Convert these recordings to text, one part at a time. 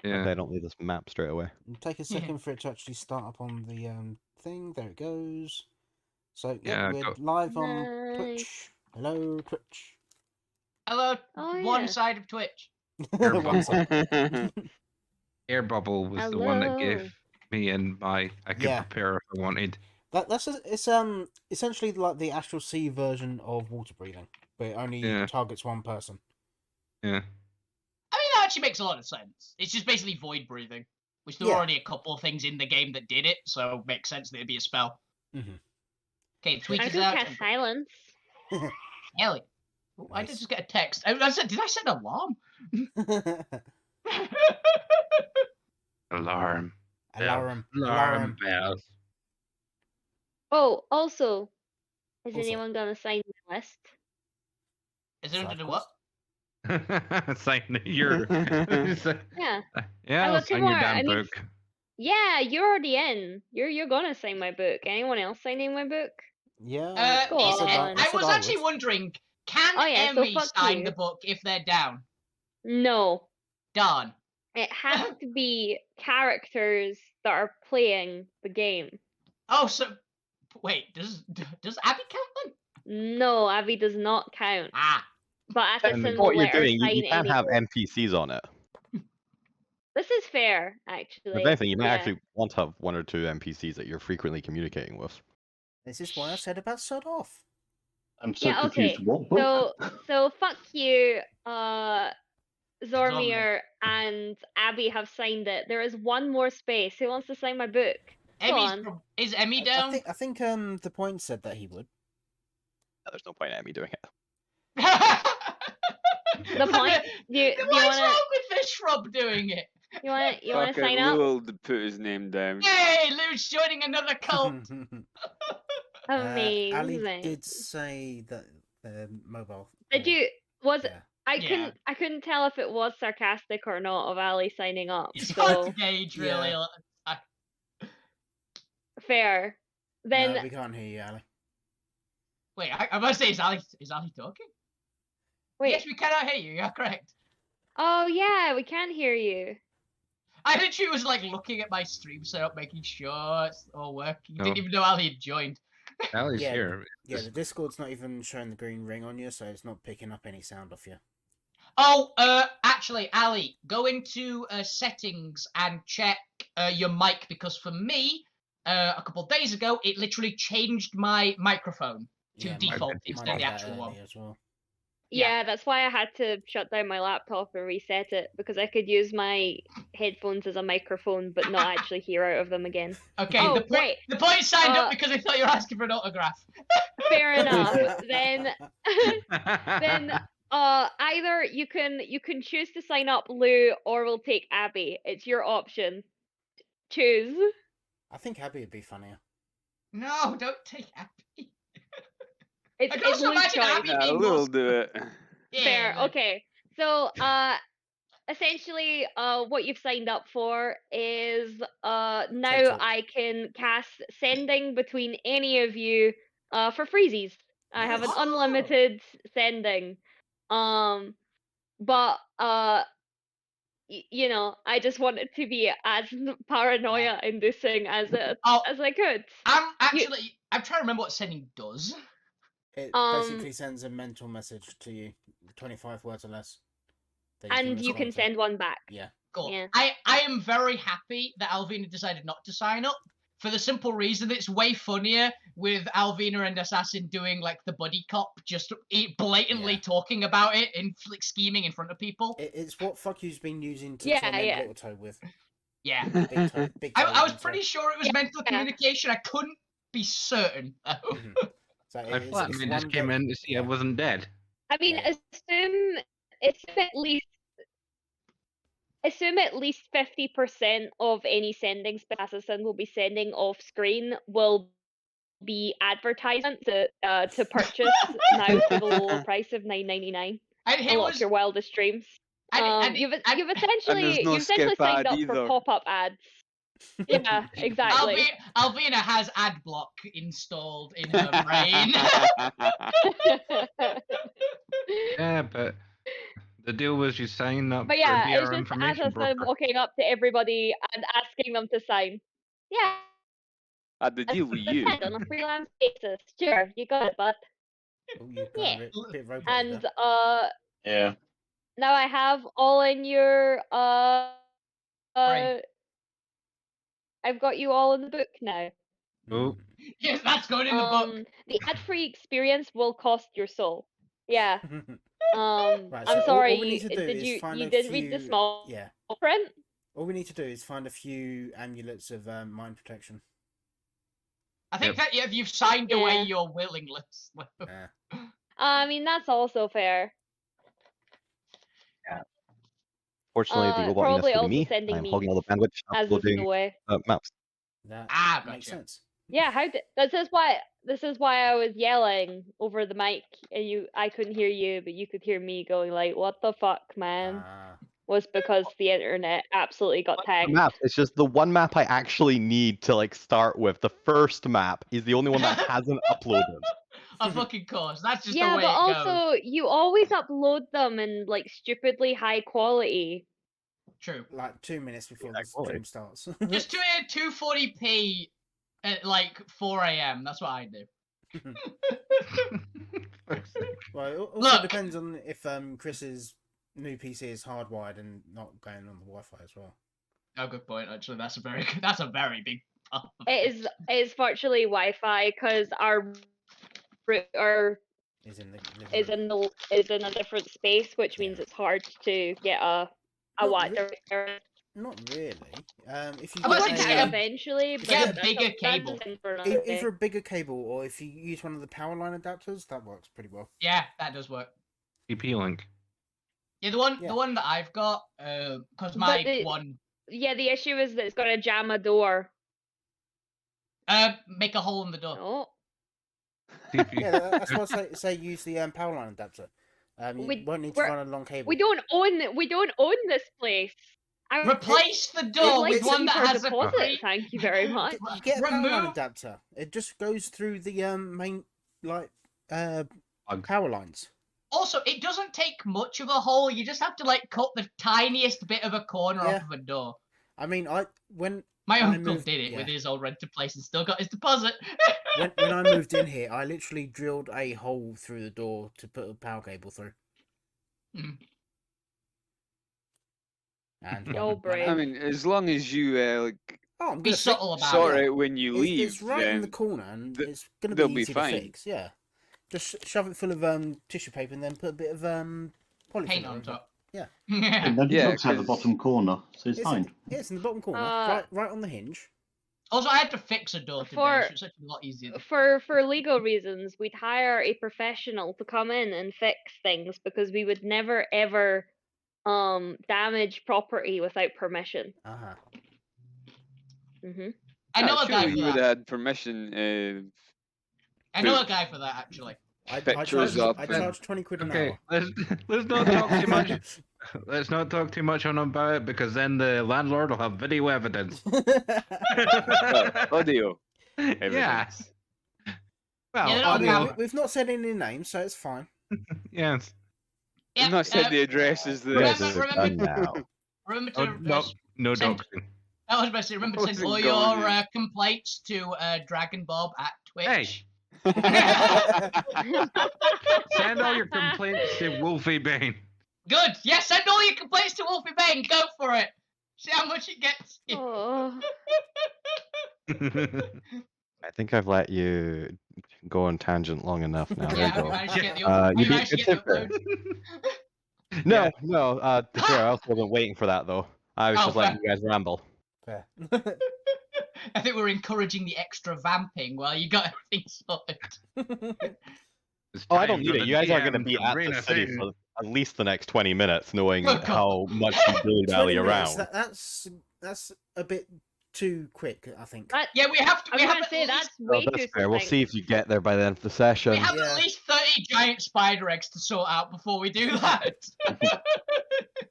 Yeah. They don't leave this map straight away. It'll take a second for it to actually start up on the thing. There it goes. So Yeah, we're live on Nice. Twitch. Hello, Twitch. Hello, Oh, one yeah. side of Twitch. One side. Air Bubble was the one that Hello. gave me and I could Yeah. prepare if I wanted. It's essentially like the Astral Sea version of water breathing, but it only targets one person. Yeah. I mean, that actually makes a lot of sense. It's just basically void breathing, which there were already a couple of things in the game that did it, so it makes sense that it'd be a spell. Mm-hmm. Okay, Twitch I is could out. cast silence. Hell, I did just get a text. I said, did I set an alarm? Alarm. Alarm. bells. Oh, also, is Also. anyone gonna sign the list? Is there Side to do what? Sign your. Yeah. Yeah, I'll got two sign your more. damn I need- book. Yeah, you're already in. You're gonna sign my book. Anyone else signing my book? Yeah. Go I on. was actually wondering, can Oh, yeah, so Emmy fuck sign you. the book if they're down? No. Darn. It has to be characters that are playing the game. Oh, so wait, does Abby count then? No, Abby does not count. Ah. But Assassin will What you're let her doing, sign you can't any have book. NPCs on it. This is fair, actually. If anything, you might Yeah. actually want to have one or two NPCs that you're frequently communicating with. This is why I said about start off. I'm so Yeah, confused. okay. What book? So fuck you, Zormir and Abby have signed it. There is one more space. Who wants to sign my book? Go on. Is Emmy down? I think the point said that he would. There's no point in me doing it. The point? Do you What's wanna wrong with this shrub doing it? you wanna Fuck it, sign up? Lou will put his name down. Yay, Lou's joining another cult. Amazing. Ali did say that mobile. Did you? Was it? Yeah. I couldn't tell if it was sarcastic or not of Ali signing up. It's So hard to gauge, really. Yeah. fair. Then No, we can't hear you, Ali. Wait, I must say, is Ali talking? wait. Yes, we cannot hear you. You're correct. Oh yeah, we can hear you. I literally was like looking at my stream setup, making sure it's all working. No. Didn't even know Ali had joined. Ali's Yeah, here. Yeah, the Discord's not even showing the green ring on you, so it's not picking up any sound off you. Oh, actually, Ali, go into settings and check your mic, because for me, a couple of days ago, it literally changed my microphone to default instead of the actual one. As well. Yeah, that's why I had to shut down my laptop and reset it, because I could use my headphones as a microphone but not actually hear out of them again. Okay, Oh, the great. The point signed up because I thought you were asking for an autograph. Fair enough. Then either you can choose to sign up Lou, or we'll take Abby. It's your option. Choose. I think Abby would be funnier. No, don't take Abby. It's I can also Lou's imagine choice. Abby Yeah, being Lou will more... do it. Fair. Yeah. Okay. So essentially what you've signed up for is now I can cast sending between any of you for freezies. I have an Oh. unlimited sending. But you know, I just want it to be as paranoia inducing as I could. I'm trying to remember what sending does. It basically sends a mental message to you, 25 words or less. And you can send one back. Yeah. Cool. Yeah. I am very happy that Alvina decided not to sign up, for the simple reason that it's way funnier with Alvina and Assassin doing like the buddy cop, just blatantly talking about it and like scheming in front of people. It's what fuck you's been using to torment Little Toe with. Yeah. Big toe I was mental. pretty sure it was mental communication. I couldn't be certain. So My flatmate just came in to see I wasn't dead. I mean, assume at least 50% of any sendings Assassin will be sending off screen will be advertisement to purchase now for the low price of $9.99. A lot of your wildest dreams. You've essentially signed up for pop-up ads. Yeah, exactly. Alvina has ad block installed in her brain. Yeah, but The deal was you sign up But for yeah, it's VR just information Assassin broker. walking up to everybody and asking them to sign. Yeah. Had the deal with you. On a freelance basis. Sure, you got it, bud. Oh, you've Yeah. gone a bit robot And there. Yeah. now I have all in your Brain. I've got you all in the book now. Oh. Yes, that's going in the book. The ad-free experience will cost your soul. Yeah. Right, so I'm all sorry. we need to do Did is you find you a didn't read the few- small Yeah. print? All we need to do is find a few amulets of mind protection. I think Yep. that if you've signed away Yeah. your willingness. Yeah. I mean, that's also fair. Fortunately, the robot Probably is also me. sending I'm hogging all memes the bandwidth, as is the uploading way. maps. That makes Gotcha. sense. Yeah, this is why I was yelling over the mic and I couldn't hear you, but you could hear me going like, "What the fuck, man?" Was because the internet absolutely got tagged. Map. It's just the one map I actually need to like start with. The first map is the only one that hasn't uploaded. Of fucking course. That's just the Yeah, way but it goes. also you always upload them in like stupidly high quality. True. Like 2 minutes before Yeah, the quality. stream starts. Just to 240p at like 4 a.m. That's what I do. Well, it also Look. depends on if Chris's new PC is hardwired and not going on the Wi-Fi as well. Oh, good point. Actually, that's a very big part. It is virtually Wi-Fi because our router Is in the is in a different space, which means Yeah. it's hard to get a Not Wi-Fi. Not really. If you I'm You about want to to get a- eventually, but get a that's bigger that's cable. thing for another day. either a bigger cable or if you use one of the power line adapters, that works pretty well. Yeah, that does work. TP link. Yeah, Yeah. the one that I've got, because But my one, Yeah, the issue is that it's gonna jam a door. make a hole in the door. No. TP. Yeah, that's why I say use the power line adapter. You We- won't need to we're- run a long cable. We don't own this place. Replace the door I'd with like one that for has a deposit. free. Thank you very much. You get a power line Remove- adapter. It just goes through the main Plug. power lines. Also, it doesn't take much of a hole. You just have to like cut the tiniest bit of a corner Yeah. off of a door. I mean, when My I uncle moved- did it with yeah. his old rented place and still got his deposit. when I moved in here, I literally drilled a hole through the door to put a power cable through. Mm. And Yo, brave. I mean, as long as you oh, I'm Be gonna subtle about sort it. it when you leave, It's right in the then corner, and th- it's gonna they'll be be easy fine. to fix. Yeah, just shove it full of tissue paper and then put a bit of polyfiller Paint on over it. top. Yeah. Yeah. And then Yeah, it looks at the 'cause- bottom corner, so it's fine. It's in the bottom corner, Uh, right on the hinge. Also, I had to fix a door today, For- so it's actually a lot easier. For legal reasons, we'd hire a professional to come in and fix things because we would never ever damage property without permission. Uh-huh. Hmm I know a surely guy you for would that. have had permission. I know a guy for that actually. I Pictures of I them. charge 20 quid an Okay, hour. let's not talk too much. Let's not talk too much on about it because then the landlord will have video evidence. Audio. Yeah. Evidence. Well, Yeah, they're I not mean, audio. gonna- we've not said any names, so it's fine. Yes. Yeah, I've not said the address is the. Guys, Remember- this is done now. remember Oh, to no send- doxing. I was about to say, remember to send Wasn't all going your yet. complaints to Dragon Bob at Twitch. Send all your complaints to Wolfie Bane. Good. Yeah, send all your complaints to Wolfie Bane. Go for it. See how much it gets. you. Oh. I think I've let you go on tangent long enough now. There Yeah, you have you go. managed to get the You have you beat managed to good get the tip upload? No, no. To be fair, I also wasn't waiting for that though. I was Oh, just letting you guys ramble. Fair. I think we're encouraging the extra vamping while you got everything sorted. It's Oh, I don't time need for it. the You guys are DM going to be to at rein the us city in. for at least the next 20 minutes, knowing Oh, God. how much you dilly 20 dally minutes, around. that's a bit too quick, I think. That, Yeah, we have to. I We was have gonna at say least, that's Well, way that's too fair. We'll succinct. see if you get there by the end of the session. we have Yeah. at least 30 giant spider eggs to sort out before we do that.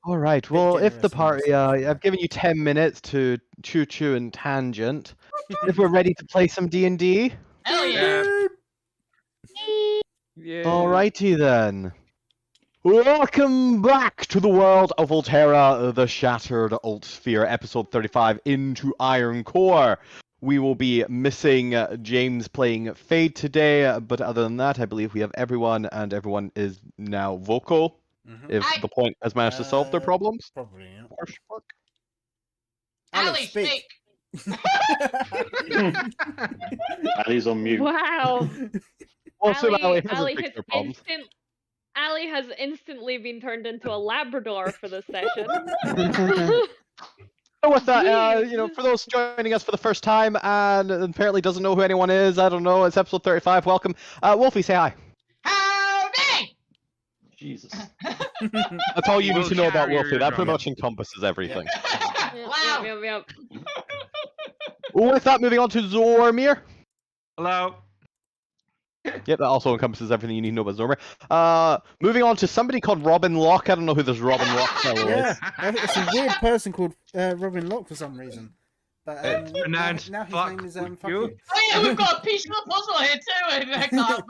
All right. Well, if the generous in party, this one. I've given you 10 minutes to choo-choo and tangent. If we're ready to play some D&D, Hell yeah. Yeah. Yeah. alrighty then. Welcome back to the world of Alterra, the Shattered Alt Sphere, episode 35, Into Ironcore. We will be missing James playing Fade today, but other than that, I believe we have everyone, and everyone is now vocal. If the point has managed to solve their problems. Probably, yeah. Question mark. Ali, speak. Ali's on mute. Wow. Well, assume Ali hasn't Ali fixed has their problems. Ali has instantly been turned into a Labrador for this session. So with that, Jeez. for those joining us for the first time and apparently doesn't know who anyone is, I don't know, it's episode 35, welcome. Wolfie, say hi. Howdy! Jesus. That's all you need We'll to know about carry Wolfie, your that pretty drum. much encompasses everything. Wow. Yep. With that, moving on to Zormir. Hello. Yep, that also encompasses everything you need to know about Zormir. Moving on to somebody called Robin Locke. I don't know who this Robin Locke fellow Yeah, is. it's a weird person called Robin Locke for some reason. But It's pronounced now his fuck name is with Fuck you. You. Oh yeah, we've got a piece of the puzzle here too. And I can't help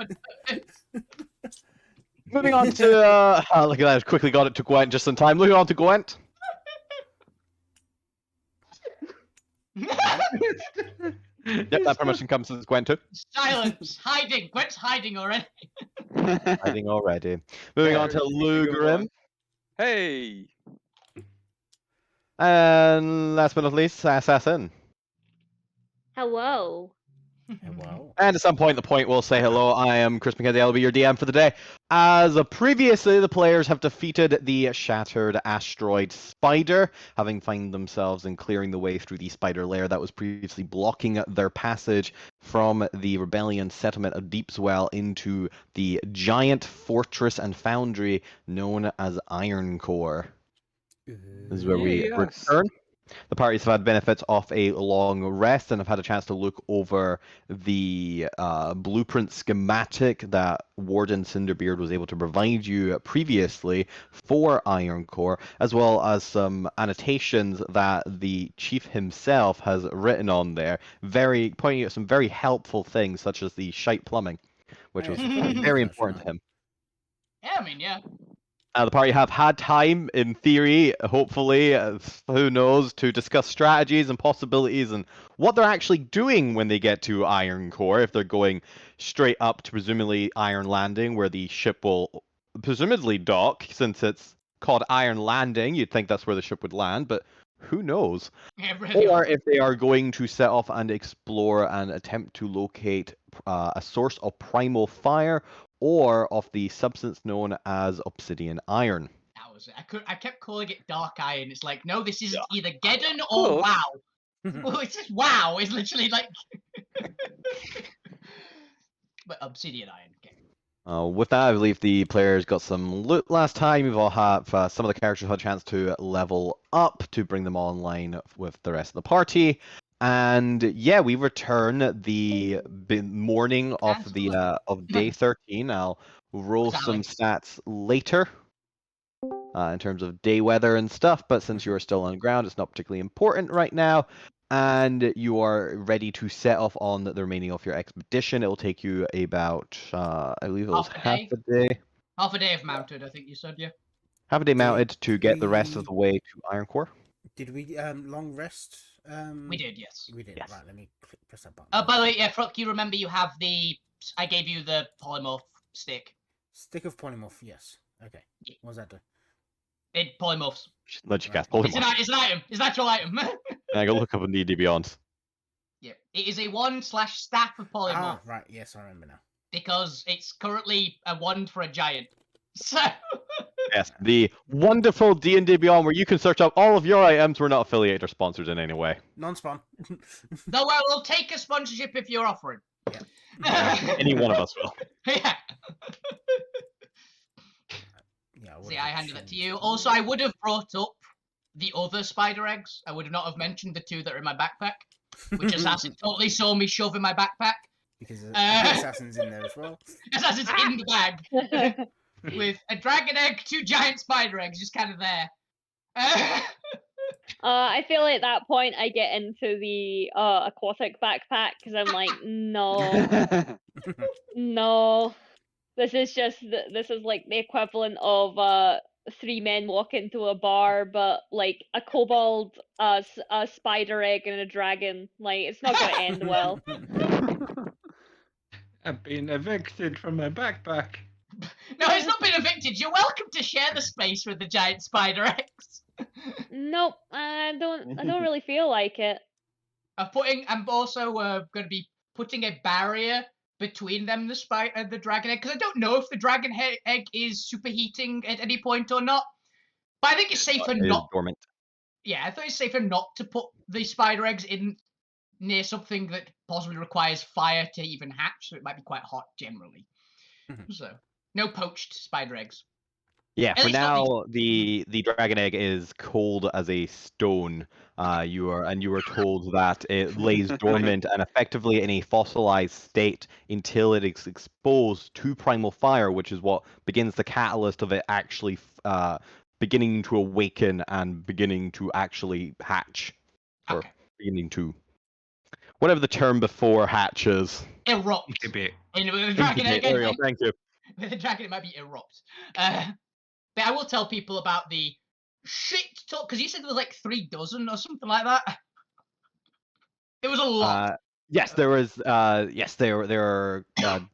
Moving on to, look at that, I quickly got it to Gwent just in time. Moving on to Gwent. Yep, that pretty much encompasses Gwent too. Silence, hiding. Gwent's hiding already. Hiding already. Moving on to Lugrim. Hey. And last but not least, Assassin. Hello. Wow. And at some point, the point will say hello. I am Chris McKenzie. I'll be your DM for the day. As previously, the players have defeated the Shattered Asteroid Spider, having found themselves and clearing the way through the spider lair that was previously blocking their passage from the Rebellion settlement of Deepswell into the giant fortress and foundry known as Ironcore. This is where we Yes. return. The parties have had benefits of a long rest and have had a chance to look over the blueprint schematic that Warden Cinderbeard was able to provide you previously for Ironcore, as well as some annotations that the chief himself has written on there, pointing out some very helpful things, such as the shite plumbing, which was very important to him. Yeah, I mean, yeah. The party have had time, in theory, hopefully, who knows, to discuss strategies and possibilities and what they're actually doing when they get to Ironcore, if they're going straight up to presumably Iron Landing, where the ship will presumably dock, since it's called Iron Landing. You'd think that's where the ship would land, but who knows? Yeah, really. Or if they are going to set off and explore and attempt to locate a source of primal fire, or of the substance known as obsidian iron. That was it. I kept calling it dark iron. It's like, no, this isn't either Geddon Close. or WoW. Well, it's just WoW. It's literally like. But obsidian iron. Okay. With that, I believe the players got some loot last time. We've all had some of the characters had a chance to level up to bring them online with the rest of the party. And yeah, we return the morning of the of day 13. I'll roll some stats later in terms of day weather and stuff, but since you are still on the ground, it's not particularly important right now. And you are ready to set off on the remaining of your expedition. It will take you about, I believe it was half a day. Half a day of mounted, I think you said, yeah. Half a day mounted to get the rest of the way to Ironcore. Did we long rest? We did, yes. We did. Yes. Right, let me press that button. By the way, yeah, Fruck, you remember you have I gave you the polymorph stick. Stick of polymorph, yes. Okay. Yeah. What does that do? It polymorphs. Let you cast It's an Polymorph. item. It's an actual item. I go look up on D&D Beyond. Yeah. It is a wand/staff of polymorph. Ah, right. Yes, I remember now. Because it's currently a wand for a giant. So. Yes, the wonderful D&D Beyond, where you can search up all of your items. We're not affiliated or sponsored in any way. Non-spawn. Though I will take a sponsorship if you're offering. Yeah. Any one of us will. Yeah. Yeah. See, I handed that to you. Also, I would have brought up the other spider eggs. I would not have mentioned the two that are in my backpack, which Assassin totally saw me shove in my backpack. Because Assassin's in there as well. Assassin's in the bag. With a dragon egg, two giant spider eggs, just kind of there. I feel like at that point I get into the aquatic backpack because I'm like, no, no. This is just this is like the equivalent of 3 men walk into a bar, but like a kobold, a spider egg, and a dragon. Like it's not going to end well. I've been evicted from my backpack. No, it's not been evicted. You're welcome to share the space with the giant spider eggs. Nope, I don't really feel like it. I'm also going to be putting a barrier between them, the dragon egg, because I don't know if the dragon egg is superheating at any point or not. But I think it's safer It is not. dormant. Yeah, I thought it's safer not to put the spider eggs in near something that possibly requires fire to even hatch, so it might be quite hot generally. So, no poached spider eggs. Yeah, At for least not now, the dragon egg is cold as a stone. You were told that it lays dormant and effectively in a fossilized state until it is exposed to primal fire, which is what begins the catalyst of it actually beginning to awaken and beginning to actually hatch, or Okay. beginning to whatever the term before hatches. Erupt. Incubate. In the dragon egg, There we go. Thank you. the dragon, it might be erupt. But I will tell people about the shit talk, because you said there was like 3 dozen or something like that. It was a lot. Yes, there was. Yes, there are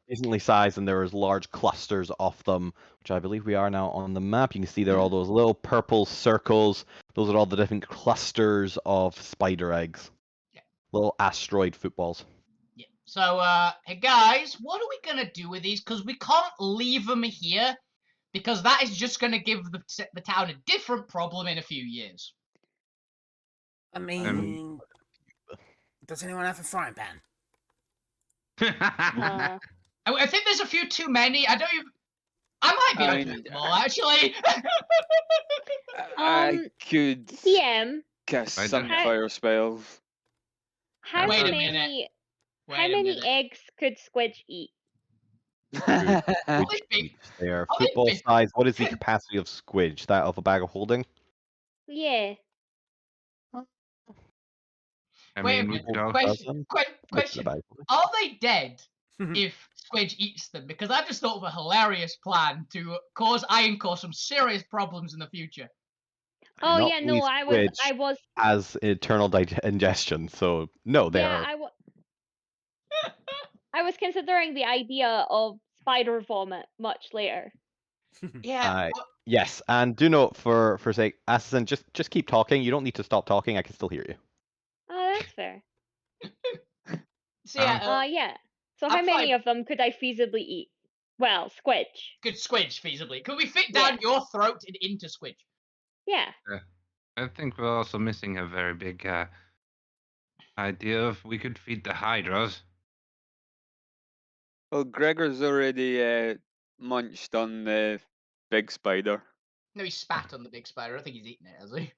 decently sized, and there was large clusters of them, which I believe we are now on the map. You can see there are all those little purple circles. Those are all the different clusters of spider eggs. Yeah. Little asteroid footballs. Yeah. So, hey guys, what are we gonna do with these? Because we can't leave them here, because that is just gonna give the town a different problem in a few years. I mean, does anyone have a frying pan? I think there's a few too many. I might be able to do them all, actually. I could DM, cast I some don't- fire spells. how Wait a many minute. how many eggs could Squidge eat? Probably big. They are Probably football big. size. What is the capacity of Squidge? That of a bag of holding? Yeah. I Wait a mean, we minute. could also. Question. It's a Question. bag of holding. Are they dead if Squidge eats them? Because I've just thought of a hilarious plan to cause Ironcore some serious problems in the future. Oh Not yeah, no, least I Squidge was has eternal ingestion, so no, they yeah, are. I was considering the idea of spider vomit much later. Yeah. Yes, and do note for sake, Assassin, just keep talking. You don't need to stop talking. I can still hear you. Oh, that's fair. So yeah, Yeah. So how I'm many fine. of them could I feasibly eat? Well, Squidge. Could Squidge feasibly? Could we fit down your throat and into Squidge? Yeah. I think we're also missing a very big idea of we could feed the hydras. Well, Gregor's already munched on the big spider. No, he spat on the big spider. I don't think he's eaten it, has he?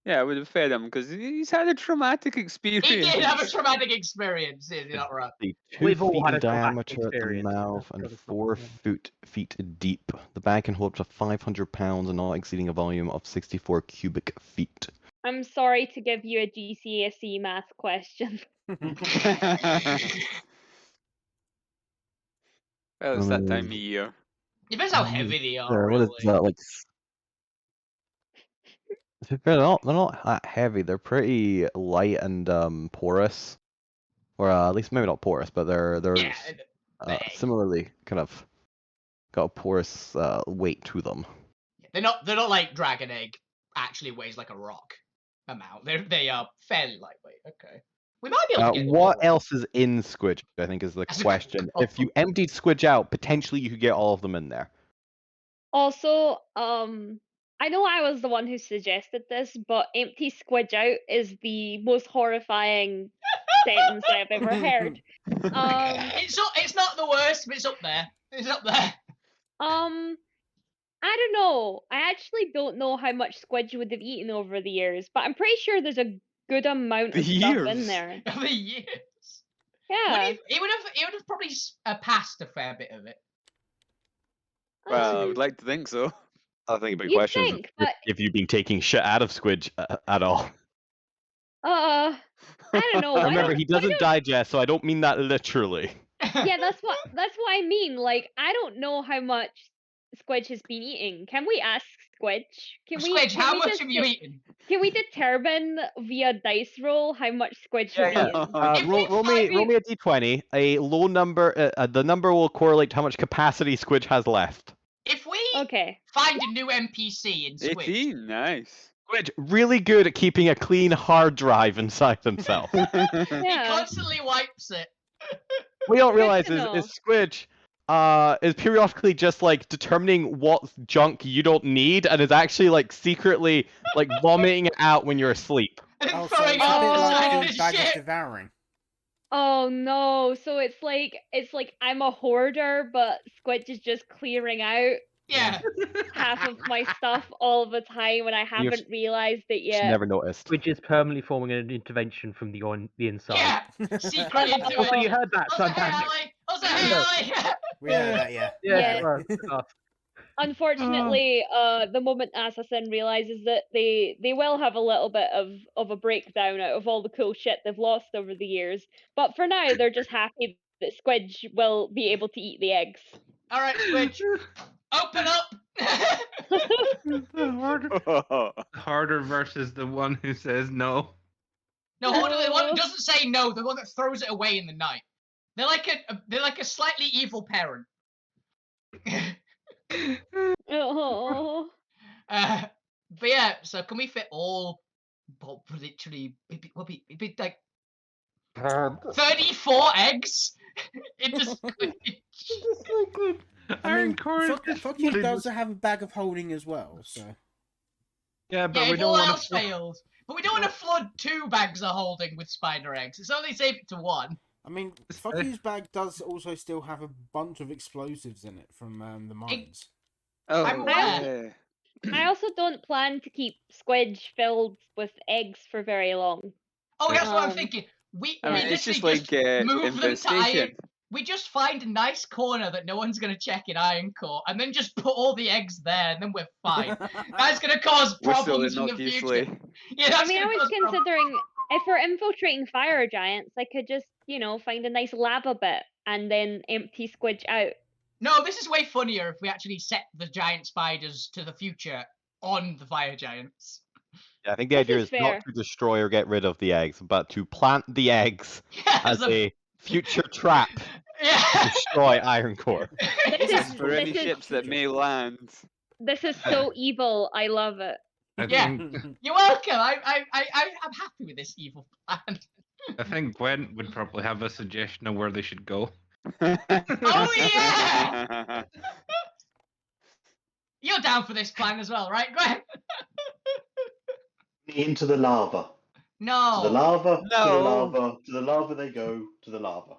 Yeah, I would have fed him because he's had a traumatic experience. He did have a traumatic experience. You're not right. The 2 We've all feet had in a traumatic diameter at the experience. mouth That's and the 4 problem, feet deep. The bag can hold up to 500 pounds and not exceeding a volume of 64 cubic feet. I'm sorry to give you a GCSE math question. Well, it's that time of year. Depends how heavy they are, What is really. that like? They're not that heavy. They're pretty light and porous, or at least maybe not porous, but they're Yeah, similarly kind of got a porous weight to them. they're not like dragon egg. Actually weighs like a rock amount. They are fairly lightweight. Okay, we might be able to get them What all. else is in Squidge? I think is the That's a good question. call. If you emptied Squidge out, potentially you could get all of them in there. Also, I know I was the one who suggested this, but empty Squidge out is the most horrifying sentence I've ever heard. It's not the worst, but it's up there. It's up there. I don't know. I actually don't know how much Squidge would have eaten over the years, but I'm pretty sure there's a good amount of stuff in Years? there. The years. Yeah. It would have probably passed a fair bit of it. Well, I would like to think so. I think a big You'd question is think, but if you've been taking shit out of Squidge at all. I don't know. Remember, he doesn't digest, so I don't mean that literally. Yeah, that's what I mean. Like, I don't know how much Squidge has been eating. Can we ask Squidge? Squidge, how much have you eaten? Can we determine via dice roll how much Squidge has Yeah. eaten? If we Roll find me a d20. A low number. The number will correlate to how much capacity Squidge has left. If we Okay. find a new NPC in Squidge, 18, nice. Squidge really good at keeping a clean hard drive inside himself. he Yeah. constantly wipes it. What you don't Good realize to know. is Squidge is periodically just like determining what junk you don't need and is actually like secretly like vomiting it out when you're asleep. And Oh, so throwing it's it a on bit the Oh. side of like his the bag of ship. devouring. Oh no! So it's like I'm a hoarder, but Squidge is just clearing out Yeah. half of my stuff all the time, and I haven't realized it Just yet. never noticed. Which is permanently forming an intervention from the inside. Yeah. Secret Oh, so intervention. you heard that, Also, hey, fantastic. Ali. Also, hey, Ali. We heard that, yeah. Yeah. well, good enough. Unfortunately, the moment Assassin realizes that they will have a little bit of a breakdown out of all the cool shit they've lost over the years. But for now, they're just happy that Squidge will be able to eat the eggs. All right, Squidge. Open up. The harder versus the one who says no. No, hold on. The one that doesn't say no, the one that throws it away in the night. They're like a slightly evil parent. Oh. But yeah, so can we fit all? Well, literally, it'd be like 34 eggs into Squidge. I mean, Ironcore Fucking does have a bag of holding as well, so. Yeah, but Yeah, we if don't all want else to. fails. But we don't want to flood 2 bags of holding with spider eggs. It's only safe it to 1. I mean, Fucky's bag does also still have a bunch of explosives in it from the mines. Oh, I'm yeah. I also don't plan to keep Squidge filled with eggs for very long. Oh, that's what I'm Um, thinking. We I mean, it's literally just like move them to Iron. infestation. We just find a nice corner that no one's gonna check in Ironcore, and then just put all the eggs there, and then we're fine. That's gonna cause We're still problems in the innocuously. future. Yeah, that's I gonna was cause problems. considering if we're infiltrating fire giants, I could just, find a nice lava bit and then empty Squidge out. No, this is way funnier if we actually set the giant spiders to the future on the fire giants. Yeah, I think the This idea is is fair. not to destroy or get rid of the eggs, but to plant the eggs as a future trap to Yeah. destroy Ironcore. This For any is ships that may land. this is so evil. I love it. I Yeah. think, You're welcome. I'm happy with this evil plan. I think Gwen would probably have a suggestion of where they should go. Oh yeah! You're down for this plan as well, right? Go ahead. Into the lava. No. To the lava. To the No. lava. To the lava they go. To the lava.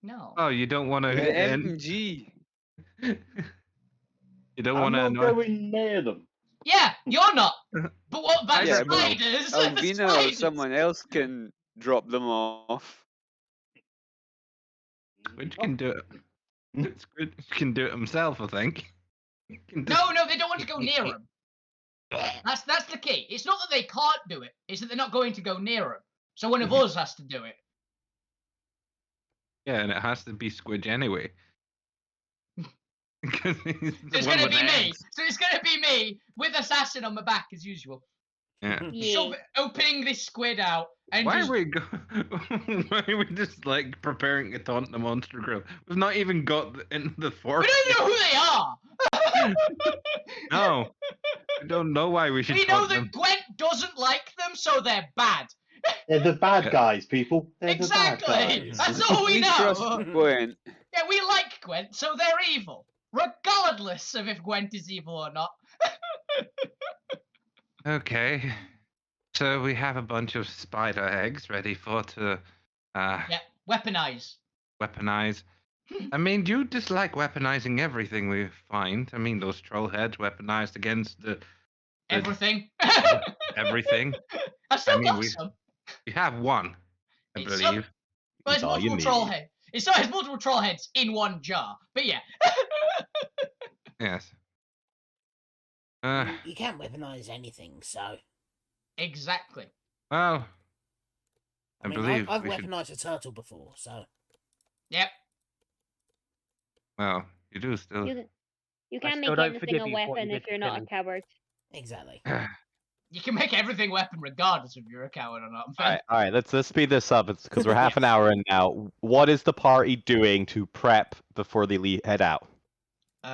No. Oh, you don't want to. The MG. You don't I'm want to not annoy. going near them. Yeah, you're not. But what about Yeah, the but spiders? The Alvina or spiders. someone else can drop them off. Squidge can do it. Squidge can do it himself, I think. He can just- No, they don't want to go near him. That's the key. It's not that they can't do it. It's that they're not going to go near him. So one of us has to do it. Yeah, and it has to be Squidge anyway. Because he's the It's one gonna with be the me. eggs. So it's gonna be me with assassin on my back as usual. Yeah. Yeah. Opening this squid out and Why just are we Why are we just like preparing to taunt the monster grill? We've not even got into the we forest. don't even know who they are. No, we don't know why we should We know taunt that them. Gwent doesn't like them, so they're bad. They're the bad guys, people. They're Exactly. the bad guys. That's all we trust know. Gwen. Yeah, we like Gwent, so they're evil, regardless of if Gwent is evil or not. Okay, so we have a bunch of spider eggs ready to Yeah, weaponize. weaponize. I mean, do you dislike weaponizing everything we find? I mean, those troll heads weaponized against the Everything. everything. I've still mean, got we- some. You have one, I It's believe. Well, it's It's all you multiple troll need. heads. It's multiple troll heads in one jar. But yeah. Yes. You can't weaponize anything, so. Exactly. Well, I I mean, believe I've we should. weaponized a turtle before, so. Yep. Well, you do still. You I can't still make don't anything forgive a you for what weapon you if did you're to not a Philly. coward. Exactly. You can make everything weapon regardless if you're a coward or not. All right. Let's speed this up. It's because we're half an Yes. hour in now. What is the party doing to prep before they head out?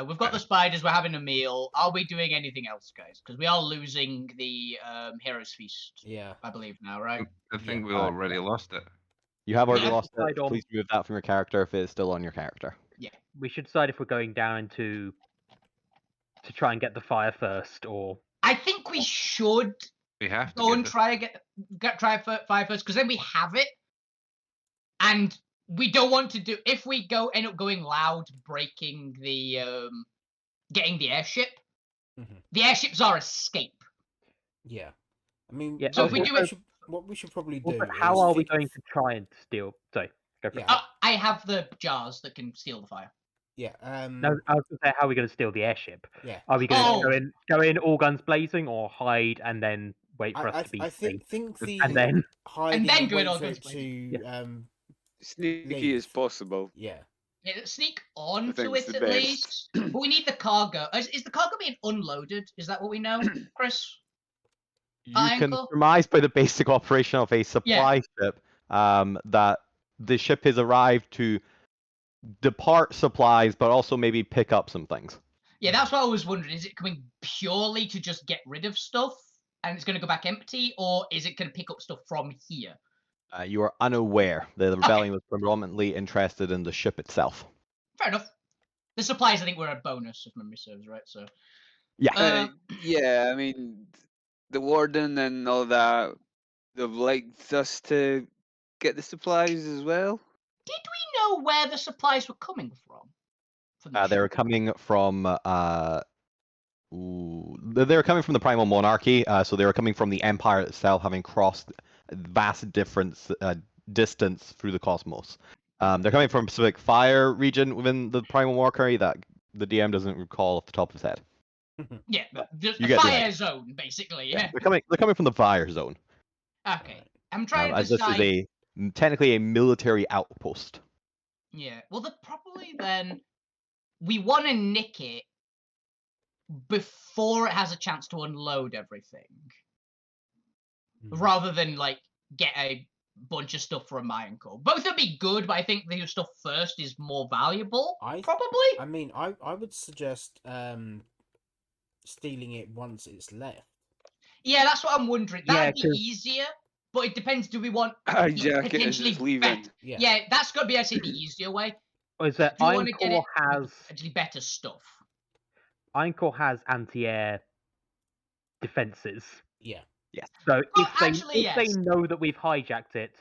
We've got the spiders. We're having a meal. Are we doing anything else, guys? Because we are losing the Heroes Feast. Yeah. I believe now, right? I think we Alright. already lost it. You have already Yeah. lost it. Decide on- Please remove that from your character if it's still on your character. We should decide if we're going down to try and get the fire first, or I think we should We have to go and get try to try fire first, because then we have it, and we don't want to do. If we end up going loud, breaking the getting the airship, Mhm. the airships are escape. Yeah. I mean, Yeah, So if we do it, what we should probably do also, how is are we think going of- to try and steal? Sorry, go for it. Yeah. I have the jars that can steal the fire. Yeah. No, I was going to say, how are we going to steal the airship? Yeah. Are we going Oh. to go in all guns blazing, or hide and then wait for us to be I safe? think the And then hiding then and go in wait all for it guns to Sneaky leave. as possible. Yeah. Yeah, sneak onto think it it's the at best. least. But we need the cargo. Is the cargo being unloaded? Is that what we know, Chris? You can Ironcore? surmise by the basic operation of a supply ship that the ship has arrived to depart supplies, but also maybe pick up some things. Yeah, that's what I was wondering. Is it coming purely to just get rid of stuff and it's going to go back empty, or is it going to pick up stuff from here? You are unaware. The rebellion was predominantly interested in the ship itself. Fair enough. The supplies, I think, were a bonus, if memory serves right. So Yeah. Yeah, I mean, the warden and all that, they've liked us to get the supplies as well. did we know where the supplies were coming from? The They were ship? coming from they were coming from the Primal Monarchy, so they were coming from the Empire itself, having crossed vast distance through the cosmos. They're coming from a specific fire region within the Primal Monarchy that the DM doesn't recall off the top of his head. Yeah, the You get the fire idea. zone, basically. Yeah. They're coming from the fire zone. Okay. I'm trying to As this decide. is technically a military outpost. Yeah. Well, probably then we want to nick it before it has a chance to unload everything, rather than like get a bunch of stuff from Ironcore. Both would be good, but I think the stuff first is more valuable. Probably. I mean, I would suggest stealing it once it's left. Yeah, that's what I'm wondering. Yeah, That'd be 'cause- easier, but it depends. Do we want Hijack it and potentially just leaving. Yeah. that's got to be, I say, the easier way. Or is that Do you want to get Ironcore it has potentially better stuff? Ironcore has anti-air defenses. Yeah. So Well, if they actually, if they yes. know that we've hijacked it,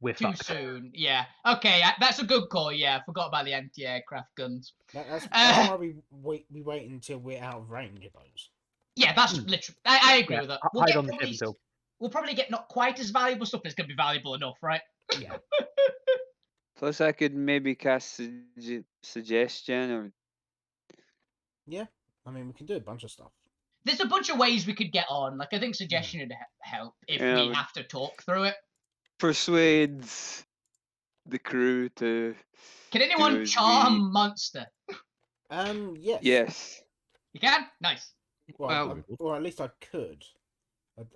we're Too fucked. soon. Yeah. Okay, that's a good call. Yeah, I forgot about the anti-aircraft guns. That's why we wait until we're out of range of those. Yeah, that's literally. I agree with that. Hide on the ship until. We'll probably get not quite as valuable stuff, but it's going to be valuable enough, right? Yeah. Plus, I could maybe cast suggestion or. Yeah. I mean, we can do a bunch of stuff. There's a bunch of ways we could get on. Like, I think suggestion would help if we have to talk through it. Persuade the crew to. Can anyone as charm monster? Yes. Yes. You can? Nice. Well, or at least I could.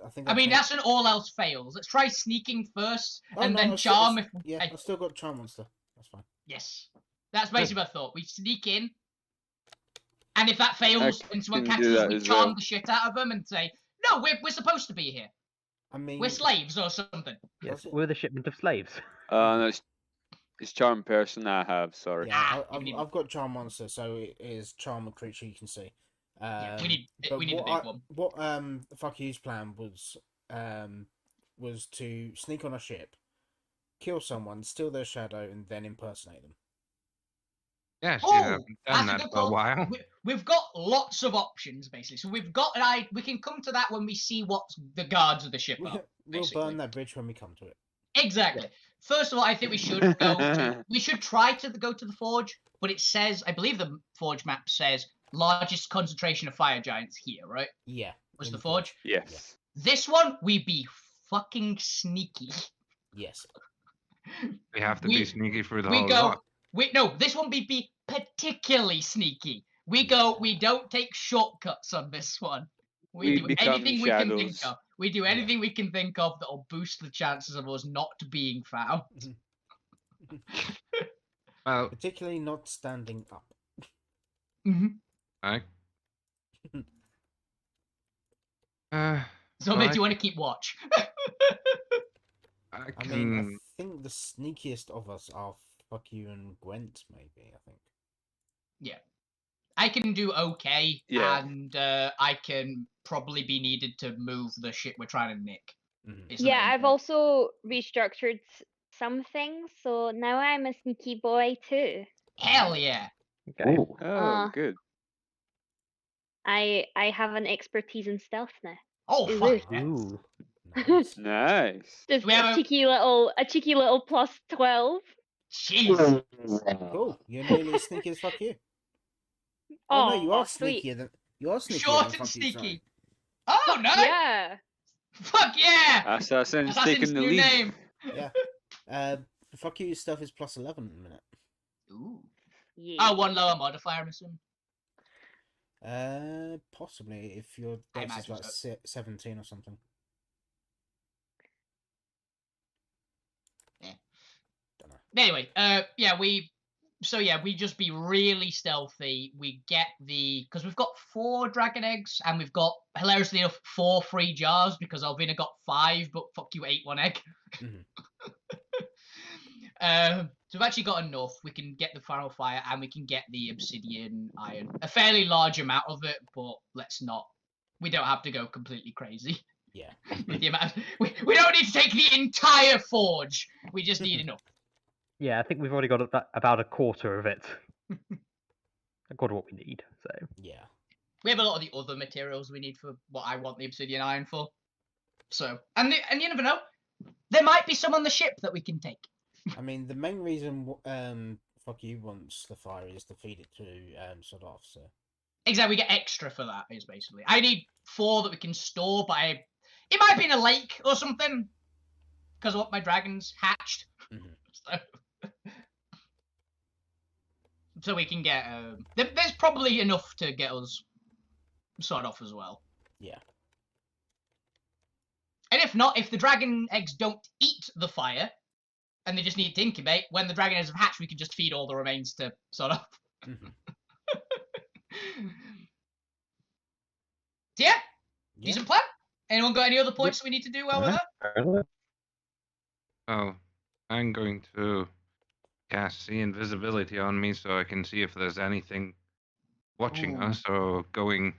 I think. I mean, that's an all else fails. Let's try sneaking first, and no, then I've charm. Still, I've still got charm monster. That's fine. Yes, that's basically my thought. We sneak in, and if that fails and someone can do catches us, that we as charm well. the shit out of them and say, "No, we're supposed to be here. I mean, We're slaves or something." Yes, we're the shipment of slaves. No, it's charm person I have. Sorry. Yeah, I've got charm monster, so it is charm a creature you can see. We need a big one. What fuck you's plan was to sneak on a ship, kill someone, steal their shadow, and then impersonate them. Yes, Oh, you haven't done that's a that good for a call. while. We've got lots of options basically. So we've got we can come to that when we see what the guards of the ship are. We'll burn that bridge when we come to it. Exactly. First of all, I think we should we should try to go to the forge, but it says, I believe the forge map says largest concentration of fire giants here, right? Yeah. Was the forge? Yes. This one, we be fucking sneaky. Yes. We have to be sneaky through the We whole go lot. This one be particularly sneaky. We don't take shortcuts on this one. We We do become anything we can think shadows. of. We do anything we can think of that'll boost the chances of us not being found. Well, Particularly not standing up. I. So well, maybe do you want to keep watch? I I can. mean, I think the sneakiest of us are Fuck You and Gwent, maybe, I think. Yeah. I can do okay, Yeah. and I can probably be needed to move the shit we're trying to nick. is the Yeah, main I've thing. also restructured some things, so now I'm a sneaky boy too. Hell yeah. Okay. Oh, good. I have an expertise in stealth now. Oh Ooh, fuck. ooh. Yeah. Ooh. Nice. Nice. Just We have a a- cheeky little plus 12. Jeez. Cool. You're nearly as sneaky as Fuck You. Oh, no, you are sweet. sneakier than sneakier Short than and Fuck You, sorry. sneaky. Oh no. Yeah. Fuck yeah. Assassin's taking the new lead. name. Yeah. Fuck You stuff is plus 11 in a minute. Ooh. Yeah. Oh, one lower modifier, I'm assuming. Possibly if your I dex is imagine like 17 or something. Yeah. Don't know. Anyway, we just be really stealthy. We get because we've got 4 dragon eggs and we've got, hilariously enough, 4 free jars because Alvina got 5, but Fuck You ate 1 egg. Mhm. So we've actually got enough. We can get the Final Fire and we can get the Obsidian Iron. A fairly large amount of it, but let's not. We don't have to go completely crazy. Yeah. With the amount. We don't need to take the entire forge. We just need enough. Yeah, I think we've already got about a quarter of it. A quarter of what we need. So Yeah. We have a lot of the other materials we need for what I want the Obsidian Iron for. So, and you never know. There might be some on the ship that we can take. I mean, the main reason Fuck You wants the fire is to feed it to Sod Off, so. Exactly, we get extra for that, is basically. I need 4 that we can store, but it might be in a lake or something. Because of what my dragons hatched. Mhm. So we can get... there's probably enough to get us Sod Off as well. Yeah. And if not, if the dragon eggs don't eat the fire, and they just need to incubate, when the dragon eggs have hatched, we can just feed all the remains to Sod Off. Mhm. So yeah, Yeah. decent plan. Anyone got any other points that we need to do while we're there? Well, I'm going to cast See Invisibility on me so I can see if there's anything watching Ooh. us or going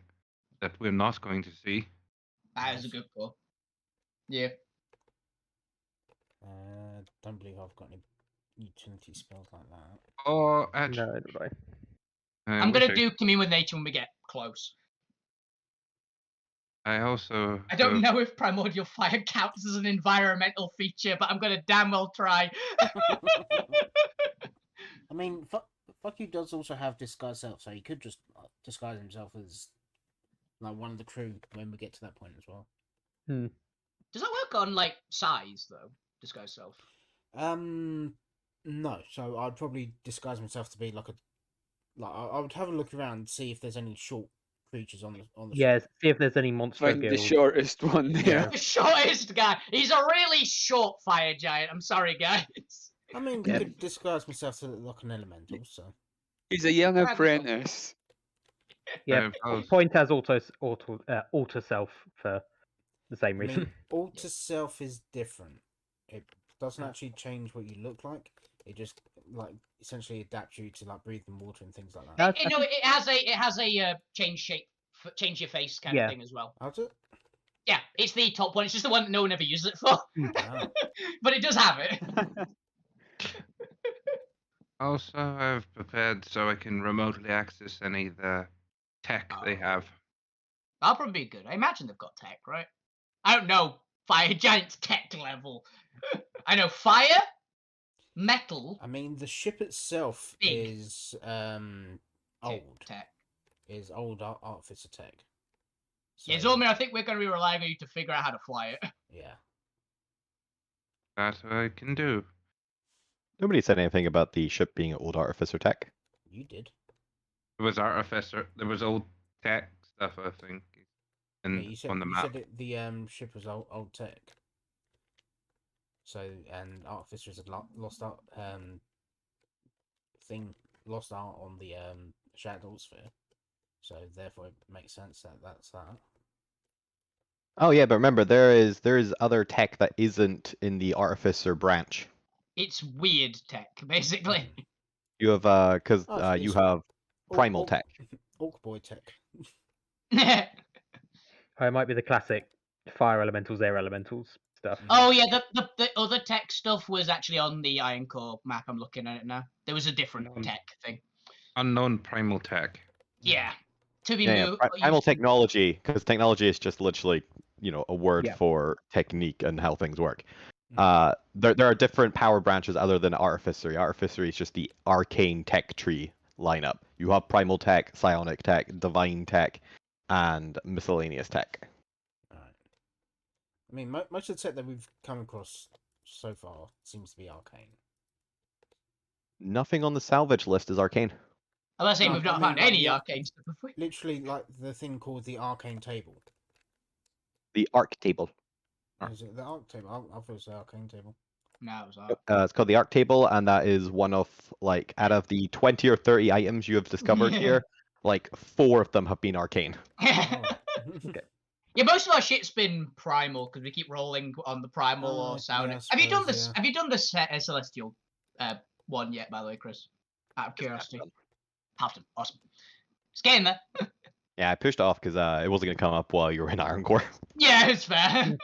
that we're not going to see. That is a good call. Yeah. Don't believe I've got any utility spells like that. Or actually, no, did I? I'm going to do Commune with Nature when we get close. I also. I don't know if Primordial Fire counts as an environmental feature, but I'm going to damn well try. I mean, Fuck You does also have Disguise Self, so he could just disguise himself as like one of the crew when we get to that point as well. Does that work on, like, size, though? Disguise Self? No. So I'd probably disguise myself to be like I would have a look around and see if there's any short creatures on the Yeah, see if there's any monster Find the guilds. shortest one there. The shortest guy. He's a really short fire giant. I'm sorry, guys. I mean, I could disguise myself to look like an elemental, so. He's a young Grab apprentice. Yeah, point as alter self for the same I reason. mean, alter self is different. It doesn't actually change what you look like. It just like essentially adapts you to like breathe in water and things like that. It has a change shape, change your face kind of thing as well. How's it? Yeah, it's the top one. It's just the one that no one ever uses it for. But it does have it. Also, I've prepared so I can remotely access any of the tech they have. That'll probably be good. I imagine they've got tech, right? I don't know fire giant's tech level. I know fire, metal. I mean, the ship itself is old. Tech. Is old Artificer tech. So... Yeah, Zolmir, I think we're going to be relying on you to figure out how to fly it. Yeah. That's what I can do. Nobody said anything about the ship being old artificer tech. You did. There was artificer. There was old tech stuff, I think, Yeah, and you said on the you map. said it, the ship was old tech. So and artificers had lost out lost out on the shadow sphere. So therefore, it makes sense that that's that. Oh yeah, but remember there is other tech that isn't in the artificer branch. It's weird tech, basically. You have because Oh, you it's have primal tech. Orc boy tech. Or it might be the classic fire elementals, air elementals stuff. Oh yeah, the other tech stuff was actually on the Ironcore map. I'm looking at it now. There was a different tech thing. Unknown primal tech. Yeah, to be Yeah, moved. primal technology, because technology is just literally a word Yeah. for technique and how things work. Mm. There are different power branches other than artificery. Artificery is just the arcane tech tree lineup. You have primal tech, psionic tech, divine tech, and miscellaneous tech. Alright. I mean, most of the tech that we've come across so far seems to be arcane. Nothing on the salvage list is arcane. I was saying No, we've I not mean, found like, any the arcane stuff, have we? Literally, like the thing called the arcane table. The arc table. Is it the arc table? I thought it was the arcane table. No, it was art. It's called the arc table, and that is one of out of the 20 or 30 items you have discovered here, like 4 of them have been arcane. Oh. Yeah, most of our shit's been primal because we keep rolling on the primal or psionic. yeah, I have you done suppose, this? yeah. Have you done the celestial one yet? By the way, Chris, out of curiosity. Have to. Awesome. It's getting there. Yeah, I pushed it off because it wasn't going to come up while you were in Ironcore. Yeah, it's fair.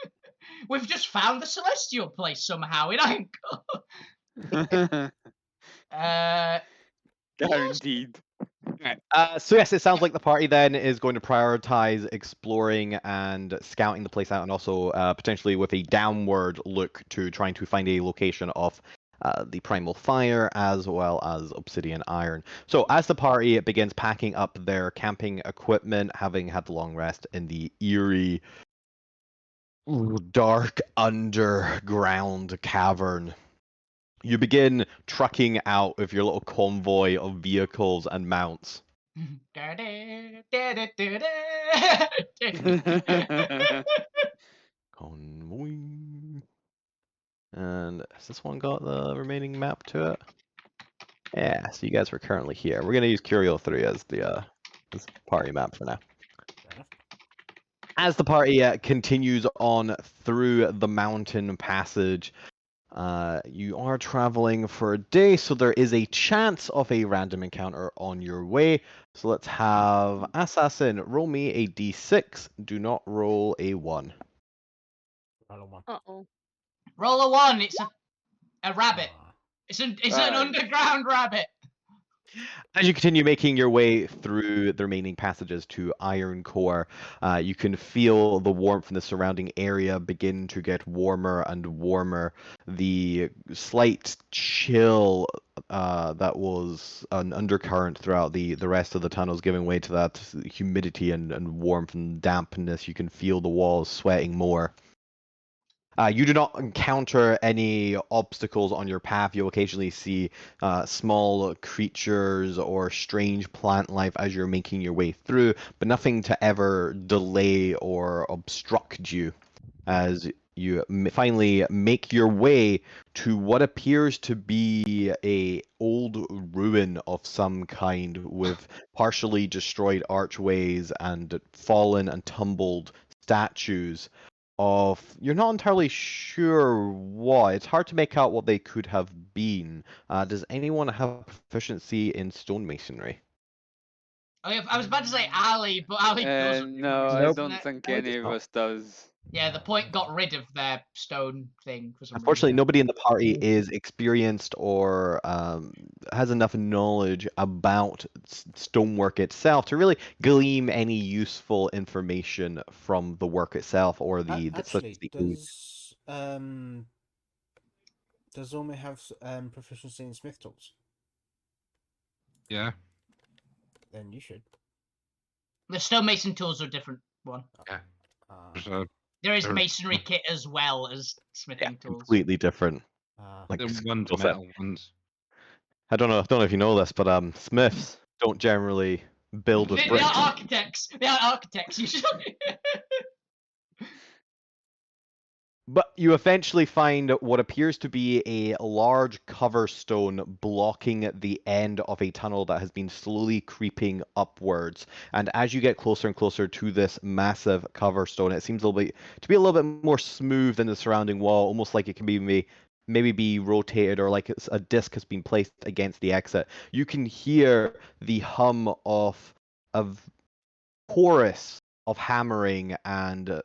We've just found the celestial place somehow in Ironcore. Guaranteed. So yes, it sounds like the party then is going to prioritize exploring and scouting the place out, and also potentially with a downward look to trying to find a location of the primal fire as well as obsidian iron. So as the party begins packing up their camping equipment, having had the long rest in the eerie, dark underground cavern, you begin trucking out with your little convoy of vehicles and mounts. Convoy. And has this one got the remaining map to it? Yeah, so you guys are currently here. We're gonna use Curio 3 as the this party map for now. Fair enough. As the party continues on through the mountain passage, you are traveling for a day, so there is a chance of a random encounter on your way. So let's have Assassin roll me a d6. Do not roll a 1. Roll a 1. Uh-oh. Roll a 1. It's a rabbit. Ah. It's an Right. underground rabbit. As you continue making your way through the remaining passages to Ironcore, you can feel the warmth in the surrounding area begin to get warmer and warmer. The slight chill that was an undercurrent throughout the rest of the tunnels, giving way to that humidity and warmth and dampness. You can feel the walls sweating more. You do not encounter any obstacles on your path. You'll occasionally see small creatures or strange plant life as you're making your way through, but nothing to ever delay or obstruct you as you finally make your way to what appears to be a old ruin of some kind with partially destroyed archways and fallen and tumbled statues of, you're not entirely sure what. It's hard to make out what they could have been. Does anyone have proficiency in stonemasonry? I was about to say Ali, but Ali doesn't. No, I Nope. don't think I any just of not. us does. Yeah, the point got rid of their stone thing for some Unfortunately, reason. nobody in the party is experienced or has enough knowledge about stonework itself to really glean any useful information from the work itself or the Actually, does Orme have proficiency in smith tools? Yeah. Then you should. The stonemason tools are a different one. Yeah. Ah. There's a There is There- masonry kit as well as smithing tools. completely different. Like The skill ones set. metal ones. I don't know if you know this, but Smiths don't generally build with They bricks. are architects. They are architects usually. But you eventually find what appears to be a large cover stone blocking the end of a tunnel that has been slowly creeping upwards. And as you get closer and closer to this massive cover stone, it seems to be a little bit more smooth than the surrounding wall, almost like it can be maybe be rotated or like a disc has been placed against the exit. You can hear the hum of chorus of hammering and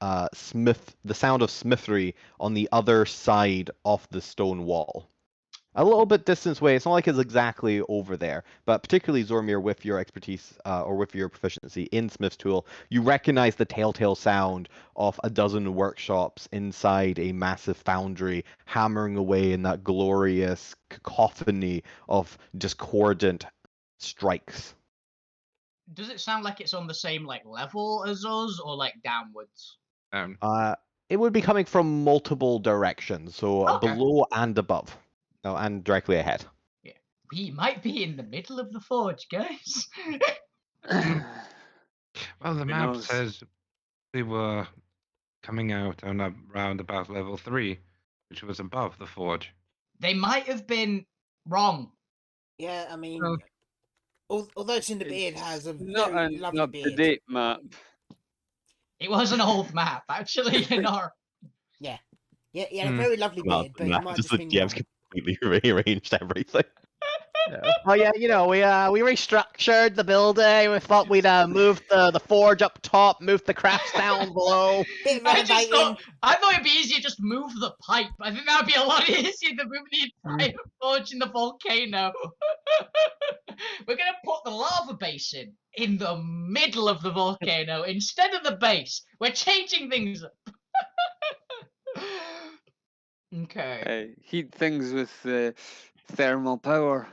the sound of smithery on the other side of the stone wall. A little bit distance away. It's not like it's exactly over there, but particularly Zormir, with your expertise or with your proficiency in Smith's tool, you recognize the telltale sound of a dozen workshops inside a massive foundry hammering away in that glorious cacophony of discordant strikes. Does it sound like it's on the same like level as us, or like downwards? It would be coming from multiple directions, so Okay. below and above, and directly ahead. Yeah, we might be in the middle of the forge, guys. Well, the Who map knows? says we were coming out on around about level 3, which was above the forge. They might have been wrong. Yeah, I mean, Well, although Cinderbeard It's has a not very an lovely beard. up-to-date map. It was an old map, actually. Yeah, he had a Hmm. very lovely Well, beard, but he might have just just the been DM's wrong. completely rearranged everything. Yeah. Oh yeah, we restructured the building. We thought we'd move the forge up top, move the crafts down below. Bit of I just renovating. thought it'd be easier just move the pipe. I think that would be a lot easier than move the entire forge in the volcano. We're gonna put the lava basin in the middle of the volcano instead of the base. We're changing things up. Okay. Heat things with thermal power.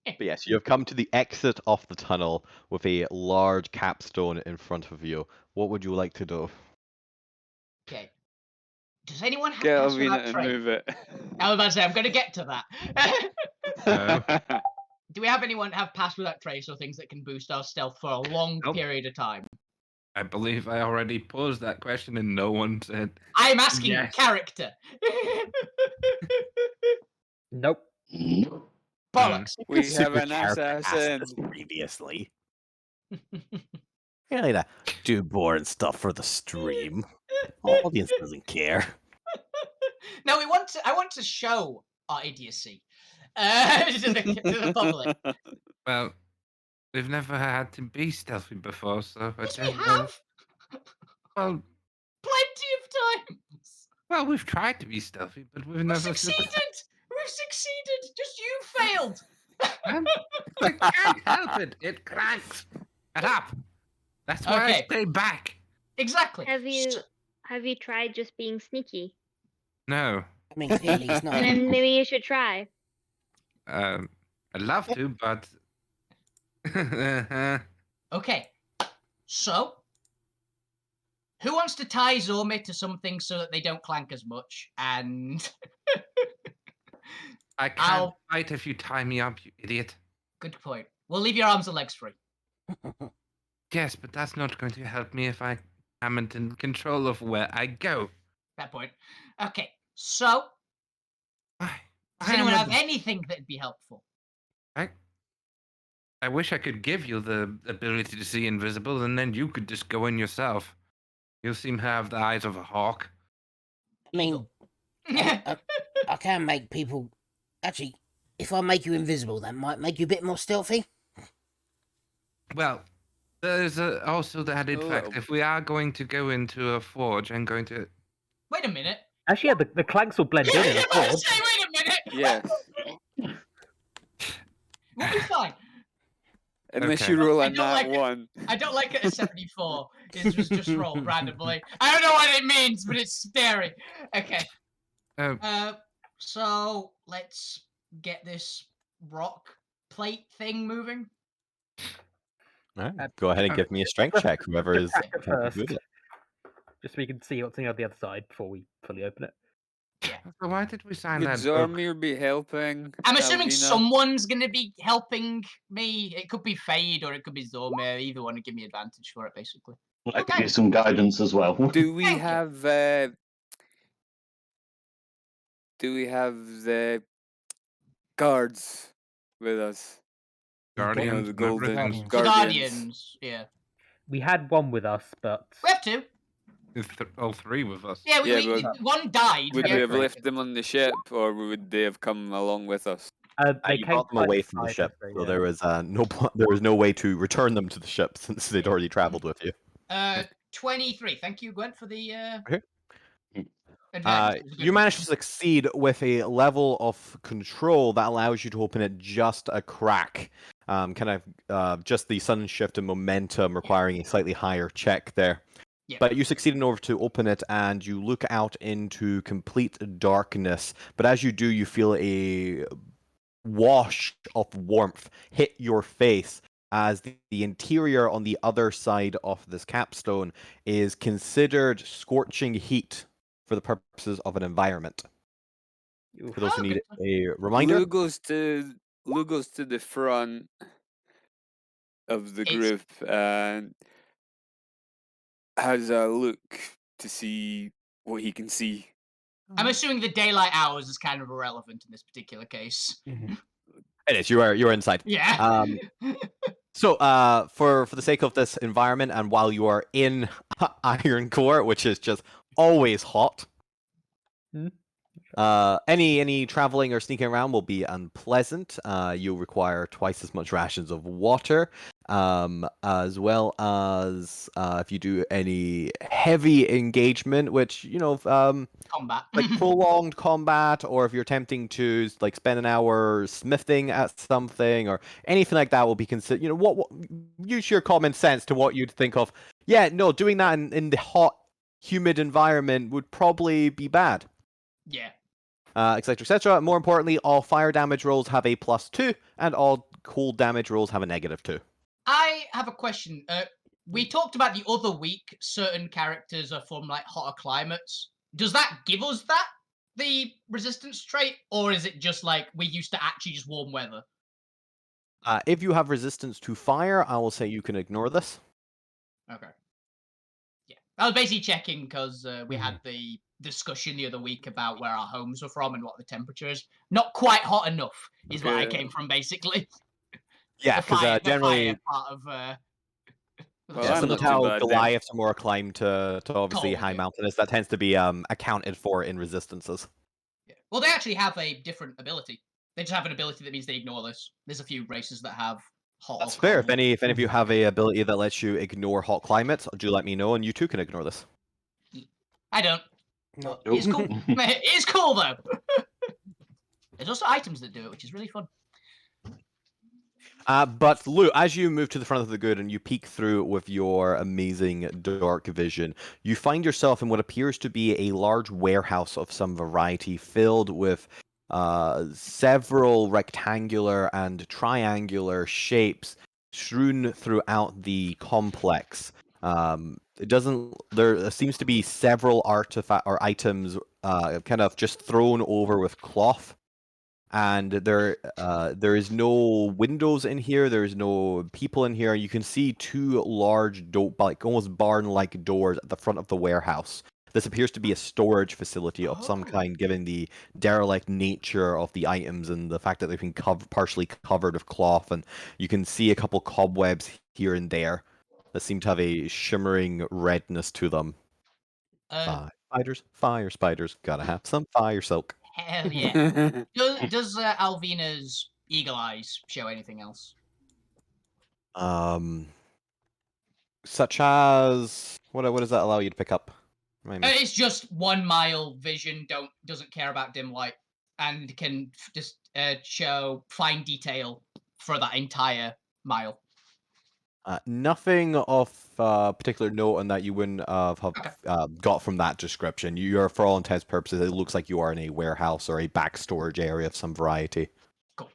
But yes, you have come to the exit of the tunnel with a large capstone in front of you. What would you like to do? Okay. Does anyone have Get pass Alvina without and trace? move it. I was about to say I'm gonna get to that. Do we have anyone have pass without trace or things that can boost our stealth for a long Nope. period of time? I believe I already posed that question and no one said. I'm asking Yes. character. Nope. Bollocks. We Super have an character assassin. asked this previously. Really to do boring stuff for the stream. Audience doesn't care. No, I want to show our idiocy to the public. Well, we've never had to be stealthy before, so I Yes, we don't know. have Well, plenty of times. well, we've tried to be stealthy, but we've We've never succeeded. We've succeeded. Just you failed. I can't help it. It cranks. Shut up. That's why I Okay. stay back. Exactly. Have you tried just being sneaky? No. I mean, clearly he's not. Then maybe you should try. I'd love to, but. Okay. So, who wants to tie Zormir to something so that they don't clank as much? And I can't fight if you tie me up, you idiot. good point. We'll leave your arms and legs free. Yes, but that's not going to help me if I am in control of where I go. That point. Okay. So, does I anyone am have anything that'd be helpful? I wish I could give you the ability to see invisible, and then you could just go in yourself. You seem to have the eyes of a hawk. I mean, I can make people. Actually, if I make you invisible, that might make you a bit more stealthy. Well, there's also the added A fact, little. if we are going to go into a forge and going to... Wait a minute. Actually, yeah, the clanks will blend Yeah, in I of was about to course. say, wait a minute. Yes. We'll be fine. Unless Okay. you roll I a don't nat like it. 1. I don't like it at 74. It was just rolled randomly. I don't know what it means, but it's scary. Okay. So let's get this rock plate thing moving. All right, go ahead and give me a strength check, whoever is Crack it happy first. with it. Just so we can see what's on the other side before we fully open it. Yeah. So why did we sign Would that book? Zormir be helping? I'm assuming Alvina? someone's going to be helping me. It could be Fade or it could be Zormir. Either one would give me advantage for it, basically. I Okay. give you some guidance as well. Do we Thank you. have the guards with us? Guardians the and golden everything. The guardians. Guardians, yeah. We had one with us, but We have two. All three with us. Yeah, Yeah, but one died. would we we had have three. left them on the ship, or would they have come along with us? they You came got them quite away from the beside ship, us, so yeah. there was there was no way to return them to the ship since they'd already traveled with you. 23. Thank you, Gwent, for the Okay. advantage. It was a good You managed to decision. succeed with a level of control that allows you to open it just a crack. Kind of just the sudden shift in momentum requiring a slightly higher check there. Yeah. But you succeed in order to open it, and you look out into complete darkness. But as you do, you feel a wash of warmth hit your face as the interior on the other side of this capstone is considered scorching heat for the purposes of an environment. For those who need a reminder, Lou goes to the front of the group and has a look to see what he can see. I'm assuming the daylight hours is kind of irrelevant in this particular case. it is. You're inside. Yeah. So, for the sake of this environment, and while you are in Ironcore, which is just always hot, any traveling or sneaking around will be unpleasant. You'll require twice as much rations of water, as well as if you do any heavy engagement, which Combat. like prolonged combat, or if you're attempting to like spend an hour smithing at something or anything like that, will be considered. What use your common sense to what you'd think of. Yeah, no, doing that in the hot, humid environment would probably be bad. Yeah. Etc. etc. More importantly, all fire damage rolls have a +2, and all cold damage rolls have a -2. I have a question. We talked about the other week, certain characters are from like hotter climates. Does that give us the resistance trait, or is it just like we used to actually just warm weather? If you have resistance to fire, I will say you can ignore this. Okay. Yeah, I was basically checking because we had the discussion the other week about where our homes are from and what the temperature is. Not quite hot enough is where I came from, basically. Yeah, because generally, the fire part of. Well, I'm similar not to too how bad then. Goliaths are more climbed to obviously Cold, high yeah. mountainous, that tends to be accounted for in resistances. Yeah. Well, they actually have a different ability. They just have an ability that means they ignore this. There's a few races that have hot. That's or fair. If cold. any of you have a ability that lets you ignore hot climates, do let me know, and you too can ignore this. I don't. No. It's cool. It's cool though. There's also items that do it, which is really fun. But Lou, as you move to the front of the good and you peek through with your amazing dark vision, you find yourself in what appears to be a large warehouse of some variety, filled with several rectangular and triangular shapes strewn throughout the complex. There seems to be several artifact or items kind of just thrown over with cloth. And there is no windows in here. There is no people in here. You can see two large, like almost barn-like doors at the front of the warehouse. This appears to be a storage facility of some kind, given the derelict nature of the items and the fact that they've been partially covered with cloth. And you can see a couple cobwebs here and there that seem to have a shimmering redness to them. Fire spiders, gotta have some fire silk. Hell yeah. Does Alvina's eagle eyes show anything else? Such as what does that allow you to pick up? Remind me. It's just 1 mile vision. Doesn't care about dim light and can just show fine detail for that entire mile. Nothing of particular note, and that you wouldn't have got from that description. You're, for all intents and purposes, it looks like you are in a warehouse or a back storage area of some variety. Cool.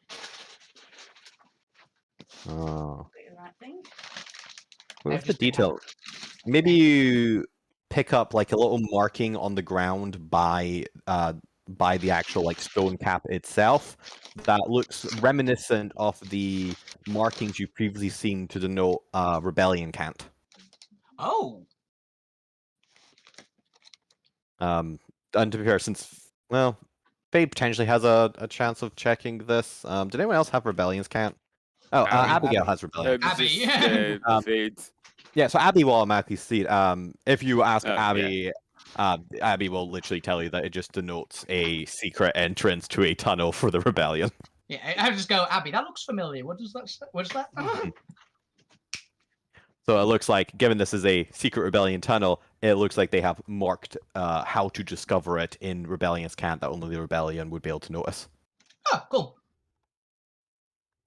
Oh. Where's the detail? Maybe you pick up like a little marking on the ground by by the actual like stone cap itself that looks reminiscent of the markings you've previously seen to denote rebellion cant. Oh. And to be fair, since Fade potentially has a chance of checking this. Did anyone else have rebellions cant? Oh, Abigail has rebellion. Abby. Fade. Yeah, so Abby will automatically see it. If you ask Oh, Abby, Abby will literally tell you that it just denotes a secret entrance to a tunnel for the rebellion. Yeah, I just go, Abby, that looks familiar. What does that say? What's that? So it looks like, given this is a secret rebellion tunnel, it looks like they have marked how to discover it in Rebellion's cant that only the rebellion would be able to notice. Oh, cool.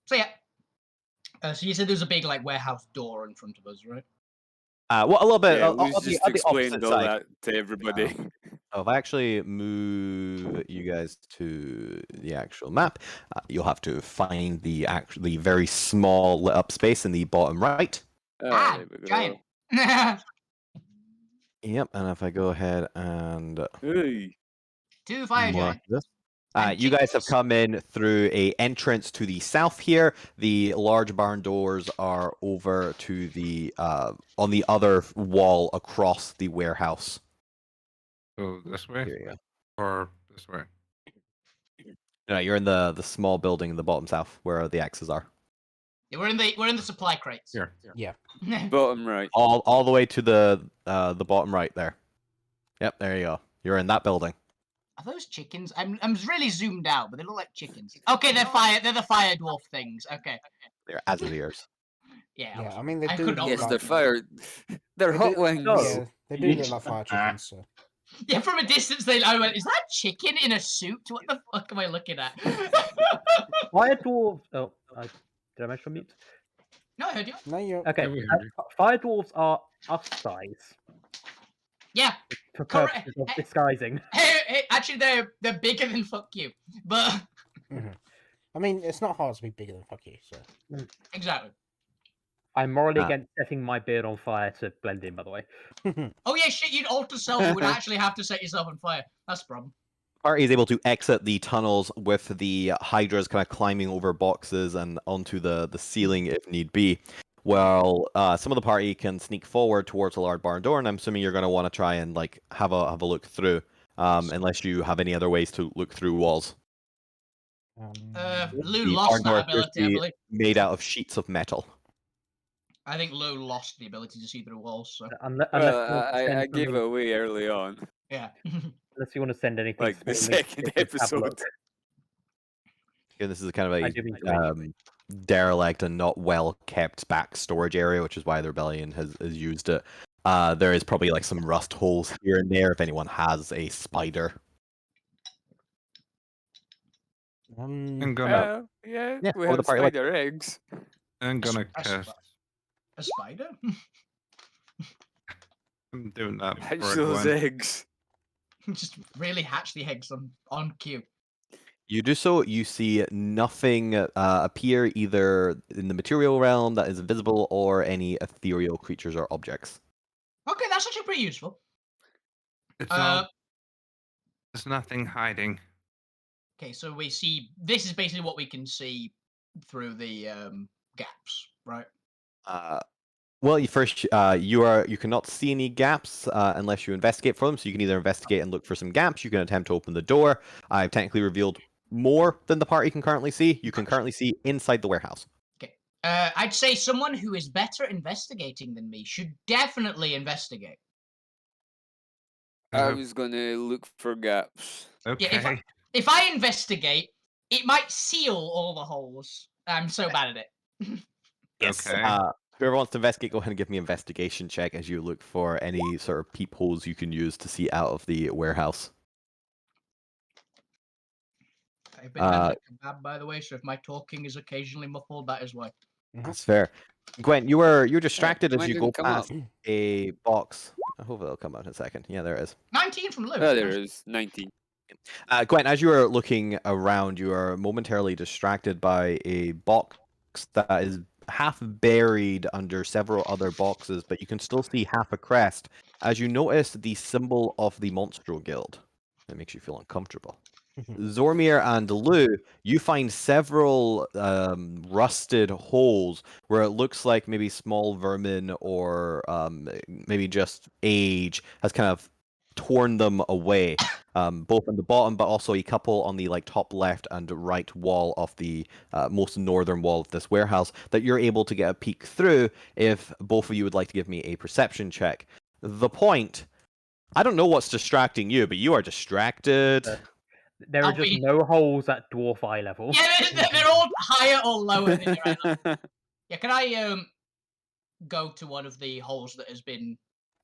So yeah. So you said there's a big like warehouse door in front of us, right? Well, a little bit. Yeah, on we the just explained opposite all side. that to everybody. So if I actually move you guys to the actual map, you'll have to find the very small lit up space in the bottom right. There we go. Giant. Yep, and if I go ahead and Hey. 2 fire mark giant. this. And You guys have chickens? come in through a entrance to the south here. The large barn doors are over to the on the other wall across the warehouse. Go this way Here you go. or this way? No, you're in the small building in the bottom south where the X's are. Yeah, we're in the supply crates. Here. Yeah. Bottom right. All the way to the bottom right there. Yep, there you go. You're in that building. Are those chickens? I'm really zoomed out, but they look like chickens. Okay, they're the fire dwarf things. Okay. They're Azazirs. Yeah. Yeah, I mean they I do could look not Yes, like they're fire. They're They hot do- wings. yeah, they do look like fire chickens. So. Yeah, from a distance, I went, is that chicken in a suit? What the fuck am I looking at? Fire dwarves. Oh, did I mention mute? No, I heard you. No, you're Okay, Yeah, we heard you. fire dwarves are us size Yeah. for Correct. purposes of disguising. Hey, actually, they're bigger than fuck you, but I mean, it's not hard to be bigger than fuck you. So. exactly. I'm morally Ah. against setting my beard on fire to blend in, by the way. Oh yeah, shit! You'd alter self. You would actually have to set yourself on fire. That's the problem. Party is able to exit the tunnels with the hydras kind of climbing over boxes and onto the ceiling if need be. While some of the party can sneak forward towards a large barn door, and I'm assuming you're going to want to try and like have a look through, unless you have any other ways to look through walls. Lou The lost barn door that appears ability, to I be believe. made out of sheets of metal. I think Lou lost the ability to see through walls. So Unless Well, you want to send I gave it something- away early on, yeah. Unless you want to send anything. like the small, second just have a look. episode. Again, this is kind of I do enjoy it. derelict and not well kept back storage area, which is why the rebellion has used it. There is probably like some rust holes here and there if anyone has a spider. I'm gonna Yeah, Yeah, we or the have party like- spider eggs. I'm gonna A cast. A spider? I'm doing that Hatch for those Gwen. eggs. Just really hatch the eggs on cue. You do so, you see nothing appear either in the material realm that is invisible or any ethereal creatures or objects. Okay, that's actually pretty useful. It's Uh, all. There's nothing hiding. Okay, so we see this is basically what we can see through the gaps, right? Well, you cannot see any gaps unless you investigate for them. So you can either investigate and look for some gaps. You can attempt to open the door. I've technically revealed more than the party can currently see. You can currently see inside the warehouse. Okay. I'd say someone who is better investigating than me should definitely investigate. I was gonna look for gaps. Okay. Yeah, if I investigate, it might seal all the holes. I'm so bad at it. Yes. Okay. Whoever wants to investigate, go ahead and give me an investigation check as you look for any sort of peepholes you can use to see out of the warehouse. I've been had like a kebab, by the way, so if my talking is occasionally muffled, that is why. That's fair. Gwen, you were distracted as mine you didn't go come up. past a box. I hope it'll come out in a second. Yeah, there it is. 19 from Lou. Oh, there is 19. Gwen, as you are looking around, you are momentarily distracted by a box that is half buried under several other boxes, but you can still see half a crest as you notice the symbol of the Monstro Guild. That makes you feel uncomfortable. Zormir and Lou, you find several rusted holes where it looks like maybe small vermin or maybe just age has kind of torn them away, both on the bottom, but also a couple on the top left and right wall of the most northern wall of this warehouse that you're able to get a peek through. If both of you would like to give me a perception check, the point. I don't know what's distracting you, but you are distracted. There are I'll just be- no holes at dwarf eye level. Yeah, they're all higher or lower than your eye level. Yeah, can I go to one of the holes that has been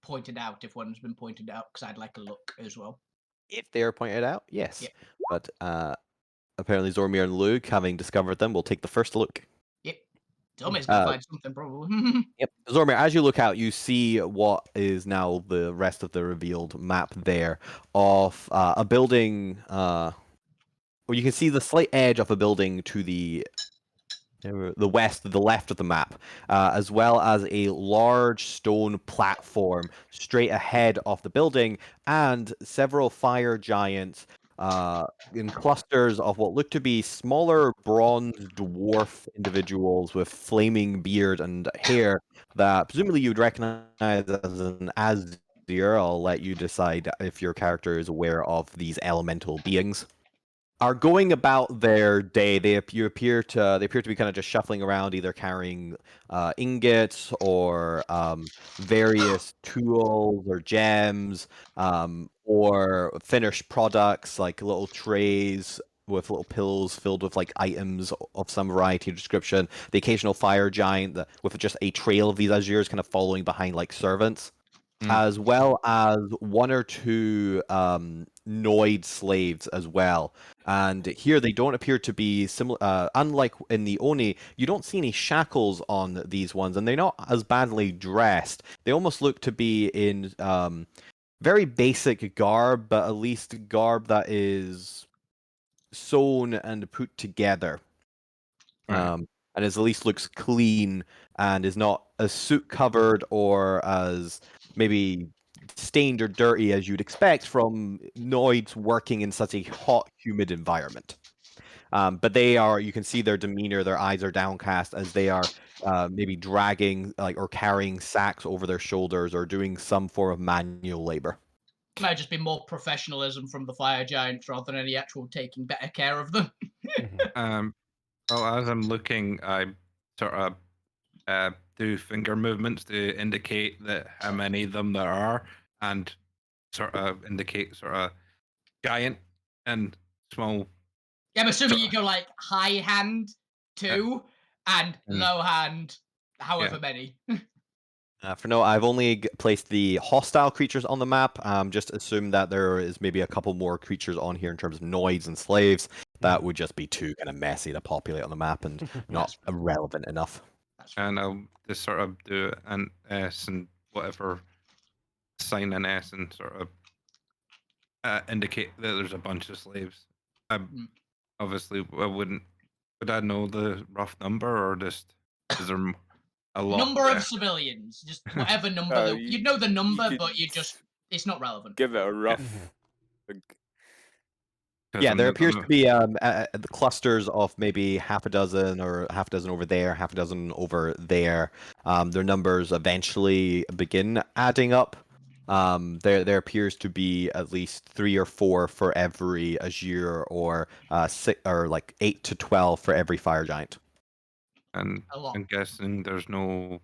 pointed out, if one's been pointed out, because I'd like a look as well. If they are pointed out, yes. Yep. But apparently Zormir and Luke, having discovered them, will take the first look. Yep. Somebody's gonna find something, probably. Yep. Zormir, as you look out, you see what is now the rest of the revealed map there of a building. Well, you can see the slight edge of a building to the west, the left of the map, as well as a large stone platform straight ahead of the building, and several fire giants in clusters of what look to be smaller bronze dwarf individuals with flaming beard and hair that presumably you'd recognize as an Azir. I'll let you decide if your character is aware of these elemental beings are going about their day. They appear to be kind of just shuffling around, either carrying ingots or various tools or gems, or finished products like little trays with little pills filled with items of some variety or description. The occasional fire giant with just a trail of these Azirs kind of following behind like servants. As well as one or two Noid slaves as well. And here they don't appear to be similar. Unlike in the Oni, you don't see any shackles on these ones, and they're not as badly dressed. They almost look to be in very basic garb, but at least garb that is sewn and put together. Right. And at least looks clean and is not as soot covered or as maybe stained or dirty as you'd expect from Noids working in such a hot, humid environment. But they are, you can see their demeanor, their eyes are downcast as they are maybe dragging or carrying sacks over their shoulders or doing some form of manual labor. Might just be more professionalism from the fire giants rather than any actual taking better care of them. Well, as I'm looking, I sort of do finger movements to indicate that how many of them there are, and sort of indicate sort of giant and small. Yeah, I'm assuming you go like high hand 2 and low hand however many. For now, I've only placed the hostile creatures on the map. Just assume that there is maybe a couple more creatures on here in terms of noids and slaves. That would just be too kind of messy to populate on the map and not relevant enough. And I'll just sort of do an S and whatever, sign an S and sort of indicate that there's a bunch of slaves. Obviously, would I know the rough number, or just is there a lot? Number of civilians, just whatever number. You'd know the number, but it's not relevant. Give it a rough. Yeah, there appears to be the clusters of maybe half a dozen or half a dozen over there, half a dozen over there. Their numbers eventually begin adding up. There appears to be at least 3 or 4 for every Azir, or 6 or 8 to 12 for every fire giant. And I'm guessing there's no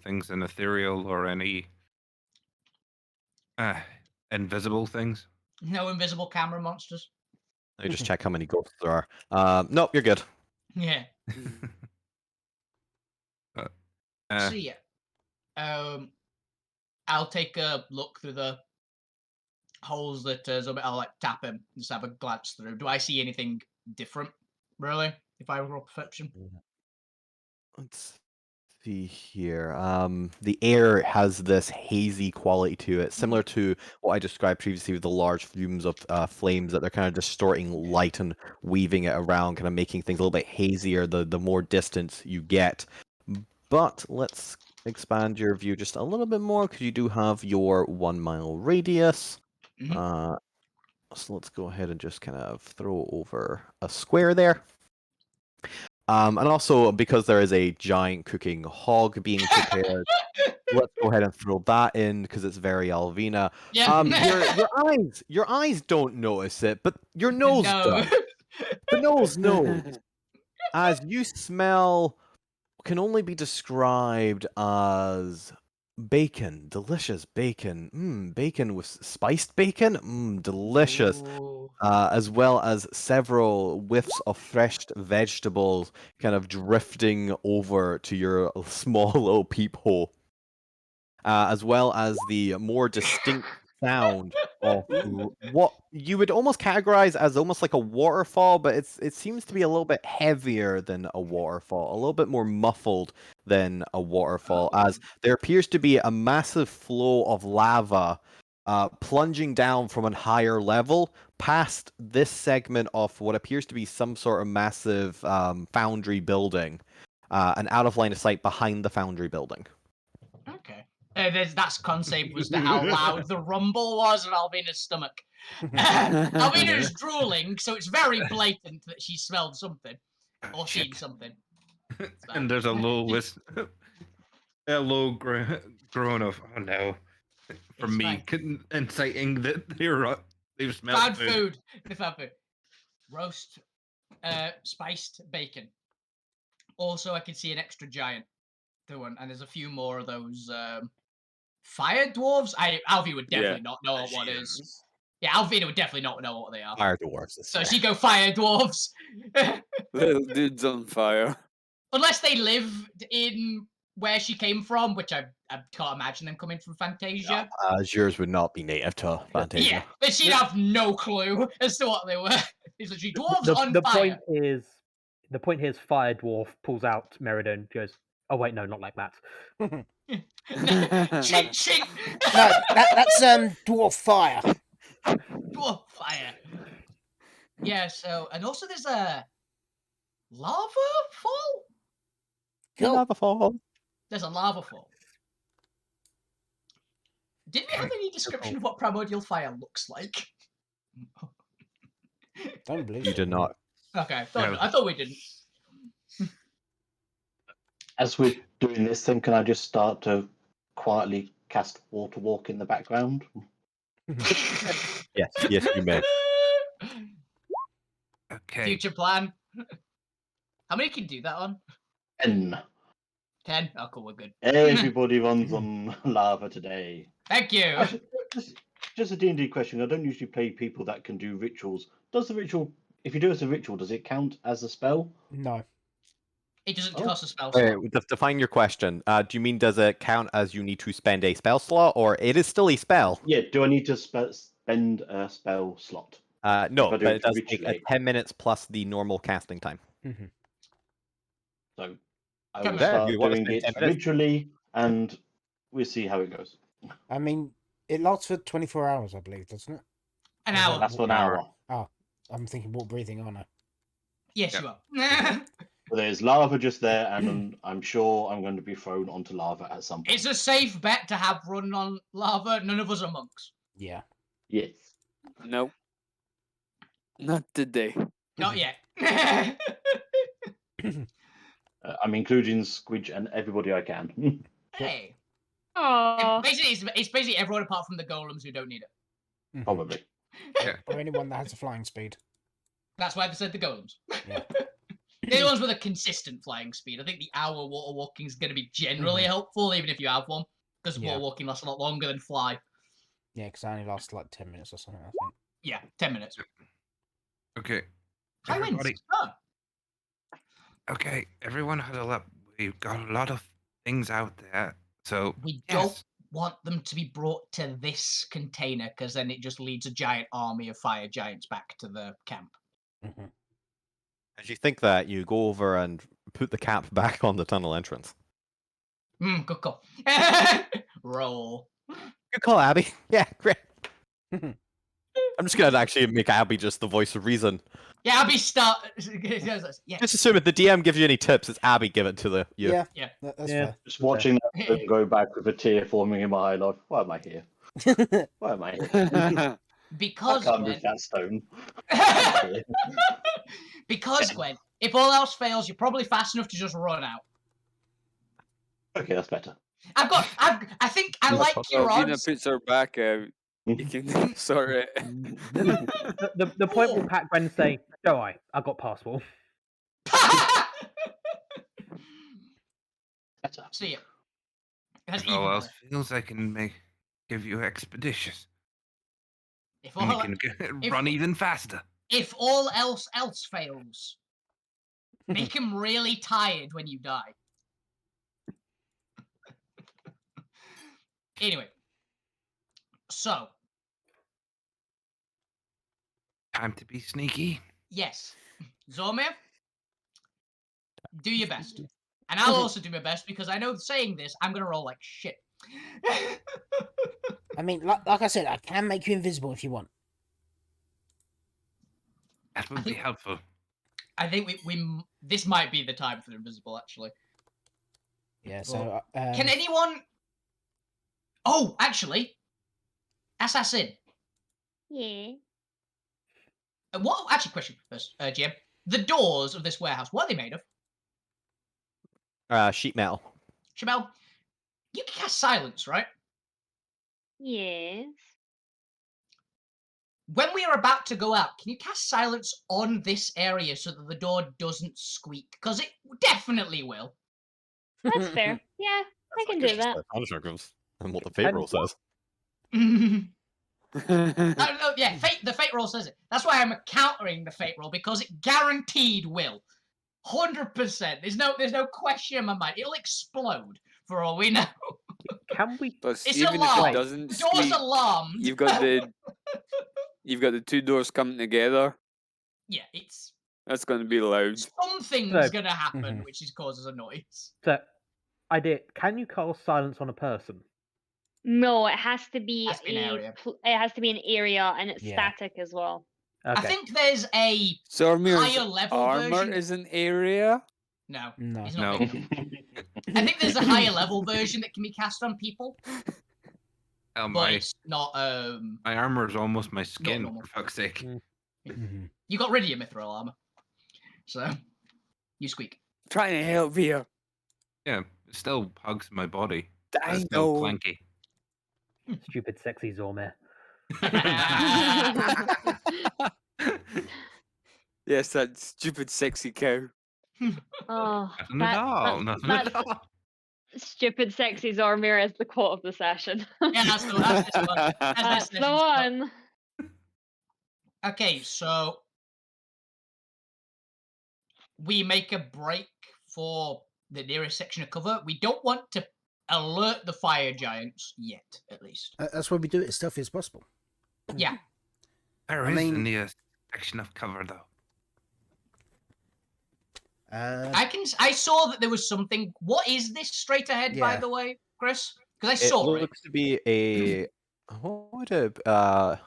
things in ethereal or any invisible things. No invisible camera monsters. Let me just check how many ghosts there are. Nope, you're good. Yeah. So yeah, I'll take a look through the holes that I'll tap him, just have a glance through. Do I see anything different, really, if I roll perception? Let's see here. The air has this hazy quality to it, similar to what I described previously with the large fumes of flames that they're kind of distorting light and weaving it around, kind of making things a little bit hazier the more distance you get. But let's expand your view just a little bit more, because you do have your 1 mile radius. So let's go ahead and just kind of throw over a square there. And also, because there is a giant cooking hog being prepared, let's go ahead and throw that in because it's very Alvina. Yeah. Your eyes don't notice it, but your nose No. does. The nose knows. As you smell, can only be described as bacon, delicious bacon. Bacon with spiced bacon, delicious. Ooh. As well as several whiffs of fresh vegetables kind of drifting over to your small little peephole. As well as the more distinct sound of what you would almost categorize as almost like a waterfall, but it seems to be a little bit heavier than a waterfall, a little bit more muffled than a waterfall, as there appears to be a massive flow of lava plunging down from a higher level past this segment of what appears to be some sort of massive foundry building, and out of line of sight behind the foundry building. Okay. That's concept was how loud the rumble was of Alvina's stomach. Alvina is drooling, so it's very blatant that she smelled something or seen something. And there's a low groan of oh no, for It's me, fine. inciting that they've smelled Found food. They found food. Roast, spiced bacon. Also, I can see an extra giant one, and there's a few more of those fire dwarves. Alvina would definitely not know what it is. Yeah, Alvina would definitely not know what they are. Fire dwarves. So she go fire dwarves. Little dudes on fire. Unless they lived in where she came from, which I can't imagine them coming from Fantasia. Yours would not be native to Fantasia. Yeah, but she'd have no clue as to what they were. It's literally dwarves on the fire. point here is Fire Dwarf pulls out Meriden, goes, "Oh wait, no, not like that." Chink, chink. No, that's dwarf fire. Dwarf fire. Yeah. So, and also there's a lava fall. Cool. Lava fall. There's a lava fall. Did we have any description of what primordial fire looks like? Don't believe You so. did not. Okay, No. I thought we didn't. As we're doing this, then can I just start to quietly cast Water Walk in the background? Yes, you may. Okay. Future plan. How many can do that on? 10. 10? Oh, cool, we're good. Everybody runs on lava today. Thank you. Actually, just a D&D question. I don't usually play people that can do rituals. Does the ritual, if you do it as a ritual, does it count as a spell? No. It doesn't Oh. cost a spell slot. Wait, define your question. Do you mean does it count as you need to spend a spell slot, or it is still a spell? Yeah, do I need to spend a spell slot? No, if I but do it does take ritually. 10 minutes plus the normal casting time. So I Come will there. start You wanna doing spend it 10 minutes? ritually, and we'll see how it goes. I mean, it lasts for 24 hours, I believe, doesn't it? An Is hour. that- That's for an hour. I'm thinking what breathing on it. Yes, Yeah. you are. But there's lava just there, and I'm sure I'm going to be thrown onto lava at some point. It's a safe bet to have run on lava. None of us are monks. Yeah. Yes. Nope. Not today. Not yet. I'm including Squidge and everybody I can. Hey. Aww. Basically, it's basically everyone apart from the golems who don't need it. Probably. Or anyone that has a flying speed. That's why they said the golems. Yeah. They're the ones with a consistent flying speed. I think the hour water walking is going to be generally helpful, even if you have one, because Yeah. water walking lasts a lot longer than fly. Yeah, because I only last like 10 minutes or something, I think. Yeah, 10 minutes. Okay. High winds. Everybody. Oh. Okay. Everyone has a lot. We've got a lot of things out there. So We yes. don't want them to be brought to this container, because then it just leads a giant army of fire giants back to the camp. As you think that, you go over and put the cap back on the tunnel entrance. Good call. Roll. Good call, Abby. Yeah, great. I'm just gonna actually make Abby just the voice of reason. Yeah, I'll be start. Yeah. Just assume if the DM gives you any tips, it's Abby give it to the you. Yeah. Yeah. That's Yeah. Just watching that go back with a tear forming in my eye, like, why am I here? Why am I here? Because I can't Gwen. move that stone. Because Gwen, if all else fails, you're probably fast enough to just run out. Okay, that's better. I think I like your Alvina odds. puts her back out. You can sort it. The point will Pat Gwen say, "Don't worry, I got past wall." Better. See ya. That's If all even else better. fails, I can give you expeditious. If And you all, can if- run even faster. if all else fails, make him really tired when you die. Anyway, so Time to be sneaky. yes, Zormir, do your best, and I'll also do my best because I know saying this, I'm gonna roll like shit. I mean, like I said, I can make you invisible if you want. That would be think- helpful. I think we this might be the time for the invisible actually. Yeah. So Can anyone? Oh, actually, assassin. Yeah. What? Actually, question first, GM. The doors of this warehouse, what are they made of? Sheet metal. Shabelle, you can cast silence, right? Yes. When we are about to go out, can you cast silence on this area so that the door doesn't squeak? Because it definitely will. That's fair. Yeah, I can do that. And what the fate roll says. Oh, yeah, the fate roll says it. That's why I'm countering the fate roll because it guaranteed will. 100%. There's no question in my mind. It'll explode for all we know. Can we? Plus, It's even if alarmed. it doesn't The door's squeak, alarmed. you've got the two doors coming together. Yeah, it's That's going to be loud. something's No. gonna happen, Mhm. which causes a noise. So, idea. Can you cast silence on a person? No, it has to be Has to be an area. It has to be an area, and it's Yeah. static as well. Okay. I think there's a Zormir's higher level armor version. is an area. No, No. he's not No. big enough. I think there's a higher level version that can be cast on people, but My it's not. my armor is almost my skin, normal. for fuck's sake. Mhm. You got rid of your mithril armor, so you squeak. Trying to help here. Yeah, it still hugs my body. I It's still know. clanky. Stupid, sexy Zormir. Yes, that stupid sexy cow. Oh, Nothing at all. Nothing at that's all. stupid, sexy Zormir is the quote of the session. Yeah, that's this one. That's this the one. Okay, so we make a break for the nearest section of cover. We don't want to alert the fire giants yet, at least. That's why we do it as stealthy as possible. Yeah. There I is mean- in the section of cover, though. I saw that there was something. What is this straight ahead, by Yeah. the way, Chris? Because I It saw it. looks to be a what would it their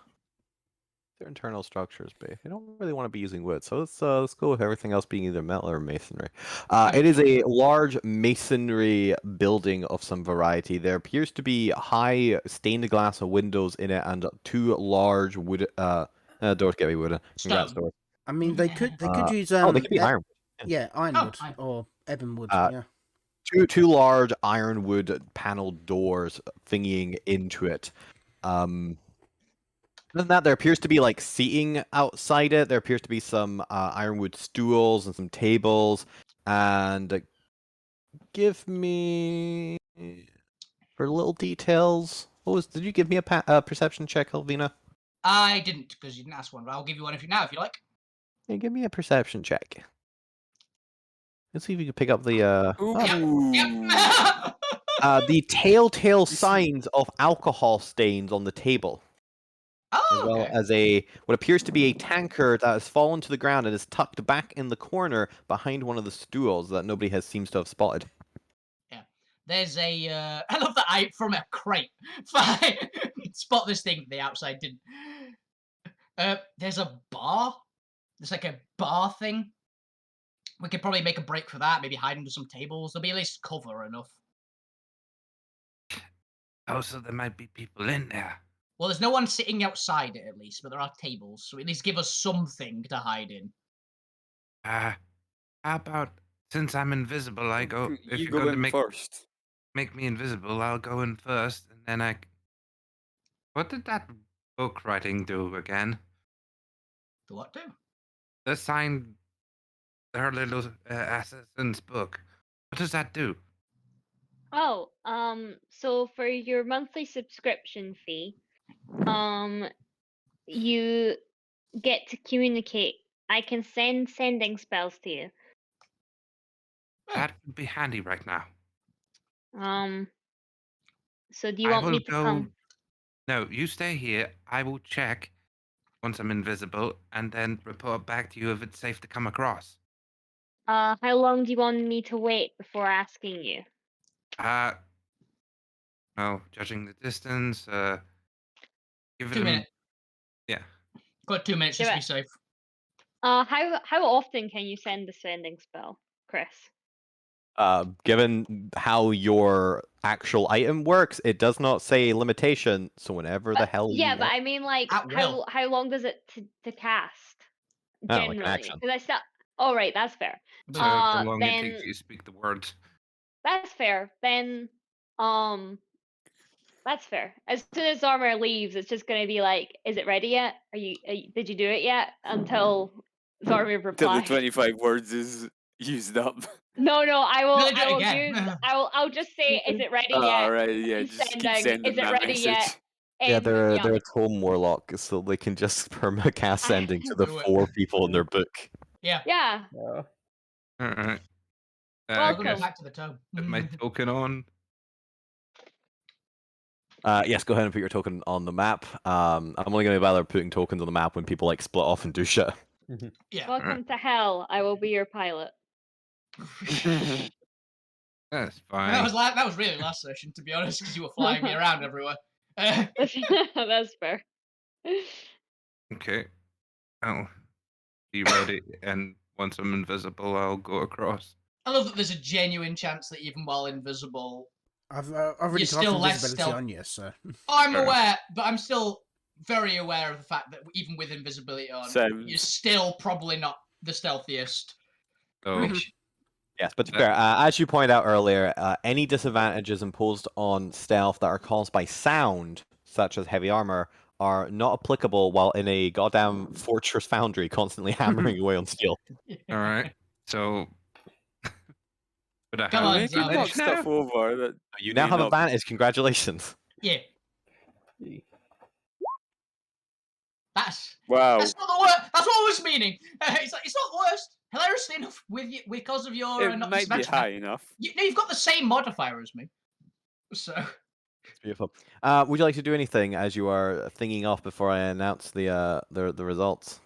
internal structures be? They don't really want to be using wood, so let's go with everything else being either metal or masonry. It is a large masonry building of some variety. There appears to be high stained glass windows in it and two large wood doors. Get me wooden. Congrats, Stone. doors. I mean, they could use they could be iron. Yeah, ironwood iron. or ebonwood. Uh, Yeah. Two large ironwood paneled doors thingying into it. Other than that, there appears to be like seating outside it. There appears to be some ironwood stools and some tables. And give me for little details. Did you give me a perception check, Elvina? I didn't, because you didn't ask one, but I'll give you one if you like. Hey, give me a perception check. Let's see if you can pick up the Yep. the telltale see- signs of alcohol stains on the table. As Oh, well okay. as what appears to be a tankard that has fallen to the ground and is tucked back in the corner behind one of the stools that nobody seems to have spotted. There's a. I love that I from a crate. Fine. Spot this thing. The outside didn't. There's a bar. There's like a bar thing. We could probably make a break for that. Maybe hide under some tables. There'll be at least cover enough. Oh, so there might be people in there. Well, there's no one sitting outside it at least, but there are tables, so at least give us something to hide in. How about since I'm invisible, I go. If You you're go going to in first. make me invisible, I'll go in first, and then I. What did that book writing do again? Do what do? The sign, her little assassin's book. What does that do? Oh, so for your monthly subscription fee, you get to communicate. I can send sending spells to you. That would be handy right now. So do you I want me will to go. come? No, you stay here. I will check once I'm invisible, and then report back to you if it's safe to come across. How long do you want me to wait before asking you? Well, judging the distance, give it 2 minutes. Yeah. Got 2 minutes Give just to it. be safe. How often can you send the sending spell, Chris? Given how your actual item works, it does not say limitation. So whenever the hell Yeah, you but I mean, like, At will. how long does it to cast? Oh, like an Generally, action. because I still. Oh, right, that's fair. So how long it Then takes you to speak the words. that's fair. Then, that's fair. As soon as Zormer leaves, it's just gonna be like, "Is it ready yet? Did you do it yet?" Until Zormer Till the replies. 25 words is used up. No, I will. Really do I it will again. use. I'll just say, "Is it ready yet?" Alright, yeah, And just keep sending. sending Is it that ready message. yet? Yeah, And, they're a tome warlock, so they can just permacast sending to the Do it. 4 people in their book. Yeah. Yeah. Yeah. Alright. Welcome. Chris, Back to the tome. put my token on. Yes, go ahead and put your token on the map. I'm only going to bother putting tokens on the map when people like split off and do shit. Yeah. Welcome to hell. I will be your pilot. That's And fine. that was really last session, to be honest, because you were flying me around everywhere. That's fair. Okay. I'll be ready, and once I'm invisible, I'll go across. I love that there's a genuine chance that even while invisible, I've already You're got still less invisibility stealth. on you, so. I'm Fair enough. aware, but I'm still very aware of the fact that even with invisibility on, Same. you're still probably not the stealthiest. So Which, Yes, but to be fair, as you pointed out earlier, any disadvantages imposed on stealth that are caused by sound, such as heavy armor, are not applicable while in a goddamn fortress foundry constantly hammering away on steel. all right. So, but I Come have on, Make you knock advantage now? stuff over that You now may have not- advantage. Congratulations. yeah, that's Wow. not the worst. That's what I was meaning. It's not the worst. Hilariously enough, because of your It not might be disadvantage, high enough. you've got the same modifier as me. So It's beautiful. Would you like to do anything as you are thinking off before I announce the results?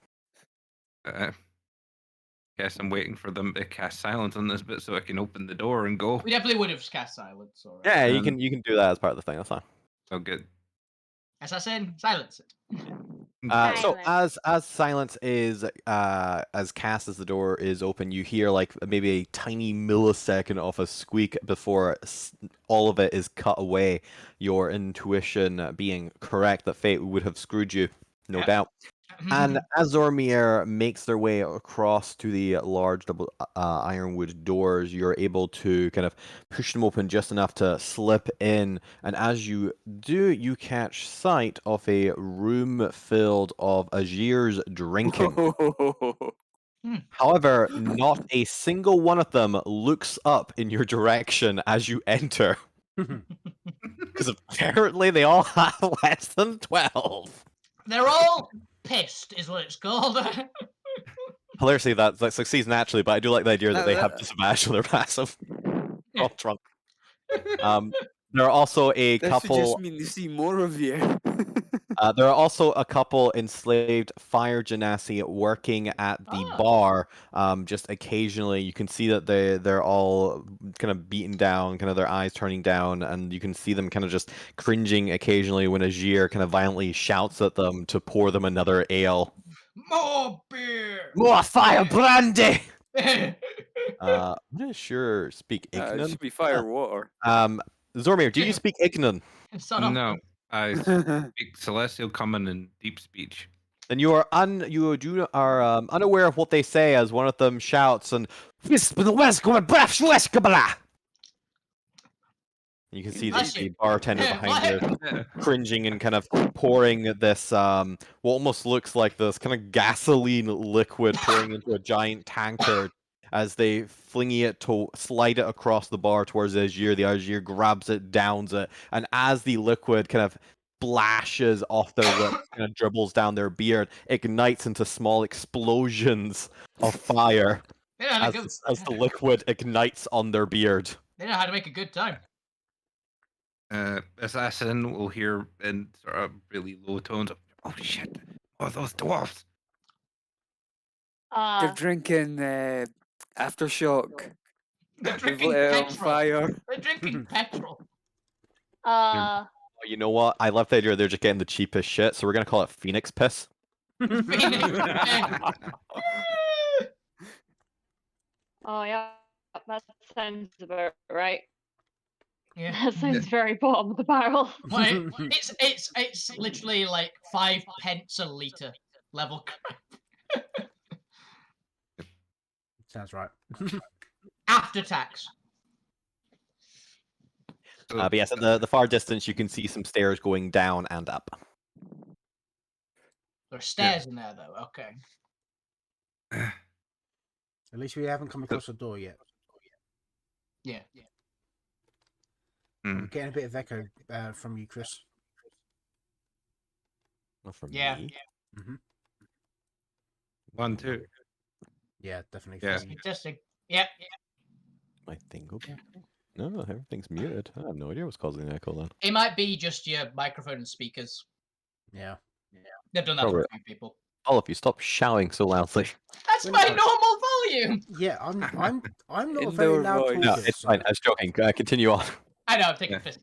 Guess I'm waiting for them to cast silence on this bit so I can open the door and go. we definitely would have cast silence. Already. Yeah, you Um, can do that as part of the thing. That's fine. Oh, good. Assassin, silence it. So Silence. as silence is as cast as the door is open, you hear like maybe a tiny millisecond of a squeak before all of it is cut away. Your intuition being correct that fate would have screwed you, no Yep. doubt. And as Zormir makes their way across to the large double ironwood doors, you're able to kind of push them open just enough to slip in. And as you do, you catch sight of a room filled of Agirs drinking. However, not a single one of them looks up in your direction as you enter. Because apparently they all have less than 12. They're all pissed, is what it's called. Hilariously, that succeeds naturally, but I do like the idea that they have That- disadvantage on their passive. They're all drunk. There are also a That should just couple. mean to see more of you. There are also a couple enslaved fire genasi working at the Ah. bar. Just occasionally, you can see that they're all kind of beaten down, kind of their eyes turning down, and you can see them kind of just cringing occasionally when Ajir kind of violently shouts at them to pour them another ale. More beer. More fire brandy. I'm not sure speak It Ignan. should be fire water. Zormir, do you speak Ignan? Son of No. I speak Celestial Common and Deep Speech. And you are unaware of what they say as one of them shouts and you can see Bless the you. bartender Yeah, behind you cringing and kind of pouring this what almost looks like this kind of gasoline liquid pouring into a giant tankard as they flingy it to slide it across the bar towards the Azir. The Azir grabs it, downs it, and as the liquid kind of splashes off their lips, kind of dribbles down their beard, ignites into small explosions of fire They know how to as the liquid ignites on their beard. They know how to make a good time. Assassin will hear in sort of really low tones, "Oh shit! Oh, those dwarfs!" They're drinking aftershock. They're They've drinking lit it on petrol. fire. They're drinking petrol. Oh, you know what? I love the idea they're just getting the cheapest shit, so we're gonna call it Phoenix piss. Phoenix. Oh yeah, that sounds about right. Yeah. That sounds very bottom of the barrel. Well, it's literally like 5 pence a litre level. Sounds right. After tax. But yes, at the far distance, you can see some stairs going down and up. There are stairs in there though. Okay. At least we haven't come across a door yet. Yeah. I'm getting a bit of echo from you, Chris. Not from Yeah. me. Mm-hmm. 1, 2. Yeah, definitely. Yeah. from you. Testing. Yep. My thing go back? No, everything's muted. I have no idea what's causing the echo then. It might be just your microphone and speakers. Yeah. They've done that for a Robert. few people. All of you, stop shouting so loudly. That's When- my normal volume. Yeah, I'm not a Indoor very loud voice. talker. No, it's fine. I was joking. Continue on. I know. I'm taking Yeah. a piss.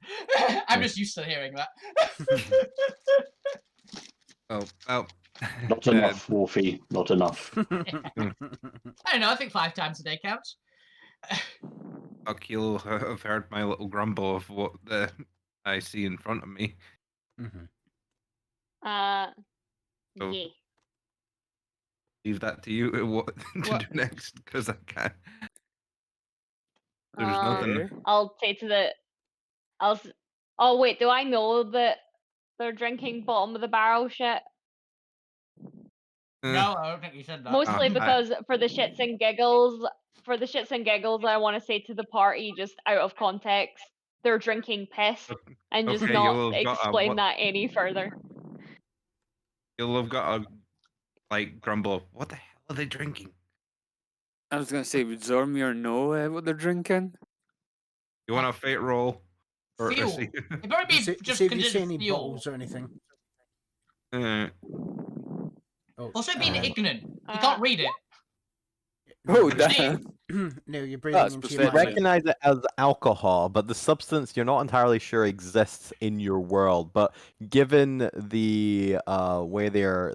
I'm just used to hearing that. Oh. Not enough, Wolfie. Not enough. I don't know. I think 5 times a day counts. You'll have heard my little grumble of what I see in front of me. Mhm. So- Yeah. Leave that to you. What to What? do next? Because I can't. There's Um, nothing. Okay. I'll say to the, oh wait, do I know that they're drinking bottom of the barrel shit? No, I don't think you said that. Mostly I- because for the shits and giggles, I want to say to the party, just out of context, they're drinking piss, and just Okay, not you'll have got a explain what- that any further. You'll have got a grumble. Of, what the hell are they drinking? I was gonna say, would Zormir know what they're drinking? You want a fate roll? Fuel. see- It'd probably be See, just see if you see considered any fuel. bottles or anything. Oh, Also, being ignorant. You Uh, can't read it. Oh, See? damn. no, you're breathing That's into You your specific. mic. recognize it as alcohol, but the substance you're not entirely sure exists in your world. But given the way they're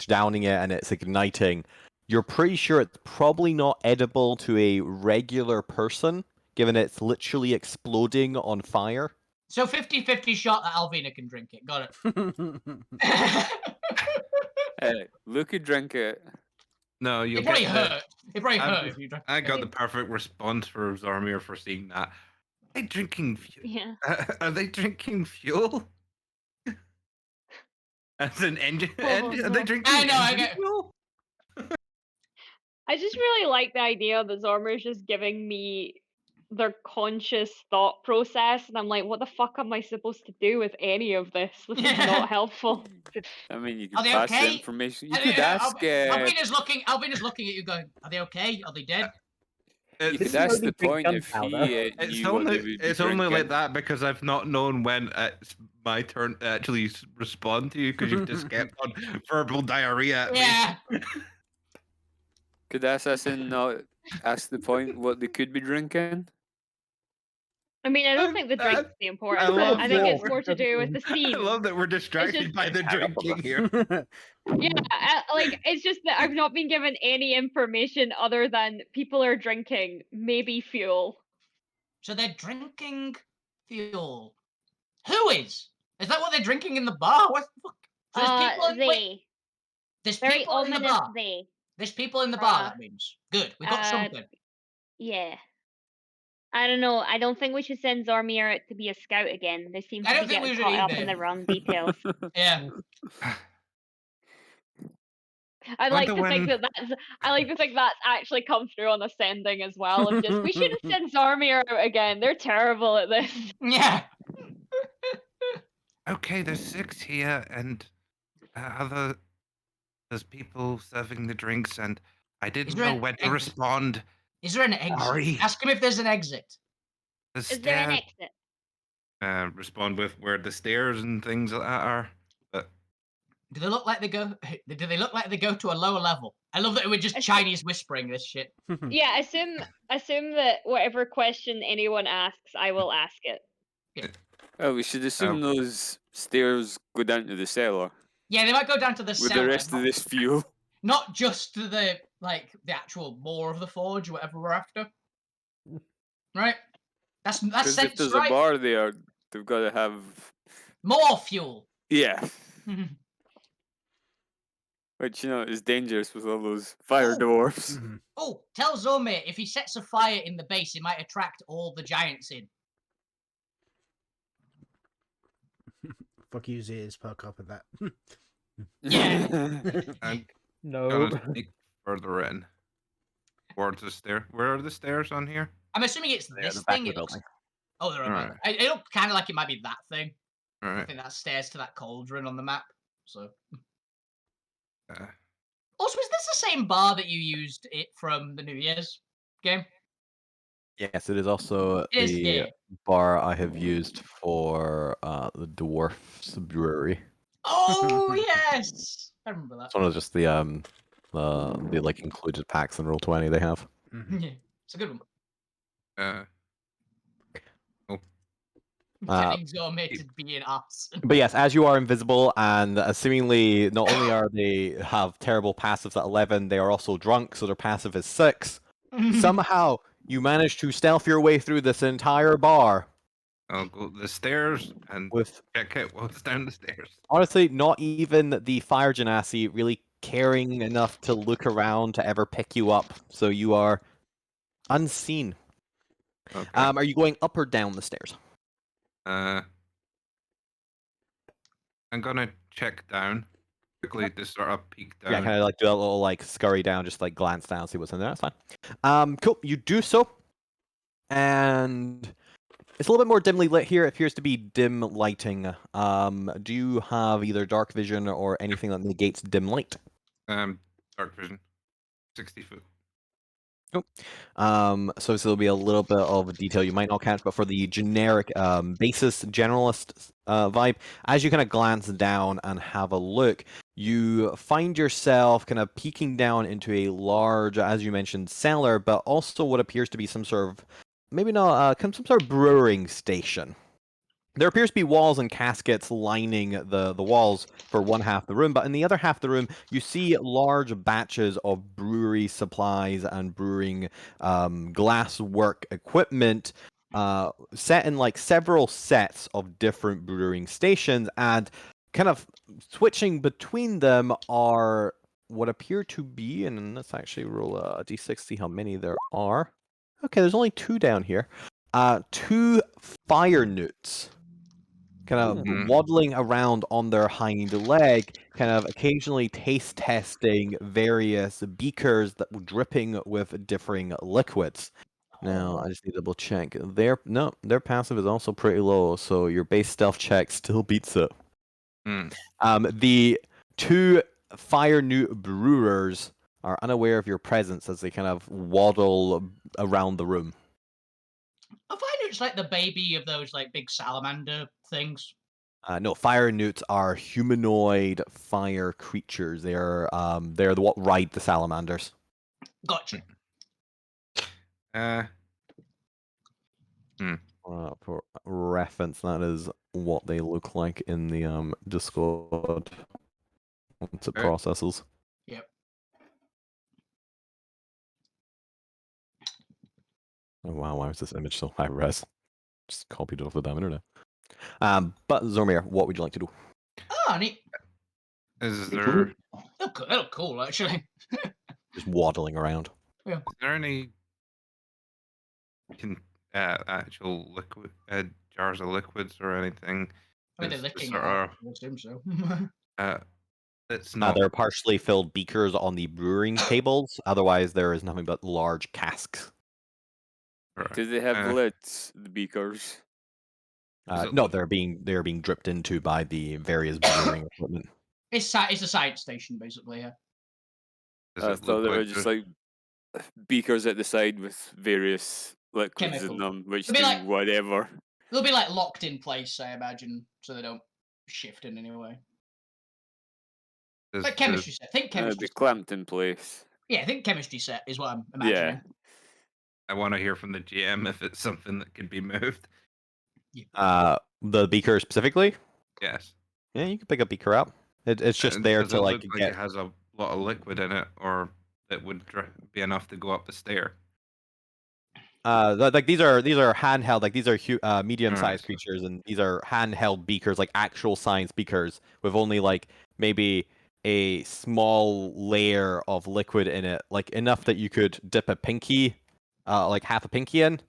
downing it and it's igniting, you're pretty sure it's probably not edible to a regular person, given it's literally exploding on fire. So 50-50 shot that Alvina can drink it. Got it. Hey, Luke could drink it. No, you'll It probably get the- hurt. It probably I'm- hurt if you drank I it. got the perfect response for Zormir for seeing that. Are they drinking fuel? Yeah. Are they drinking fuel? As an engine? Are they drinking I know, I engine get- fuel? I just really like the idea that Zormer's just giving me their conscious thought process, and I'm like, what the fuck am I supposed to do with any of this? This is not helpful. I mean, you Are could they pass the okay? information. You could ask. Alvina's looking at you going, are they okay? Are they dead? You It's, could ask the point if he it's knew what they only would be it's only like drinking. that because I've not known when it's my turn to actually respond to you because you've just kept on verbal diarrhea at me. Yeah. Could Assassin not ask the point what they could be drinking? I mean, I don't think the drink's the important bit. love I think that. it's more to do with the I scene. love that we're distracted just- by the drinking here. Yeah, like it's just that I've not been given any information other than people are drinking maybe fuel. So they're drinking fuel. Who is? Is that what they're drinking in the bar? What the fuck? So there's people in, wait, They. there's Very people in the ominous bar. they. There's people in the bar, Uh, that means. Good, we got something. Yeah. I don't know. I don't think we should send Zormir out to be a scout again. They seem I to don't be think we getting should caught up in either. the wrong details. Yeah. I like Wonder to think when- that's actually come through on the sending as well. Of just we should have sent Zormir out again. They're terrible at this. Yeah. Okay, there's 6 here, and there's people serving the drinks, and I didn't there know an when to exit? respond. Is there an exit? Sorry. Ask him if there's an exit. The Is there an stair. exit? Respond with where the stairs and things like that are. But Do they look like they go? Do they look like they go to a lower level? I love that we're just Chinese whispering this shit. Yeah, assume that whatever question anyone asks, I will ask it. Oh, we should assume those stairs go down to the cellar Yeah, they might go down to the with cellar. the rest of this fuel. Not just to the actual more of the forge, whatever we're after. Right? That's Because sense, if there's right? a bar there, they've got to have. More fuel. Yeah. Which, is dangerous with all those fire dwarfs. Oh, tell Zome if he sets a fire in the base, it might attract all the giants in. Fuck you, ears perk up at that. Yeah. I'm No. gonna sneak further in towards the stair. Where are the stairs on here? I'm assuming it's They're at this the back thing. of the It looks... building. Oh, they're Alright. above. It looked kind of like it might be that thing. All I right. think that stairs to that cauldron on the map. So. Uh, Also, is this the same bar that you used it from the New Year's game? Yes, it is also It is, the yeah. bar I have used for the Dwarf's Brewery. Oh yes, I remember that. It's one of just the like included packs in Roll20 they have. Yeah, it's a good one. Telling Zorme to be an ass. But yes, as you are invisible and seemingly not only are they have terrible passives at 11, they are also drunk, so their passive is 6. Somehow you manage to stealth your way through this entire bar. I'll go to the stairs and With check out what's down the stairs. honestly, not even the fire genasi really caring enough to look around to ever pick you up, so you are unseen. Okay. Are you going up or down the stairs? I'm gonna check down quickly to sort of peek down. Yeah, kind of like do a little like scurry down, just like glance down, see what's in there. That's fine. Cool. You do so, and it's a little bit more dimly lit here. It appears to be dim lighting. Do you have either dark vision or anything that negates dim light? Dark vision, 60 foot. So this will be a little bit of detail you might not catch, but for the generic basis generalist vibe, as you kind of glance down and have a look, you find yourself kind of peeking down into a large, as you mentioned, cellar, but also what appears to be some sort of, maybe not, some sort of brewing station. There appears to be walls and caskets lining the walls for one half of the room, but in the other half of the room, you see large batches of brewery supplies and brewing glasswork equipment set in like several sets of different brewing stations, and kind of switching between them are what appear to be, and let's actually roll a d6, see how many there are. Okay, there's only 2 down here. 2 fire newts. Kind of waddling around on their hind leg, kind of occasionally taste testing various beakers that were dripping with differing liquids. Now, I just need to double check. Their passive is also pretty low, so your base stealth check still beats it. The 2 fire newt brewers are unaware of your presence as they kind of waddle around the room. I find it's like the baby of those like big salamander things. No, fire newts are humanoid fire creatures. They're what ride the salamanders. Gotcha. For reference, that is what they look like in the Discord once it processes. Yep. Oh wow, why is this image so high res? Just copied it off the damn internet. But Zormir, what would you like to do? Oh, neat. Is there They look cool, actually. Just waddling around. is there any actual liquid jars of liquids or anything? I mean, they're It's licking it sort off. of I assume so. it's not. There are partially filled beakers on the brewing tables. Otherwise, there is nothing but large casks. Right. Do they have lids, the beakers? No, they're being dripped into by the various brewing equipment. It's a science station, basically. Yeah. I thought they were just like beakers at the side with various liquids in Chemical. them, which It'd do be like- whatever. They'll be like locked in place, I imagine, so they don't shift in any way. Like chemistry set. Think It'd chemistry be set. clamped in place. Yeah, I think chemistry set is what I'm imagining. Yeah. I want to hear from the GM if it's something that could be moved. The beaker specifically? Yes. Yeah, you can pick a beaker up. It's just there Does to it like look get. it has a lot of liquid in it, or it would be enough to go up the stair. Like these are handheld, like these are medium-sized Alright. creatures, and these are handheld beakers, like actual science beakers, with only like maybe a small layer of liquid in it, like enough that you could dip a pinky, like half a pinky in.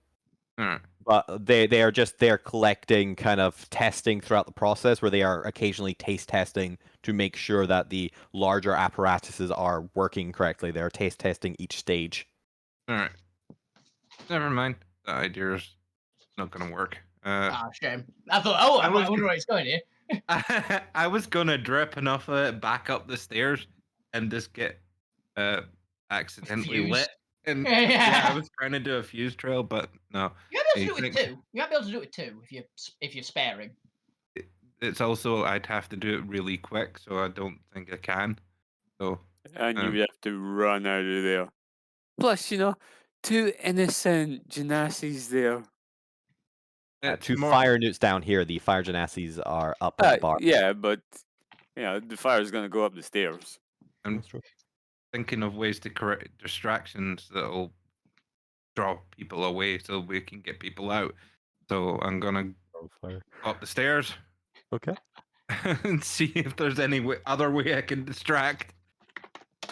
Alright. But they're collecting, kind of testing throughout the process, where they are occasionally taste testing to make sure that the larger apparatuses are working correctly. They're taste testing each stage. Alright. Never mind. The idea's not gonna work. Shame. I thought, I was wonder where it's going here. I was gonna drip enough of it back up the stairs and just get accidentally Fused. lit. And Yeah. I was trying to do a fuse trail, but no. You might be able to do it with two. You might be able to do it with two if you're sparing. It's also I'd have to do it really quick, so I don't think I can. So And you would have to run out of there. Plus, two innocent Genassis there. Two fire newts down here. The fire genassis are up at the bar. Yeah, but the fire's going to go up the stairs. I'm thinking of ways to correct distractions that'll draw people away so we can get people out. So I'm gonna go up the stairs. Okay. And see if there's any other way I can distract.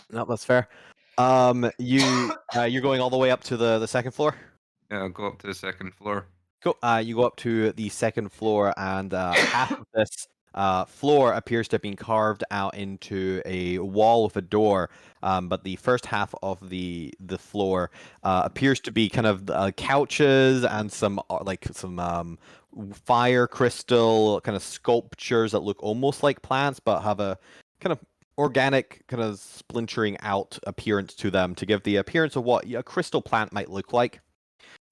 No, that's fair. You're going all the way up to the second floor? Yeah, I'll go up to the second floor. Cool. You go up to the second floor, and half of this floor appears to have been carved out into a wall with a door. But the first half of the floor appears to be kind of couches and some fire crystal kind of sculptures that look almost like plants, but have a kind of organic, kind of splintering out appearance to them to give the appearance of what a crystal plant might look like.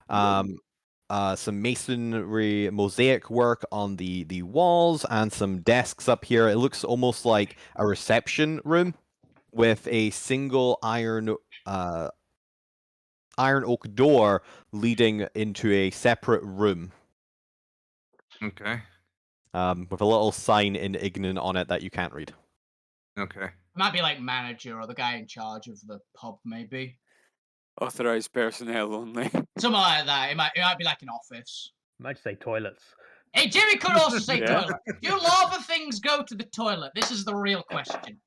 Some masonry mosaic work on the walls, and some desks up here. It looks almost like a reception room with a single iron oak door leading into a separate room. Okay. With a little sign in Ignan on it that you can't read. Okay. It might be like manager or the guy in charge of the pub, maybe. Authorized personnel only. Something like that. It might be like an office. Might say toilets. Hey, Jimmy could also say Yeah. toilet. Do lava things go to the toilet? This is the real question.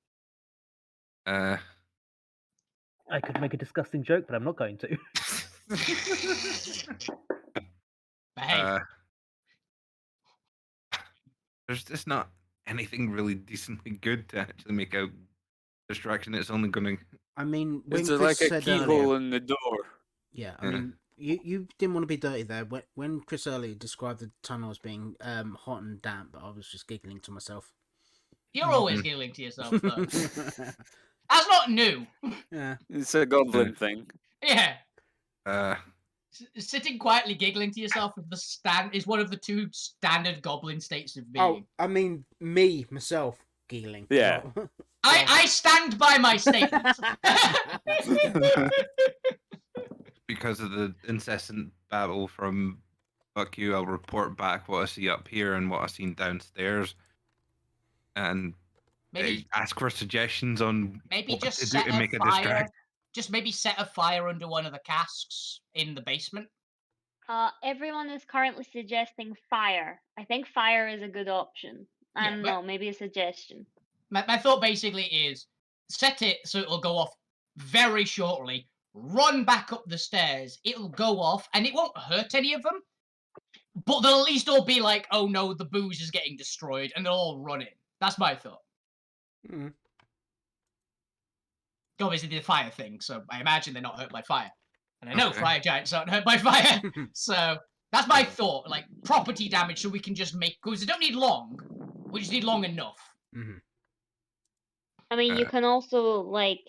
I could make a disgusting joke, but I'm not going to. But hey, There's just not anything really decently good to actually make a distraction. It's only going to. I mean, when Is there Chris like a said keyhole earlier, in the door? yeah, I mean, you didn't want to be dirty there. When Chris earlier described the tunnel as being hot and damp, I was just giggling to myself. you're always giggling to yourself, though. That's not new. Yeah. It's a goblin thing. Yeah. Uh, Sitting quietly giggling to yourself is one of the two standard goblin states of being. Oh, I mean, myself, giggling. Yeah. not- I stand by my statement. because of the incessant battle from fuck you, I'll report back what I see up here and what I've seen downstairs. And Maybe ask for suggestions on maybe what just to do set to a make a fire. distract. Just maybe set a fire under one of the casks in the basement. Everyone is currently suggesting fire. I think fire is a good option. I Yeah, don't but- know, maybe a suggestion. My thought basically is set it so it'll go off very shortly. Run back up the stairs. It'll go off, and it won't hurt any of them. But they'll at least all be like, "Oh no, the booze is getting destroyed," and they'll all run in. That's my thought. Mm. Obviously, the fire thing, so I imagine they're not hurt by fire. And I know Okay. fire giants aren't hurt by fire, so that's my thought. Like property damage, so we can just make because they don't need long. We just need long enough. Mhm. I mean, you Uh, can also like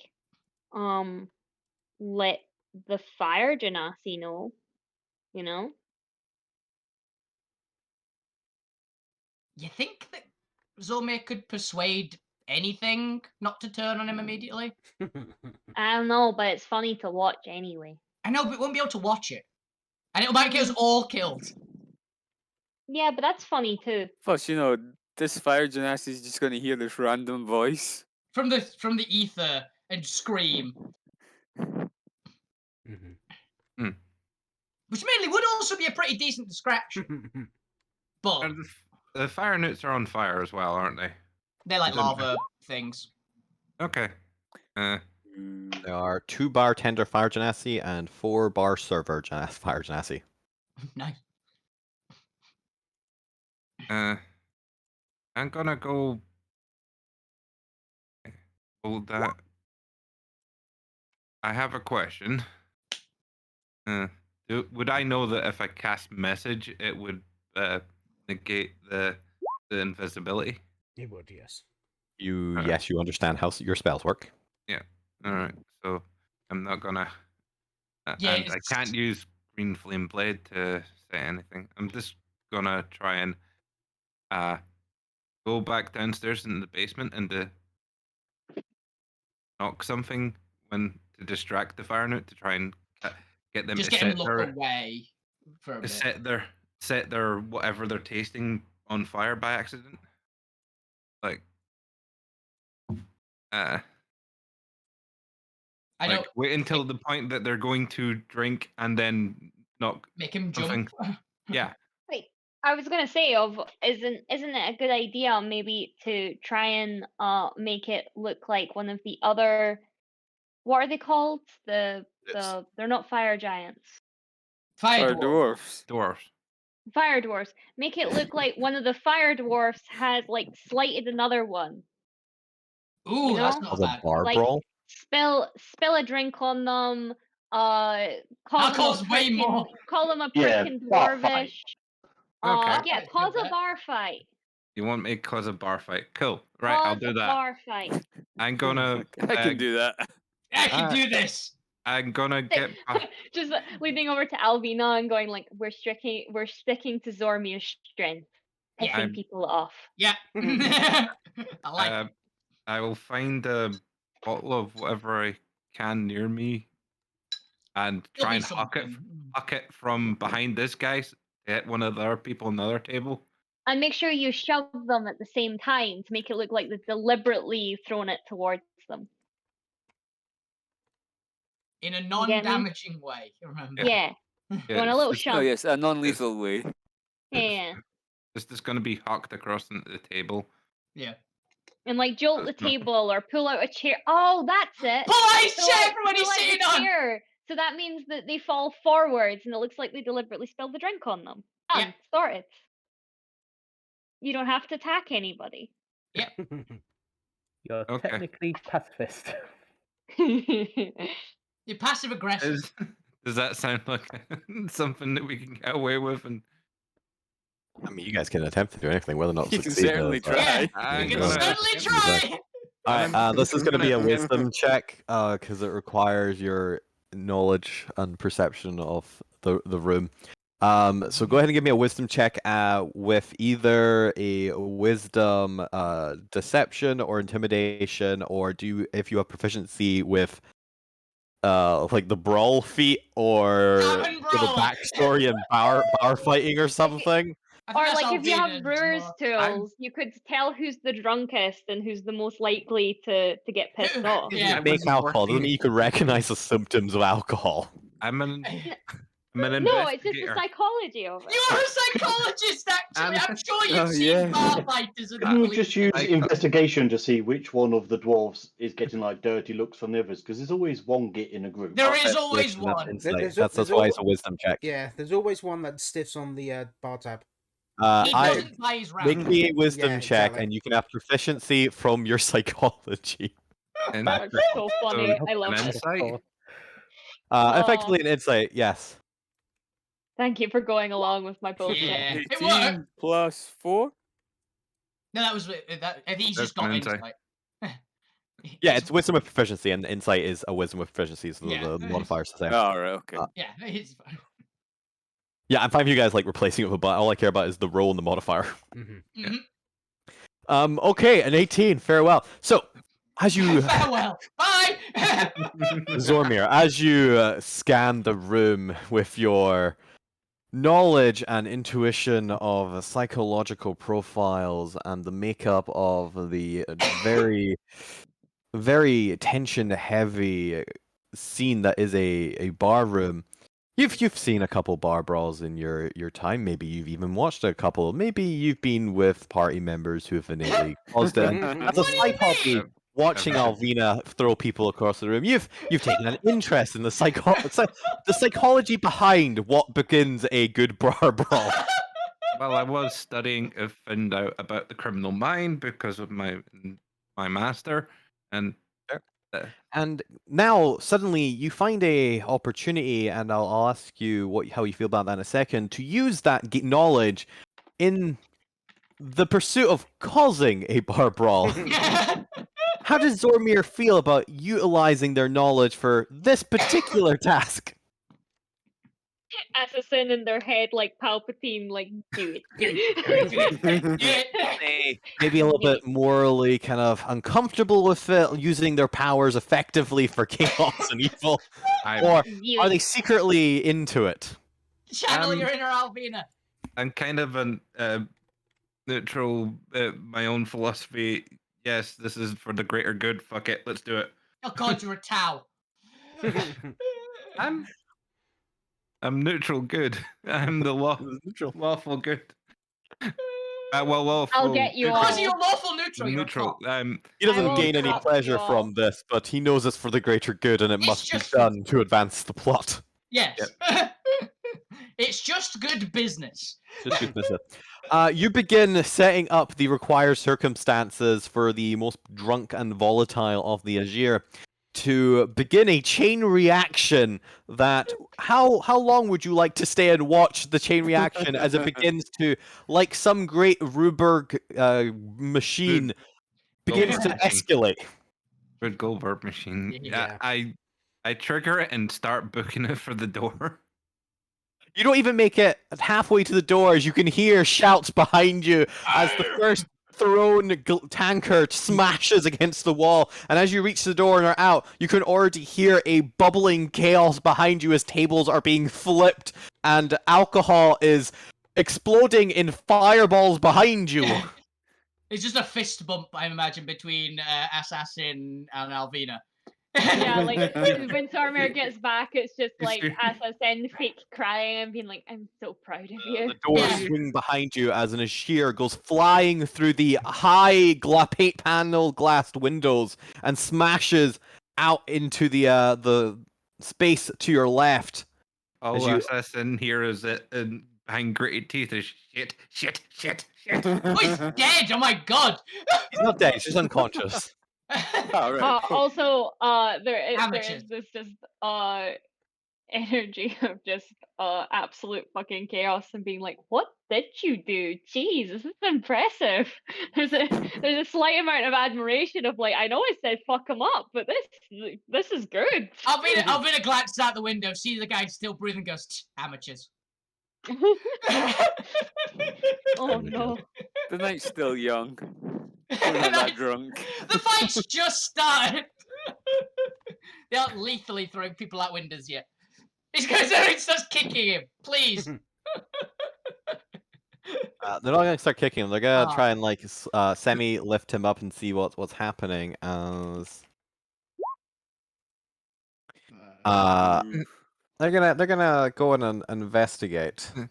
let the fire genasi know, you know? You think that Zome could persuade anything not to turn on him immediately? I don't know, but it's funny to watch anyway. I know, but we won't be able to watch it. And it might get us all killed. Yeah, but that's funny too. Plus, this fire genasi is just gonna hear this random voice. From the ether and scream. Mhm. Which mainly would also be a pretty decent distraction. But and the fire newts are on fire as well, aren't they? they're like Is it- lava things. Okay. There are 2 bartender fire genasi and 4 bar server fire genasi. Nice. I'm gonna go hold that. I have a question. Would I know that if I cast message, it would negate the invisibility? It would, yes. Yes, you understand how your spells work. All right. So I'm not gonna. Yeah, and I it's- can't use green flame blade to say anything. I'm just gonna try and go back downstairs in the basement and knock something to distract the fire newt to try and get them Just to get him set look their away for a bit. set their whatever they're tasting on fire by accident. Like I know. like wait until the point that they're going to drink and then knock Make him something. jump. Yeah. Wait, I was gonna say, isn't it a good idea maybe to try and make it look like one of the other, what are they called? They're not fire giants. Fire dwarfs. Dwarves. Fire dwarfs. Make it look like one of the fire dwarfs has like slighted another one. Ooh, You that's know? not Called a bad. bar Like brawl. spill a drink on them. Call That them costs a way more. Call them a Yeah, pricking bar fight. dwarvish. Okay. Yeah, Let's do cause a that. bar fight. You want me to cause a bar fight? Cool. Right, I'll Cause do a that. bar fight. I'm gonna I can do that. I can do this. I'm gonna get Just leaning over to Alvina and going like, we're sticking to Zormia's strength, Yeah. pissing people off. Yeah. I like it. I will find a bottle of whatever I can near me and There'll try be and huck something. it from behind this guy to hit one of the other people on the other table. And make sure you shove them at the same time to make it look like they've deliberately thrown it towards them. In a get me? non-damaging way, remember. Yeah. Yeah, Going a little it's, Oh shove. yes, a non-lethal way. Yeah. it's just gonna be hucked across into the table. Yeah. And like jolt the table or pull out a chair. Oh, that's it. Pull out his Pull chair out- from when he's pull out the sitting on. chair. So that means that they fall forwards and it looks like they deliberately spilled the drink on them. Done. Yeah. Sorted. You don't have to attack anybody. You're Okay. technically pacifist. You're passive aggressive. Does that sound like something that we can get away with? And I mean, you guys can attempt to do anything, whether or not You can succeed. certainly but- Yeah. try. I'm You can gonna- certainly try. Alright, this is going to be a I'm gonna- wisdom check because it requires your knowledge and perception of the room. So go ahead and give me a wisdom check with either a wisdom deception or intimidation, or if you have proficiency with like the brawl feat or Common the brawl. backstory and bar fighting or something. I think Or that's like if you Alvina have and brewer's more. tools, you could tell who's the drunkest and who's the most likely to get pissed off. Yeah. I Make wasn't alcohol doesn't working. mean you can recognize the symptoms of alcohol. I'm an I'm an No, it's just the investigator. psychology of it. You are a psychologist, actually. I'm sure you've Oh, seen yeah. bar fighters and Can you police. just use I- investigation to see which one of the dwarves is getting like dirty looks from the others? Because there's always one git in a group. There That's is always wisdom, that's one. insight. There's That's why it's a wisdom check. Yeah, there's always one that stiffs on the bar tab. He I doesn't buy his make round. me a wisdom Yeah, check, exactly. and you can have proficiency from your psychology. And That's so funny. I love an it. insight. Effectively an insight, yes. Thank you for going along with my bullshit. Yeah, it 18 worked. plus 4. No, that was that. I think he's just That's got an insight. insight. Yeah, it's wisdom with proficiency, and insight is a wisdom with proficiency, so Yeah. the modifiers are the same. Oh, right, okay. Yeah, it's fine. Yeah, I'm fine with you guys like replacing it with a but all I care about is the roll and the modifier. Mm-hmm. Mhm. Okay, an 18, farewell. So, as you Farewell. Bye. Zormir, as you scan the room with your knowledge and intuition of psychological profiles and the makeup of the very, very tension-heavy scene that is a bar room, you've seen a couple bar brawls in your time. Maybe you've even watched a couple. Maybe you've been with party members who have innately caused it. And as a What do you side hobby, mean? watching Alvina throw people across the room, you've taken an interest in the psychology behind what begins a good bar brawl. Well, I was studying to find out about the criminal mind because of my master, and And now suddenly you find a opportunity, and I'll ask you how you feel about that in a second, to use that knowledge in the pursuit of causing a bar brawl. How does Zormir feel about utilizing their knowledge for this particular task? Assassin in their head like Palpatine, like do it. Maybe a little bit morally kind of uncomfortable with it, using their powers effectively for chaos and evil, or Do are it. they secretly into it? Channel your inner Alvina. I'm kind of an neutral. My own philosophy. Yes, this is for the greater good. Fuck it, let's do it. Oh God, you're a Tau. I'm neutral good. I'm the lawful good. Lawful. I'll get you good. all. Because you're lawful neutral. You're a Neutral. cop. He doesn't will gain any cut pleasure you off. from this, but he knows it's for the greater good, and it It's must be just- done to advance the plot. Yes. It's just good business. Just good business. You begin setting up the required circumstances for the most drunk and volatile of the Azir to begin a chain reaction that how long would you like to stay and watch the chain reaction as it begins to, like some great Ruberg machine, begins to Goldberg machine. escalate? Red Goldberg machine. Yeah. I trigger it and start booking it for the door. You don't even make it halfway to the door as you can hear shouts behind you as the first thrown tankard smashes against the wall. And as you reach the door and are out, you can already hear a bubbling chaos behind you as tables are being flipped and alcohol is exploding in fireballs behind you. It's just a fist bump, I imagine, between Assassin and Alvina. Yeah, like when Zormir gets back, it's just like Is Assassin fake crying and being like, "I'm so proud of you." The doors Yeah. swing behind you as an Ashir goes flying through the high paint panel glassed windows and smashes out into the space to your left. All As you- assassin here is it behind gritted teeth is shit. Oh, he's dead! Oh my God! He's not dead, he's just unconscious. Oh, right. Also, there Amateurs. is this just energy of just absolute fucking chaos and being like, "What did you do? Jeez, this is impressive." There's a slight amount of admiration of like, I know I said fuck him up, but this is good. Alvina glances out the window, sees the guy still breathing, goes, "Tch, amateurs." Oh no. The night's still young. We're not that drunk. The fight's just started. They aren't lethally throwing out windows yet. He goes there and starts kicking him. Please. They're not gonna start kicking him. They're gonna Ah. try and like semi lift him up and see what's happening. As They're gonna go in and investigate. I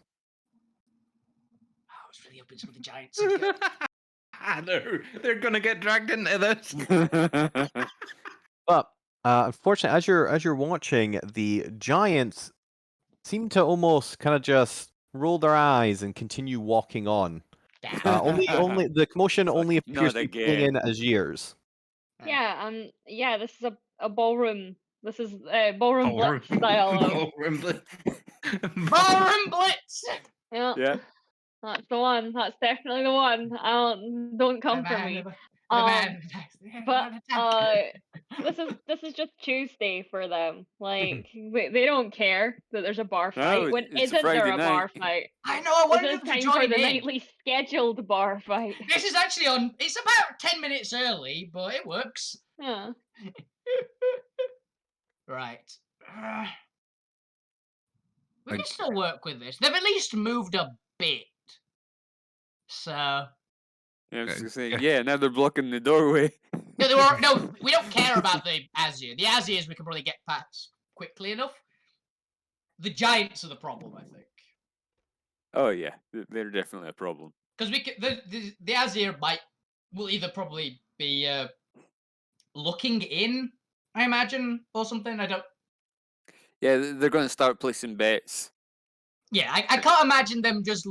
was really hoping some of the giants would go. They're gonna get dragged into this. But unfortunately, as you're watching, the giants seem to almost kind of just roll their eyes and continue walking on. Only the commotion only Fuck, appears not to be pulling again. in as years. Yeah, this is a ballroom. This is ballroom blitz style. Ballroom blitz. Ballroom Blitz! Yeah, Yeah. that's the one. That's definitely the one. Don't come for me. But this is just Tuesday for them. Like they don't care that there's a bar No, fight. When it's a isn't there Friday a bar night. fight? I know, I This wanted is them to time join for the in. nightly scheduled bar fight. This is actually on. It's about 10 minutes early, but it works. Yeah. Right. We can still work with this. They've at least moved a bit. So. Yeah, I was gonna say, yeah, now they're blocking the doorway. No, we don't care about the Azir. The Azirs we can probably get past quickly enough. The giants are the problem, I think. Oh yeah, they're definitely a problem. Because we can, the Azir will either probably be looking in, I imagine, or something. I don't. Yeah, they're going to start placing bets. Yeah, I can't imagine them just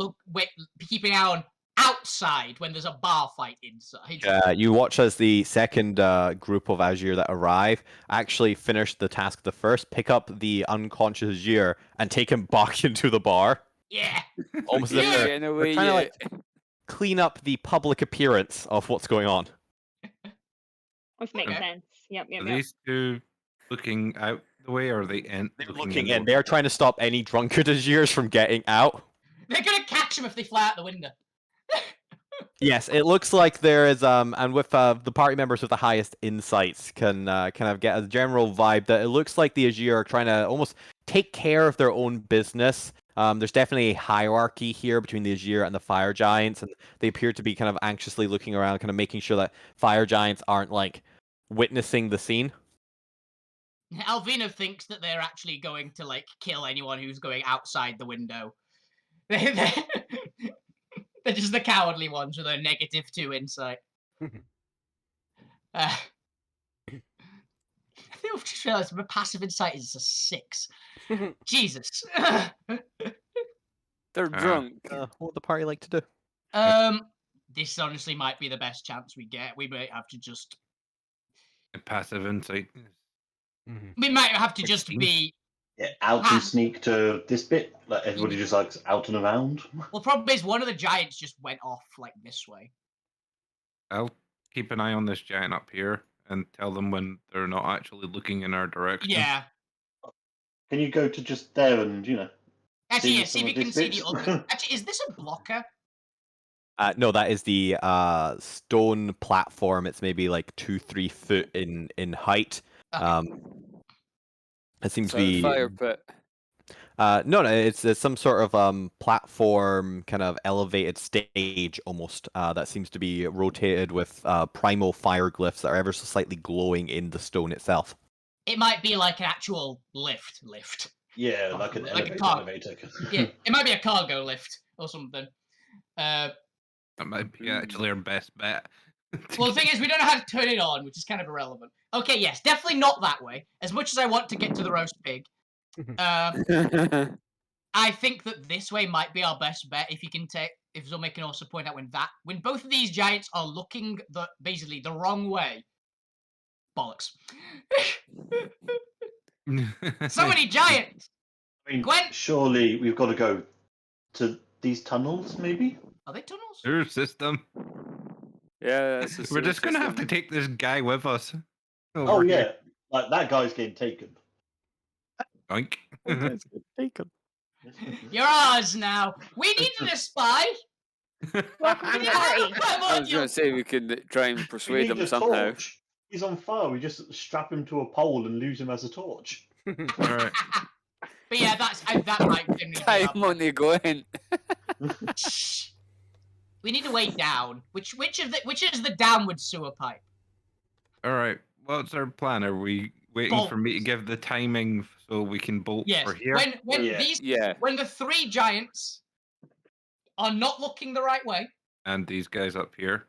keeping an eye on outside when there's a bar fight inside. You watch as the second group of Azir that arrive actually finish the task the first, pick up the unconscious Azir and take him back into the bar. Yeah. Almost as if Getting they're away trying to yet. like clean up the public appearance of what's going on. Which makes Okay. sense. Yep. Are these two looking out the way, or are they in? They're looking in. They're trying to stop any drunkard Azirs from getting out. They're gonna catch them if they fly out the window. Yes, it looks like there is and with the party members with the highest insights can kind of get a general vibe that it looks like the Azir are trying to almost take care of their own business. There's definitely a hierarchy here between the Azir and the Fire Giants, and they appear to be kind of anxiously looking around, kind of making sure that Fire Giants aren't like witnessing the scene. Alvina thinks that they're actually going to like kill anyone who's going outside the window. They're just the cowardly ones with a -2 insight. I think I've just realised my passive insight is a 6. Jesus. They're drunk. What would the party like to do? This honestly might be the best chance we get. We might have to just. A passive insight. We might have to just be. Yeah, out and sneak to this bit. Like everybody just like out and around. Well, problem is one of the giants just went off like this way. I'll keep an eye on this giant up here and tell them when they're not actually looking in our direction. Yeah. Can you go to just there and Actually, see yeah. See if some you of can these see bits? the other. Actually, is this a blocker? No, that is the stone platform. It's maybe like 2-3 foot in height. Okay. It seems So to the be fire pit. no, it's some sort of platform, kind of elevated stage almost. That seems to be rotated with primal fire glyphs that are ever so slightly glowing in the stone itself. It might be like an actual lift. Yeah, like an Like a elevator. Yeah, it might be a cargo lift or something. That might be actually our best bet. Well, the thing is, we don't know how to turn it on, which is kind of irrelevant. Okay, yes, definitely not that way. As much as I want to get to the roast pig, I think that this way might be our best bet. If you can take, if Zomi can also point out when both of these giants are looking basically the wrong way. Bollocks. So many giants. I mean, Gwen? surely we've got to go to these tunnels, maybe? Are they tunnels? Sewer system. Yeah, that's We're just gonna have to take this guy with us. Oh yeah, like that guy's getting taken. Oink. You're ours now. We needed a spy. Welcome to the I party. I was going to say we could try and We persuade need them a somehow. torch. He's on fire. We just strap him to a pole and lose him as a torch. Alright. But yeah, that might genuinely be Time our- on the Gwen. Shh. We need a way down. Which is the downward sewer pipe? Alright. What's our plan? Are we waiting for me to give the timing so we can bolt Yes. for here. When Yeah. these Yeah. when the 3 giants are not looking the right way, And these guys up here.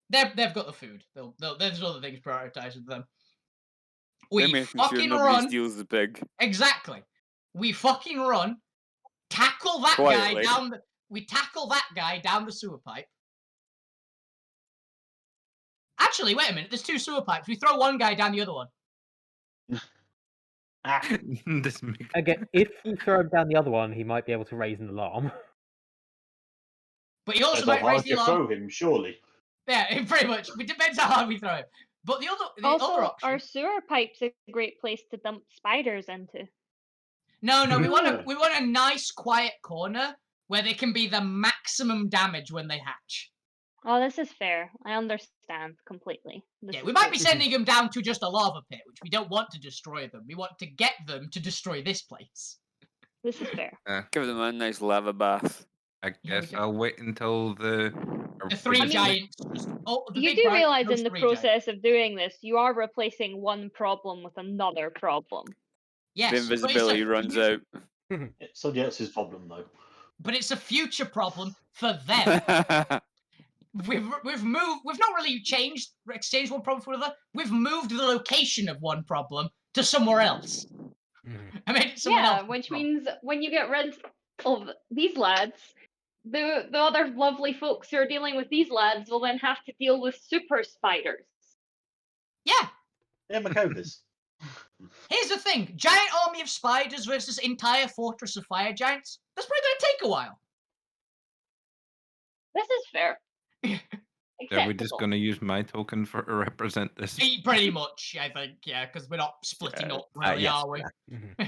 they've got the food. There's other things prioritized with them. They're We making sure fucking nobody run. steals the pig. Exactly. We fucking run. Tackle that Quietly. guy down the. We tackle that guy down the sewer pipe. Actually, wait a minute. There's 2 sewer pipes. We throw one guy down the other one. This makes Again, if we throw him down the other one, he might be able to raise an alarm. But he also Depends how might raise hard the you alarm. throw him, surely. Yeah, it pretty much. It depends how hard we throw him. But the other Also, option. are sewer pipes a great place to dump spiders into? No, we want Yeah. a nice quiet corner where they can be the maximum damage when they hatch. Oh, this is fair. I understand completely. This Yeah, is we might be good. sending them down to just a lava pit, which we don't want to destroy them. We want to get them to destroy this place. This is fair. Give them a nice lava bath. I Yeah, we guess do. I'll wait until the. The 3 I mean, giants. The You big do giant, realize those in the 3 giants. process of doing this, you are replacing one problem with another problem. Yes, The but it's a invisibility runs out. It's somebody else's problem, though. But it's a future problem for them. We've moved. We've not really exchanged one problem for another. We've moved the location of one problem to somewhere else. I made it someone Yeah, else. which means when you get rid of these lads, the other lovely folks who are dealing with these lads will then have to deal with super spiders. Yeah. Yeah, Macovis. Here's the thing: giant army of spiders versus entire fortress of fire giants. That's probably going to take a while. This is fair. Are we just Acceptable. going to use my token for to represent this? Pretty much, I think. Yeah, because we're not splitting up, really, yes, are we? yeah.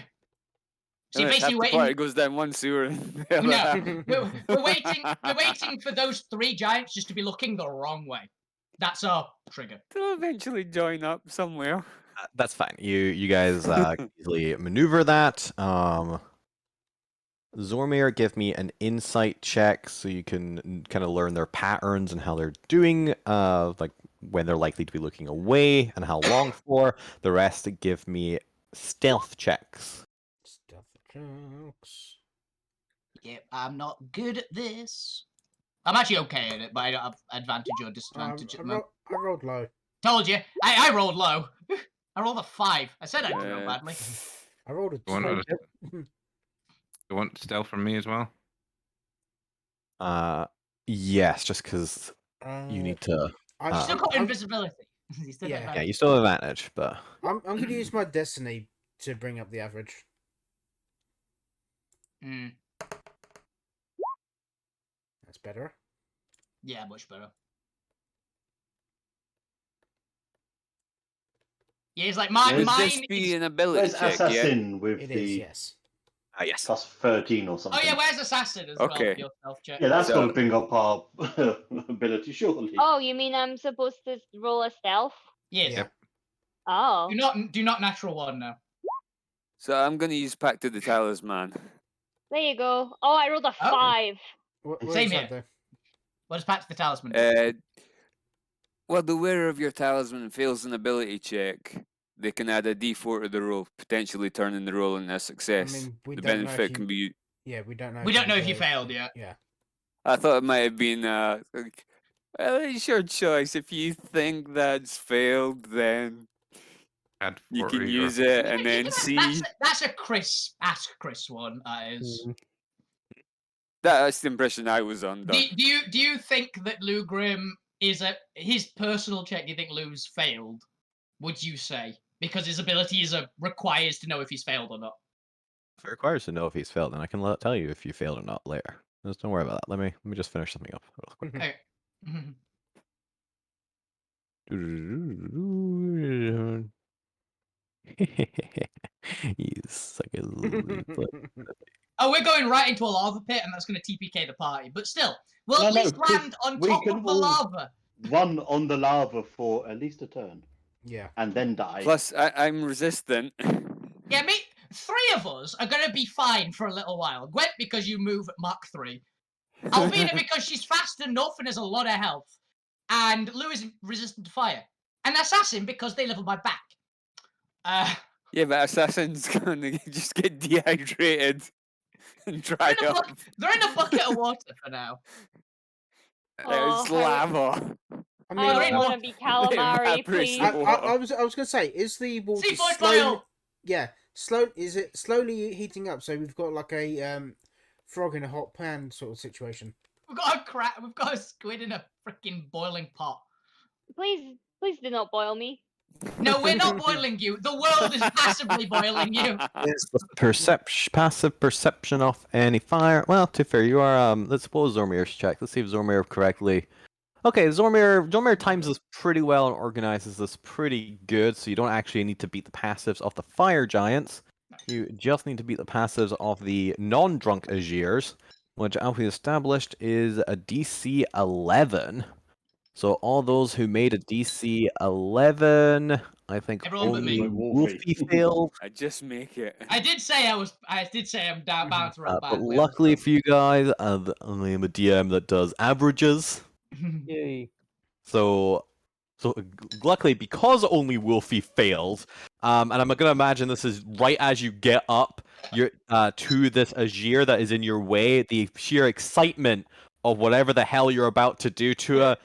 See, Half basically the waiting. party goes down one sewer. And the other half- No, we're waiting. We're waiting for those 3 giants just to be looking the wrong way. That's our trigger. They'll eventually join up somewhere. That's fine. You guys can easily maneuver that. Zormir, give me an insight check so you can kind of learn their patterns and how they're doing, like when they're likely to be looking away and how long for. The rest give me stealth checks. Stealth checks. Yep, I'm not good at this. I'm actually okay at it, but I don't have advantage or disadvantage at the moment. I rolled low. Told you, I rolled low. I rolled a 5. I said I didn't roll badly. I rolled a You want, 2. you want stealth from me as well? Yes, just because you need to. You still got invisibility. You still got Yeah. Yeah, you still have advantage, but I'm going to use my destiny to bring up the average. That's better. Yeah, much better. Yeah, it's like Would mine this be an ability Where's check? Yeah. Assassin with It the is, yes. yes. plus 13 or something? Oh yeah, where's Assassin as well? Okay. For your stealth check? Yeah, that's So- going to bring up our ability, surely. Oh, you mean I'm supposed to roll a stealth? Yes. Yeah. Oh. Do not natural 1 now. So I'm going to use Pact of the Talisman. There you go. Oh, I rolled a Oh. 5. Where Same is here. that, though? What does Pact the Talisman do? Well, the wearer of your talisman fails an ability check. They can add a D4 to the roll, potentially turning the roll into a success. mean, we The don't know benefit if can you- be. Yeah, we don't know. We don't know if you failed. failed yet. Yeah. I thought it might have been. Like, well, it's your choice. If you think that's failed, then Add you 4 can to use your- it and then see. That's a Ask Chris one. That is. That's the impression I was under. Do you think that Lou Grimm is his personal check? Do you think Lou's failed? Would you say because his ability requires to know if he's failed or not? If it requires to know if he's failed, then I can tell you if you failed or not later. Just don't worry about that. Let me just finish something up real quick. Okay. He's suckers. Oh, we're going right into a lava pit, and that's going to TPK the party. But still, we'll No, at no, least 'cause land on we top can of the all- lava. One on the lava for at least a turn. Yeah. And then die. Plus, I'm resistant. Yeah, 3 of us are going to be fine for a little while. Gwent, because you move at Mach 3. Alvina, because she's fast enough and has a lot of health. And Lou is resistant to fire. And Assassin, because they live on my back. Yeah, but assassins gonna just get dehydrated and dry up. They're in a bucket of water for now. It's Oh, lava. I I mean, They're don't in want to water. be It calamari, evaporates please. the water. I was gonna say, is the water Seafood slowly? boil! Yeah, is it slowly heating up? So we've got like a frog in a hot pan sort of situation. We've got a squid in a freaking boiling pot. Please do not boil me. No, we're not boiling you. The world is passively boiling you. Is the passive perception of any fire? Well, to be fair, you are. Let's suppose Zormir's check. Let's see if Zormir correctly. Okay, Zormir times this pretty well and organizes this pretty good, so you don't actually need to beat the passives of the fire giants. You just need to beat the passives of the non-drunk Agirs, which, as we established, is a DC 11. So all those who made a DC 11, I think Everyone but me. only Like Wolfie. Wolfie failed. I just make it. I did say I'm down bound to roll But badly. luckily for you guys, I am a DM that does averages. Yay. So luckily, because only Wolfie failed, and I'm gonna imagine this is right as you get up to this Agir that is in your way, the sheer excitement of whatever the hell you're about to do to her,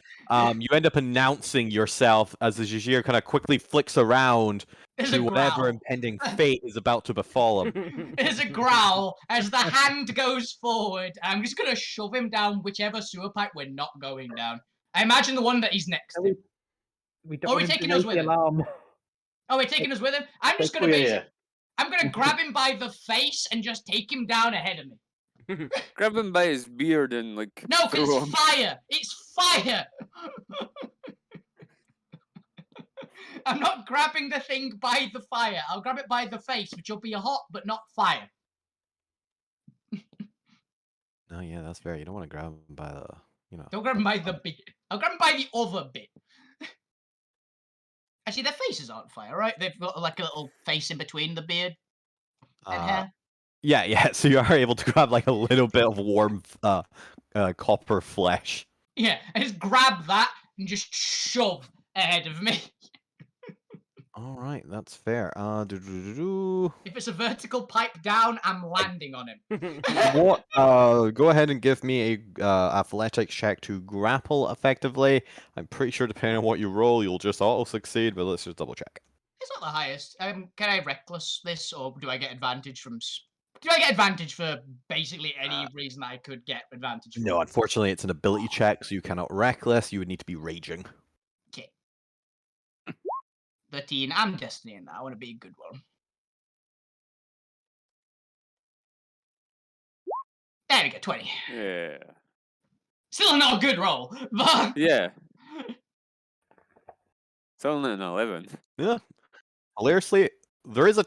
you end up announcing yourself as the Agir kind of quickly flicks around There's to a whatever growl. impending fate is about to befall him. There's a growl as the hand goes forward. I'm just gonna shove him down whichever sewer pipe we're not going down. I imagine the one that he's next to. We don't Are we want him to taking us raise with the him? alarm. Oh, we're taking us with him? I'm just Oh, gonna yeah. I'm gonna grab him by the face and just take him down ahead of me. Grab him by his beard and like No, 'cause throw it's him. fire! It's fire! I'm not grabbing the thing by the fire. I'll grab it by the face, which will be hot but not fire. Oh yeah, that's fair. You don't want to grab him by the, Don't grab him by the bit. I'll grab him by the other bit. Actually, their faces aren't fire, right? They've got like a little face in between the beard and hair. Yeah. So you are able to grab like a little bit of warm, copper flesh. Yeah, I just grab that and just shove ahead of me. All right, that's fair. Do. If it's a vertical pipe down, I'm landing on him. What? Go ahead and give me a athletics check to grapple effectively. I'm pretty sure depending on what you roll, you'll just auto succeed. But let's just double check. It's not the highest. Can I reckless this, or do I get advantage from? Do I get advantage for basically any reason I could get advantage? From? No, unfortunately, it's an ability check, so you cannot reckless. You would need to be raging. Okay. 13. I'm Destiny in that. I want to be a good one. There we go. 20. Yeah. Still not a good roll, but Yeah. It's only an 11. Yeah. Hilariously, there is a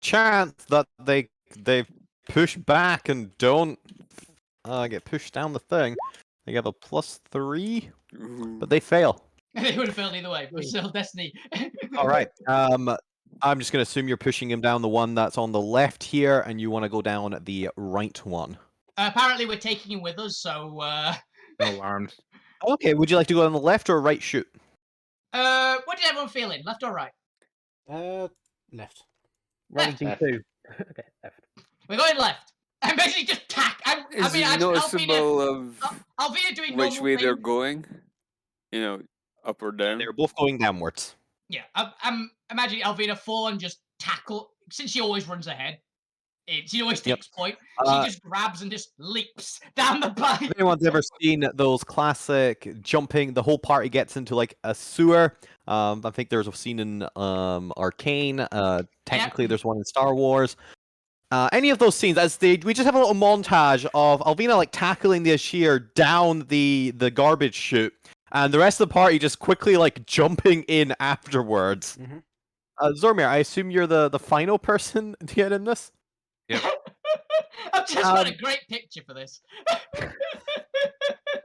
chance that they push back and don't get pushed down the thing. They have a +3, but they fail. they would have failed either way. We're still Destiny. All right. I'm just gonna assume you're pushing him down the one that's on the left here, and you want to go down the right one. Apparently, we're taking him with us, so. No alarms. Okay. Would you like to go on the left or right shoot? What did everyone feel in? Left or right? Left. Rolling Left. D2. Okay, left. We're going left. I'm basically just tack. Is it noticeable of Alvina doing which normal way they're things. going? You know, up or down? They're both going downwards. Yeah, I'm imagining Alvina full and just tackle. Since she always runs ahead, she always takes point. She just grabs and just leaps down the pipe. If anyone's ever seen those classic jumping, the whole party gets into like a sewer. I think there's a scene in Arcane. Technically, there's one in Star Wars. Any of those scenes, we just have a little montage of Alvina like tackling the Ashir down the garbage chute, and the rest of the party just quickly like jumping in afterwards. Mm-hmm. Zormir, I assume you're the final person to get in this. Yep. I've just got a great picture for this.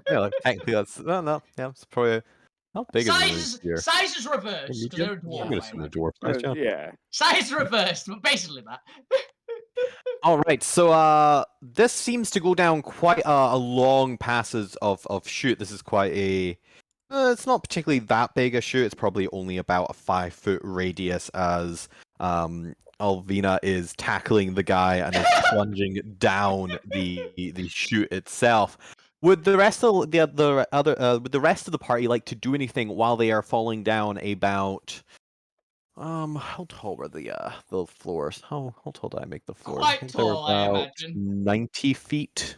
Yeah, like, technically that's no, yeah, it's probably how big is it? Size is reversed because they're a dwarf. I'm gonna assume a dwarf. Nice job. Yeah. Size reversed, but basically that. All right, so this seems to go down quite a long passes of chute. This is quite a It's not particularly that big a shoot. It's probably only about a 5-foot radius as Alvina is tackling the guy and is plunging down the chute itself. Would the rest of would the rest of the party like to do anything while they are falling down about how tall were the floors? How tall did I make the floors? I Quite think they're tall, I about imagine. 90 feet.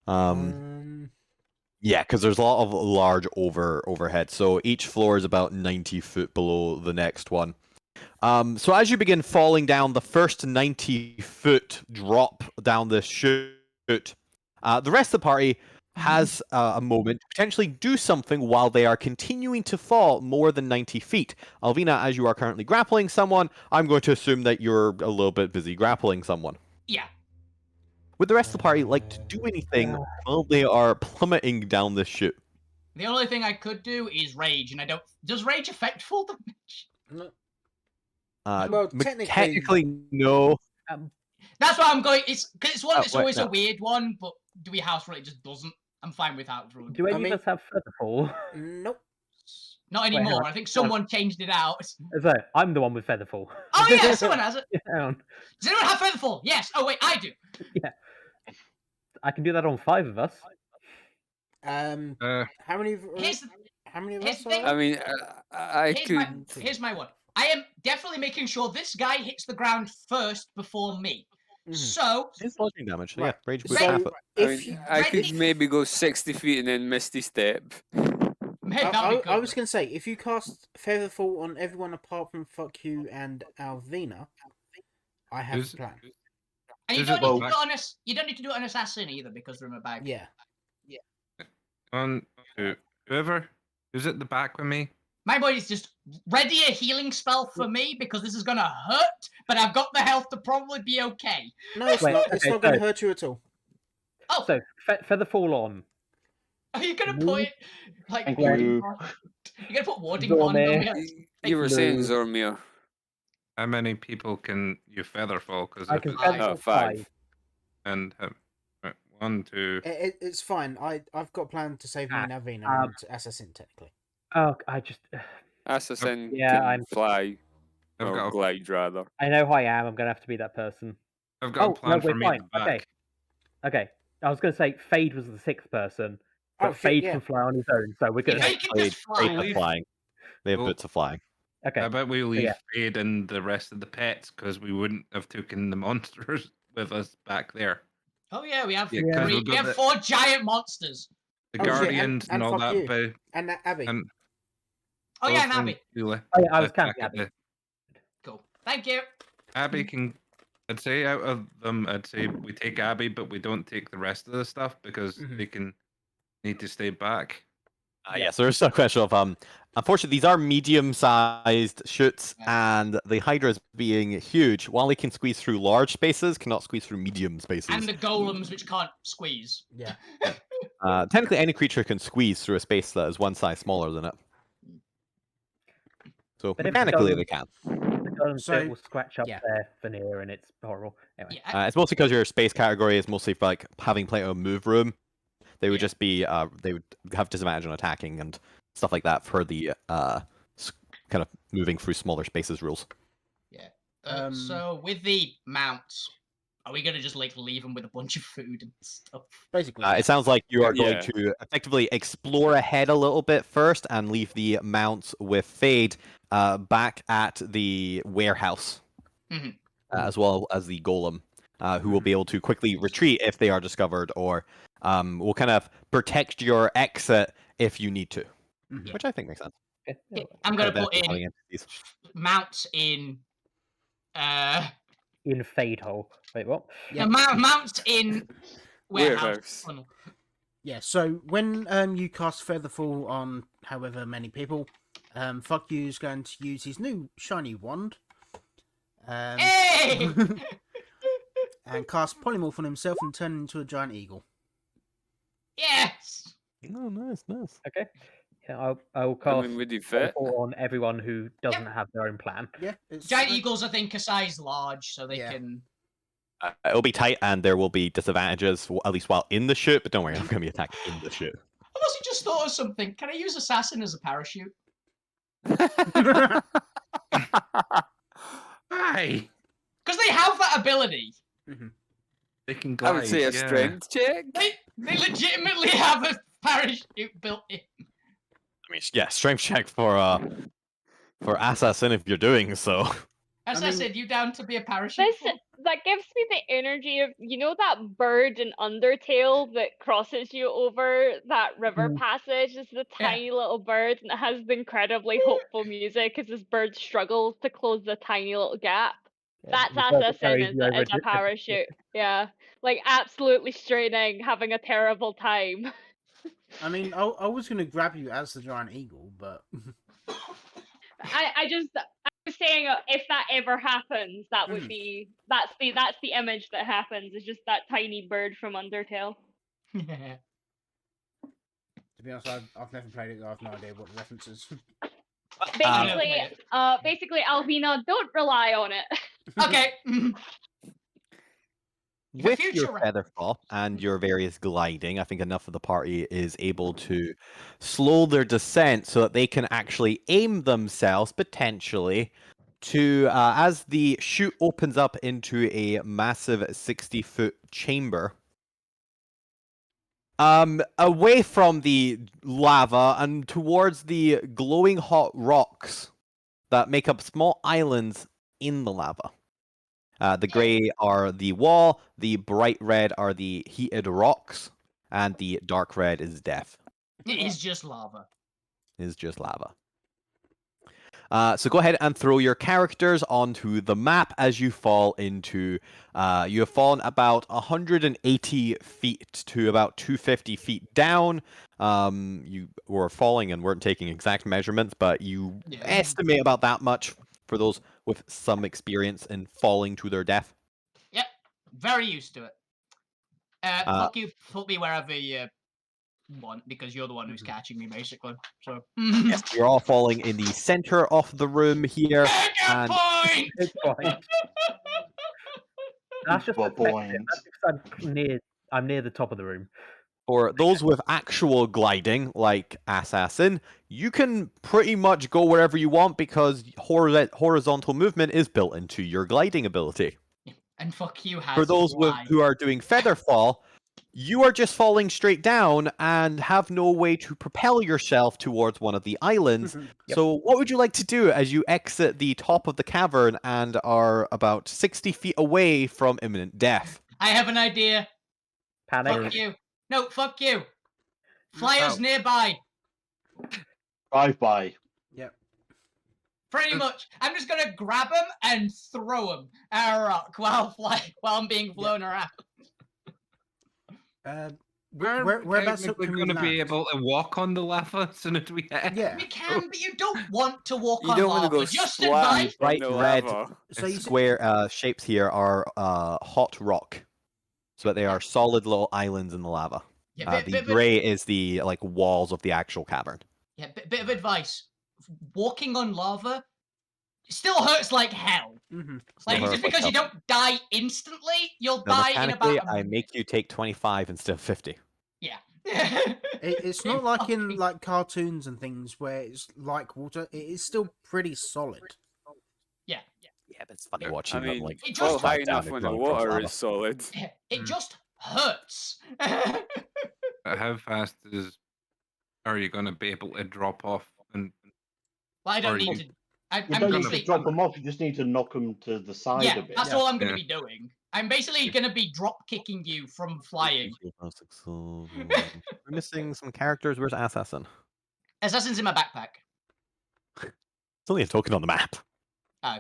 Um, Yeah, because there's a lot of large overhead, so each floor is about 90 foot below the next one. So as you begin falling down the first 90-foot drop down the chute, the rest of the party has a moment to potentially do something while they are continuing to fall more than 90 feet. Alvina, as you are currently grappling someone, I'm going to assume that you're a little bit busy grappling someone. Yeah. Would the rest of the party like to do anything while they are plummeting down this chute? The only thing I could do is rage, and I don't. Does rage affect full damage? no. Well, Well, technically, no. That's why I'm going. It's because it's one Oh, that's wait, always no. a weird one, but do we house rule it just doesn't? I'm fine with house rule. Do any mean- of us have Featherfall? Nope. Not hang anymore. on. I think someone changed it out. So, I'm the one with Featherfall. Oh yeah, someone has it. Hang on. Does anyone have Featherfall? Yes. Oh wait, I do. I can do that on 5 of us. How many? Here's How many of here's us the are thing. I there? mean, I could. Here's my one. I am definitely making sure this guy hits the ground first before me. Mhm. So It's bludgeoning damage. So Right. yeah, rage So- boost half it. I, If mean, you, I could Ready? maybe go 60 feet and then Misty Step. hey, that'd be good. I was gonna say, if you cast Featherfall on everyone apart from Fuck You and Alvina, I have Who's- a plan. And you Is don't, it need to well- do it on you don't need to do it on assassin either because they're in my bag. Yeah. On to whoever who's at the back with me. My body's just ready a healing spell for me because this is gonna hurt, but I've got the health to probably be okay. No, it's Wait, not. It's okay, not going to so- hurt you at all. Oh, So, Featherfall on. are you gonna put it like Thank warding you. pond? You're gonna put warding Zormir. pond on me? You were saying, No. Zormir. How many people can you featherfall? Because I if can it's Featherfall 5. and right, 1, 2. It's fine. I've got a plan to save me and Alvina and assassin technically. Oh, I just... Assassin Yeah, can I'm- fly. I've Or got a, glide, rather. I know who I am. I'm going to have to be that person. I've got a Oh, plan no, for we're me fine. at the back. Okay. Okay. I was going to say Fade was the 6th person, but Oh, shit, Fade yeah. can fly on his own, so we're good. Yeah, you can Fade, just fly. Fade are flying. They have Well- boots of flying. Okay. How about we leave yeah. Fade and the rest of the pets because we wouldn't have taken the monsters with us back there. Oh yeah, we have Yeah, 'cause three. we've We got have the- 4 giant monsters. The Oh, shit, and- guardians and all fuck that. you. But And Abby. and Oh yeah, and both Abby. Julie Oh, yeah, I was attack counting at Abby. the- Cool. Thank you. Abby can. I'd say out of them, I'd say we take Abby, but we don't take the rest of the stuff because Mhm. they can need to stay back. Yeah, so there's a question of unfortunately these are medium-sized chutes, and the hydras being huge, while they can squeeze through large spaces, cannot squeeze through medium spaces. And the golems which can't squeeze. Yeah. Technically, any creature can squeeze through a space that is one size smaller than it. So But if mechanically, golems- they can. The Golem So, will scratch up yeah. their veneer, and it's horrible. Anyway. Yeah. It's mostly because your space category is mostly for, like having plenty of move room. They would Yeah. just be they would have disadvantage on attacking and stuff like that for the kind of moving through smaller spaces rules. So with the mounts, are we gonna just like leave them with a bunch of food and stuff? Basically. It sounds like you are going Yeah. to effectively explore ahead a little bit first and leave the mounts with Fade back at the warehouse, Mhm. as well as the golem, who will be able to quickly retreat if they are discovered, or will kind of protect your exit if you need to, Mhm. which I think makes sense. Okay. Yeah, I'm gonna Kind of put benefit in having entities. mounts in. In Fade Hole. Wait, what? Yeah. Mounts in warehouse. Warehouse. Funnel. Yeah, so when you cast Featherfall on however many people, Fuck You's going to use his new shiny wand. Hey! And cast Polymorph on himself and turn into a giant eagle. Yes. Oh, nice. Okay. Yeah, I'll I cast mean, would he fit? Featherfall on everyone who doesn't have their own plan. Yeah, it's Giant eagles, I think, are size large, so they Yeah. can. It'll be tight, and there will be disadvantages, at least while in the chute. But don't worry, I'm going to be attacked in the chute. I'm also just thought of something. Can I use assassin as a parachute? Aye. Because they have that ability. They can glide. I would say a yeah. strength check. They legitimately have a parachute built in. I mean, yeah, strength check for assassin if you're doing so. As I said, you down to be a parachute? That gives me the energy of, you know, that bird in Undertale that crosses you over that river passage. It's the tiny little bird, and it has the incredibly hopeful music as this bird struggles to close the tiny little gap. That's the bird that assassin carries as you over a parachute. Yeah, like absolutely straining, having a terrible time. I mean, I was going to grab you as the giant eagle, but I was saying if that ever happens, that would be that's the image that happens. Is just that tiny bird from Undertale. to be honest, I've never played it. I have no idea what the reference is. Basically, Alvina, don't rely on it. Okay. With your featherfall and your various gliding, I think enough of the party is able to slow their descent so that they can actually aim themselves potentially to as the chute opens up into a massive 60-foot chamber. Away from the lava and towards the glowing hot rocks that make up small islands in the lava. The grey are the wall, the bright red are the heated rocks, and the dark red is death. It is just lava. It is just lava. So go ahead and throw your characters onto the map as you fall into... you have fallen about 180 feet to about 250 feet down. You were falling and weren't taking exact measurements, but you estimate about that much for those with some experience in falling to their death. Yep, very used to it. Fuck you, put me wherever you want, because you're the one who's catching me, basically. So yes, you're all falling in the center of the room here. And... point! That's just point. That's because I'm near the top of the room. For those with actual gliding, like Assassin, you can pretty much go wherever you want because horizontal movement is built into your gliding ability. And fuck you, has For those who are doing Featherfall, you are just falling straight down and have no way to propel yourself towards one of the islands. So what would you like to do as you exit the top of the cavern and are about 60 feet away from imminent death? I have an idea. Panic. Fuck you. No, fuck you. Flyers nearby. Drive-by. Yep. Pretty much. I'm just gonna grab them and throw them at a rock while I'm being flown around. Whereabouts we're can we going to be land? able to walk on the lava as soon as we hit? Yeah. We can, but you don't want to walk You on don't lava. want to go Just splat advise. from Bright the red lava. So you square shapes here are hot rock, so that they are solid little islands in the lava. Yeah, The grey is the walls of the actual cavern. Yeah, bit of advice. Walking on lava still hurts like hell. Like, just because you don't die instantly, you'll die in about I make you take 25 instead of 50. Yeah. It's not like in like cartoons and things where it's like water. It is still pretty solid. Yeah. Yeah, but it's funny watching them like it fall just high dive down enough and when run the across water lava. is solid. It just hurts. How fast are you going to be able to drop off? And Well, I don't need to. I'm You don't need basically to drop them off. You just need to knock them to the side yeah, a bit. that's all I'm going to be doing. I'm basically going to be drop kicking you from flying. We're missing some characters. Where's Assassin? Assassin's in my backpack. It's only a token on the map. Oh,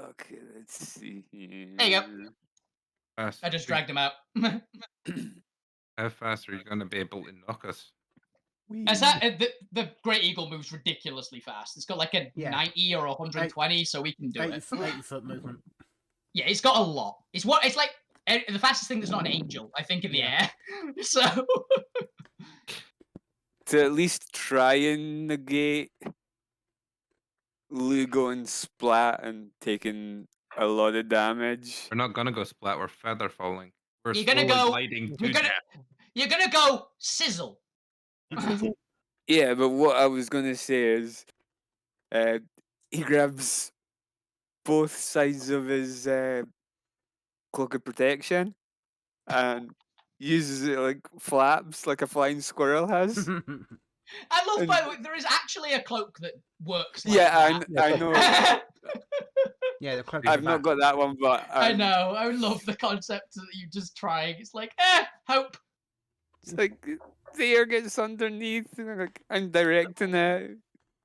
Okay, let's see here. there you go. fast I just dragged him out. how fast are you going to be able to knock us? The Great Eagle moves ridiculously fast. It's got like a 90 or 120, so we can do 80-foot movement. Yeah, it's got a lot. It's like the fastest thing that's not an angel, I think, in the air. So to at least try and negate Lugo and Splat and taking a lot of damage. We're not going to go splat. We're feather falling. We're you're gonna slowly go. gliding to You're gonna. death. You're gonna go sizzle. Yeah, but what I was gonna say is, he grabs both sides of his cloak of protection and uses it like flaps, like a flying squirrel has. I love, And- by the way, there is actually a cloak that works like Yeah, that. I know. Yeah, the cloak. I've not got that one, but I know. I love the concept that you just trying. It's like, hope. It's like the air gets underneath, and like I'm directing it.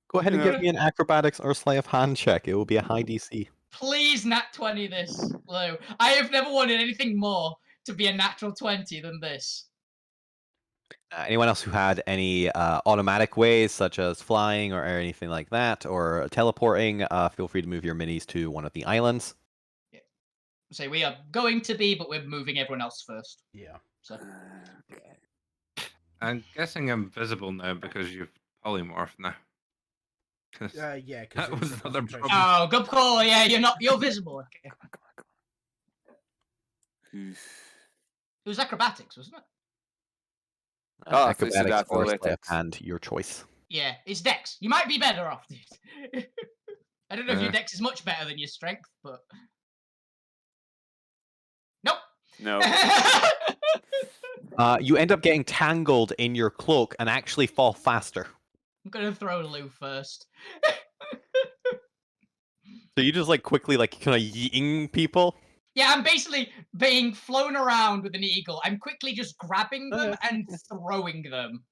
Go ahead and You give me an acrobatics or sleight of hand check. It will be a high DC. Please, nat 20 this, Lou. I have never wanted anything more to be a natural 20 than this. Anyone else who had any automatic ways, such as flying or anything like that, or teleporting, feel free to move your minis to one of the islands. So we are going to be, but we're moving everyone else first. Yeah. So I'm guessing I'm visible now because you've polymorphed now. 'Cause Yeah, because that was another problem. oh, good call. Yeah, you're visible. Okay. It was acrobatics, wasn't it? Oh, I thought you said Acrobatics or sleight of athletics. hand, your choice. Yeah, it's Dex. You might be better off, dude. I don't know if your Uh. Dex is much better than your Strength, but nope. No. You end up getting tangled in your cloak and actually fall faster. I'm gonna throw Lou first. So you just like quickly like kind of yeeting people. Yeah, I'm basically being flown around with an eagle. I'm quickly just grabbing them and throwing them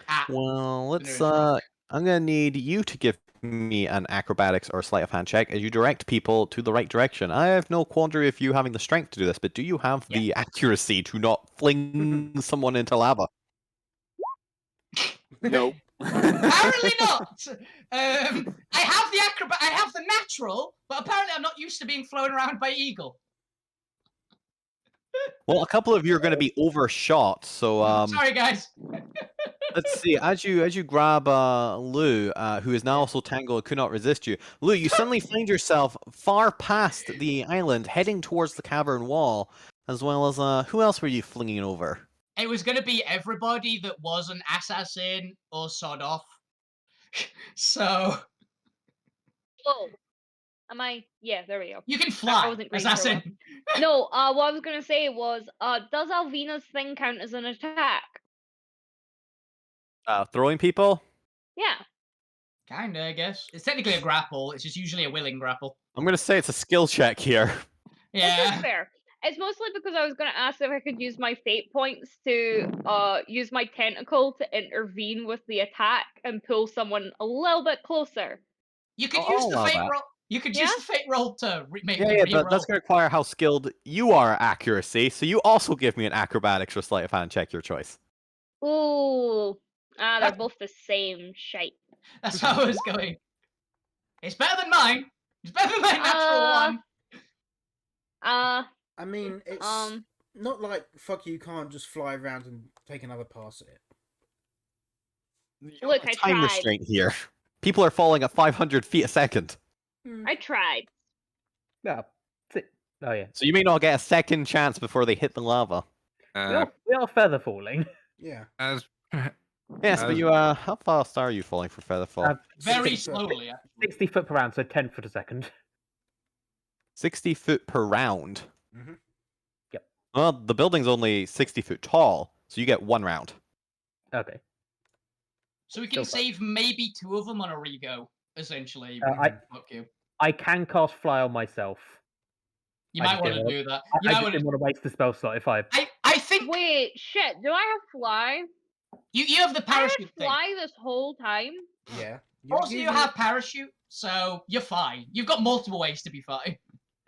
at. Well, let's nearest I'm gonna need you to give me an acrobatics or sleight of hand check as you direct people to the right direction. I have no quandary of you having the strength to do this, but do you have the accuracy to not fling someone into lava? Nope. Apparently not. I have the natural, but apparently I'm not used to being flown around by eagle. Well, a couple of you are going to be overshot, so Sorry, guys. let's see. As you grab Lou, who is now also tangled, could not resist you. Lou, you suddenly find yourself far past the island, heading towards the cavern wall, as well as who else were you flinging over? It was gonna be everybody that was an assassin or sod off. So Oh, am I? Yeah, there we go. you can I fly, wasn't green for a while. assassin. No, what I was gonna say was, does Alvina's thing count as an attack? Throwing people? Yeah. Kinda, I guess. It's technically a grapple. It's just usually a willing grapple. I'm going to say it's a skill check here. Which is Yeah. fair. It's mostly because I was gonna ask if I could use my fate points to use my tentacle to intervene with the attack and pull someone a little bit closer. You could I'll use the allow fate that. roll. You could Yeah? use the fate roll to make Yeah, me yeah, re-roll. but that's going to require how skilled you are at accuracy, so you also give me an acrobatics or sleight of hand check, your choice. Ooh. They're That's- both the same shape. That's how I was going. It's better than mine. It's better than my natural one. I mean, it's not like fuck you can't just fly around and take another pass at it. Look, I Time tried. restraint here. People are falling at 500 feet a second. I tried. Yeah. Oh yeah. So you may not get a second chance before they hit the lava. We are feather falling. Yeah. As Yes, but As- you how fast are you falling for featherfall? Very 60 foot. slowly. 60 foot per round, so 10 foot a second. 60 foot per round. Mhm. Yep. Well, the building's only 60 foot tall, so you get one round. Okay. So we can Still save maybe 2 of them on a rego, essentially. Fuck you. I can cast fly on myself. You I might just want didn't to wanna- do that. I You might just want didn't want to waste the spell slot if I. I think Wait, shit. Do I have fly? you have the I had parachute thing. fly this whole time. Yeah. Also, you have parachute, so you're fine. You've got multiple ways to be fine.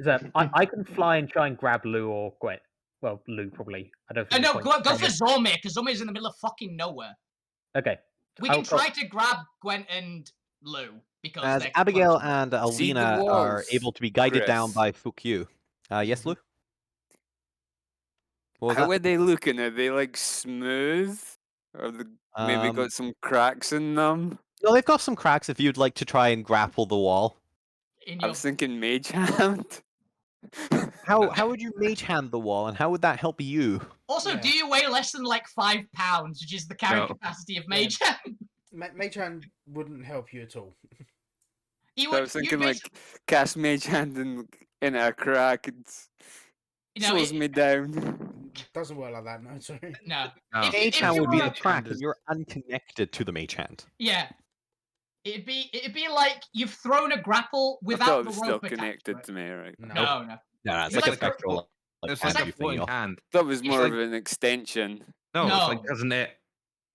So I can fly and try and grab Lou or Gwen. Well, Lou probably. I don't think. No, there's go point- for Zormir, because Zormir's in the middle of fucking nowhere. Okay. We I'll can try to grab Gwen and Lou, because As they're Abigail close. and See the Alvina are walls, able to be guided down Chris. by Fukyu. Yes, Lou? What was How that? are they looking? Are they like smooth? Or they maybe Um, got some cracks in them? No, they've got some cracks if you'd like to try and grapple the wall. In I your... was thinking mage hand. How would you mage hand the wall, and how would that help you? Also, Yeah. do you weigh less than like 5 pounds, which is the carry No. capacity of Yeah. Mage Hand? Mage-Hand wouldn't help you at all. You So I would, was you'd thinking like cast Mage Hand in a crack. It slows me down. Doesn't work like that, no, sorry. No. No. Mage if hand you would be were the a- track, is- and you're unconnected to the mage hand. Yeah. It'd be like you've thrown a grapple I thought without it the was rope still attached to connected it. to me, right? No. No. No, it's It's like a like- spectral. It's hand like a you fling floating off. hand. That was It's more like- of an extension. No, it's like No. cousin it.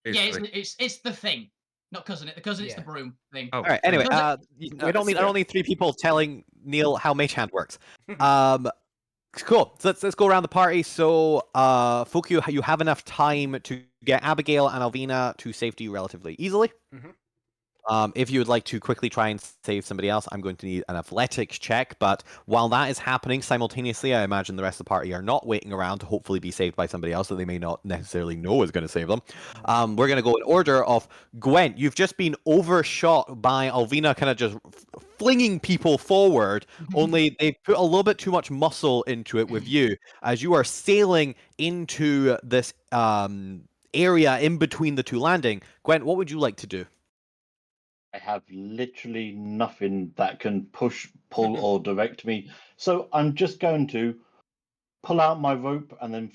Yeah, Basically. it's the thing. Not cousin it. The cousin it's the Yeah. broom thing. Oh, All right. Anyway, Does we No, don't still. need 3 people telling Neil how mage hand works. Cool. So let's go around the party. So, Fukyu, you have enough time to get Abigail and Alvina to safety relatively easily. Mhm. If you would like to quickly try and save somebody else, I'm going to need an athletics check. But while that is happening simultaneously, I imagine the rest of the party are not waiting around to hopefully be saved by somebody else that they may not necessarily know is going to save them. We're going to go in order of Gwent. You've just been overshot by Alvina kind of just flinging people forward, only they put a little bit too much muscle into it with you as you are sailing into this area in between the two landing. Gwent, what would you like to do? I have literally nothing that can push, pull, or direct me. So I'm just going to pull out my rope and then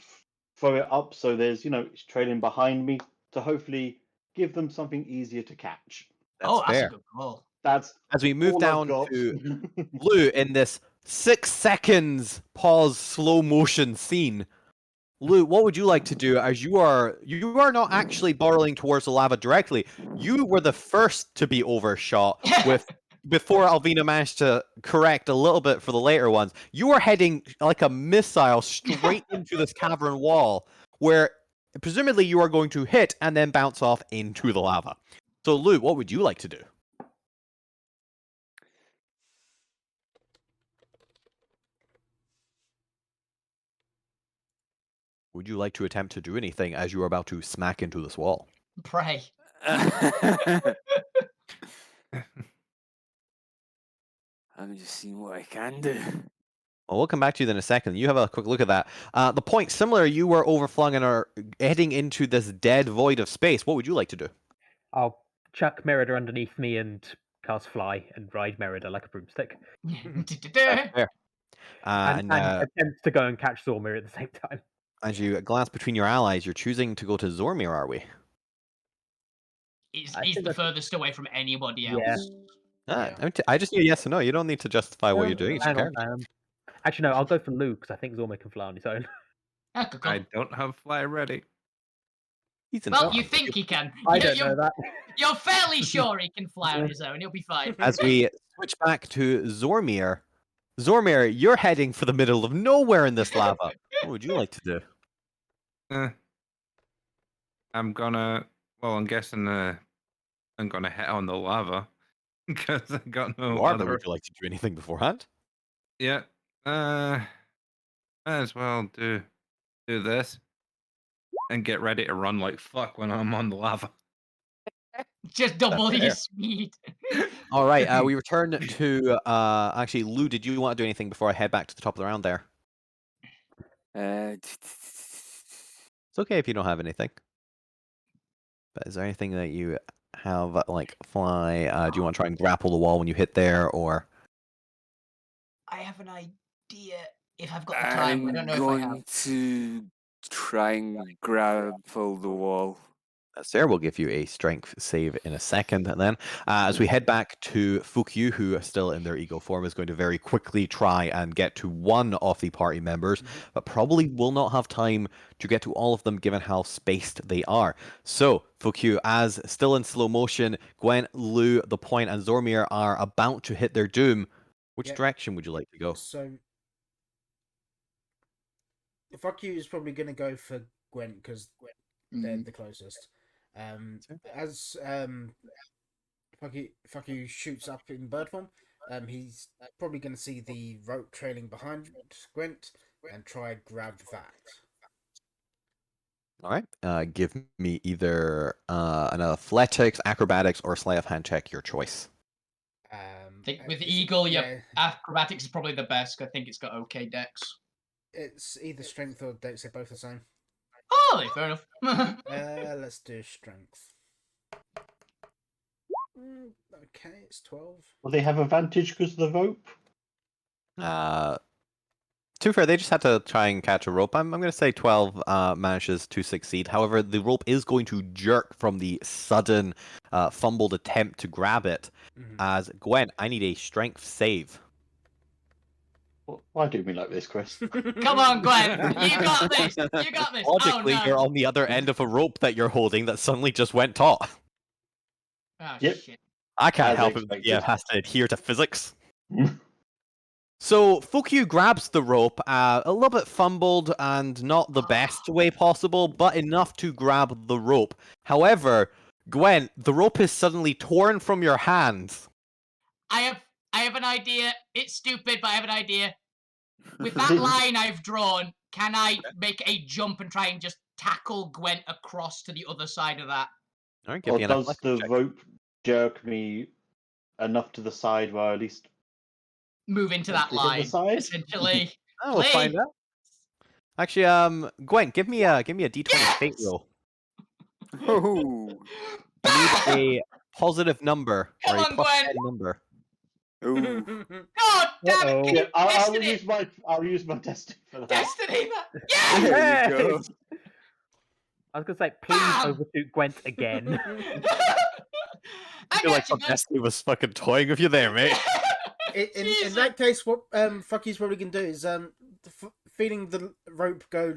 throw it up so there's, it's trailing behind me to hopefully give them something easier to catch. That's fair. a good call. That's As we move all I've down got. to Lou in this 6 seconds pause slow motion scene. Lou, what would you like to do as you are not actually barreling towards the lava directly. You were the first to be overshot with before Alvina managed to correct a little bit for the later ones. You are heading like a missile straight into this cavern wall where presumably you are going to hit and then bounce off into the lava. So Lou, what would you like to do? Would you like to attempt to do anything as you are about to smack into this wall? Pray. I'm just seeing what I can do. Well, we'll come back to you in a second. You have a quick look at that. The point similar, you were overflung and are heading into this dead void of space. What would you like to do? I'll chuck Merida underneath me and cast Fly and ride Merida like a broomstick. That's fair. And attempt to go and catch Zormir at the same time. As you glance between your allies, you're choosing to go to Zormir, are we? He's I think the that's- furthest away from anybody else. Yeah. I just need a yes or no. You don't need to justify what you're doing. It's your Hang on, character. actually, no, I'll go for Luke because I think Zormir can fly on his own. Ah, good call. I don't have fly ready. He's an Well, arm. you think he can. I You're- don't know that. You're fairly sure he can fly on his own. He'll be fine. As we switch back to Zormir, Zormir, you're heading for the middle of nowhere in this lava. What would you like to do? I'm gonna. Well, I'm guessing. I'm gonna hit on the lava because I got no You are, but other. would you like to do anything beforehand? Yeah. Might as well do this and get ready to run like fuck when I'm on the lava. Just double That's your fair. speed. All right, we return to actually, Lou. Did you want to do anything before I head back to the top of the round? There, it's okay if you don't have anything. But is there anything that you have like fly? Do you want to try and grapple the wall when you hit there, or? I have an idea if I've got the time. I don't know I'm if I have. going to try and grapple the wall. That's fair. We'll give you a strength save in a second. And then, as we head back to Fukyu, who is still in their ego form, is going to very quickly try and get to one of the party members, but probably will not have time to get to all of them given how spaced they are. So, Fukyu, as still in slow motion, Gwen, Lou, The Point, and Zormir are about to hit their doom. Which Yep. direction would you like to go? So, fuck you is probably going to go for Gwent because they're the closest. As fuck you shoots up in bird form, he's probably going to see the rope trailing behind Gwent and try and grab that. All right. Give me either an athletics, acrobatics, or sleight of hand check, your choice. I think with Eagle, acrobatics is probably the best. I think it's got okay dex. It's either strength or dex. They're both the same. Oh, fair enough. Let's do strength. Okay, it's 12. Will they have advantage because of the rope? To be fair, they just had to try and catch a rope. I'm going to say 12 manages to succeed. However, the rope is going to jerk from the sudden fumbled attempt to grab it. As Gwen, I need a strength save. Why do me like this, Chris? Come on, Gwen. You got this. You got this. Logically, oh, no. you're on the other end of a rope that you're holding that suddenly just went taut. Oh, Yep. shit. I can't As help it. expected. Yeah, has to adhere to physics. So Fukyu grabs the rope, a little bit fumbled and not the best way possible, but enough to grab the rope. However, Gwen, the rope is suddenly torn from your hands. I have an idea. It's stupid, but I have an idea. With that line I've drawn, can I make a jump and try and just tackle Gwent across to the other side of that? All right, give Or me an does athletics the check. rope jerk me enough to the side where I at least Move into that hit the line, side? essentially. Oh, we'll find out. Actually, Gwen, give me a D20 fate Yes! roll. Oh. I need a positive number or Come a on, plus Gwen! 10 number. Ooh. God damn it! Can Yeah, you I'll destiny? use my destiny for that. Destiny! Yes! There you go. I was gonna say, please Bam! overshoot Gwent again. I I feel like actually got... Destiny was fucking toying with you there, mate. In Jesus. that case, what Fucky's probably gonna do is feeling the rope go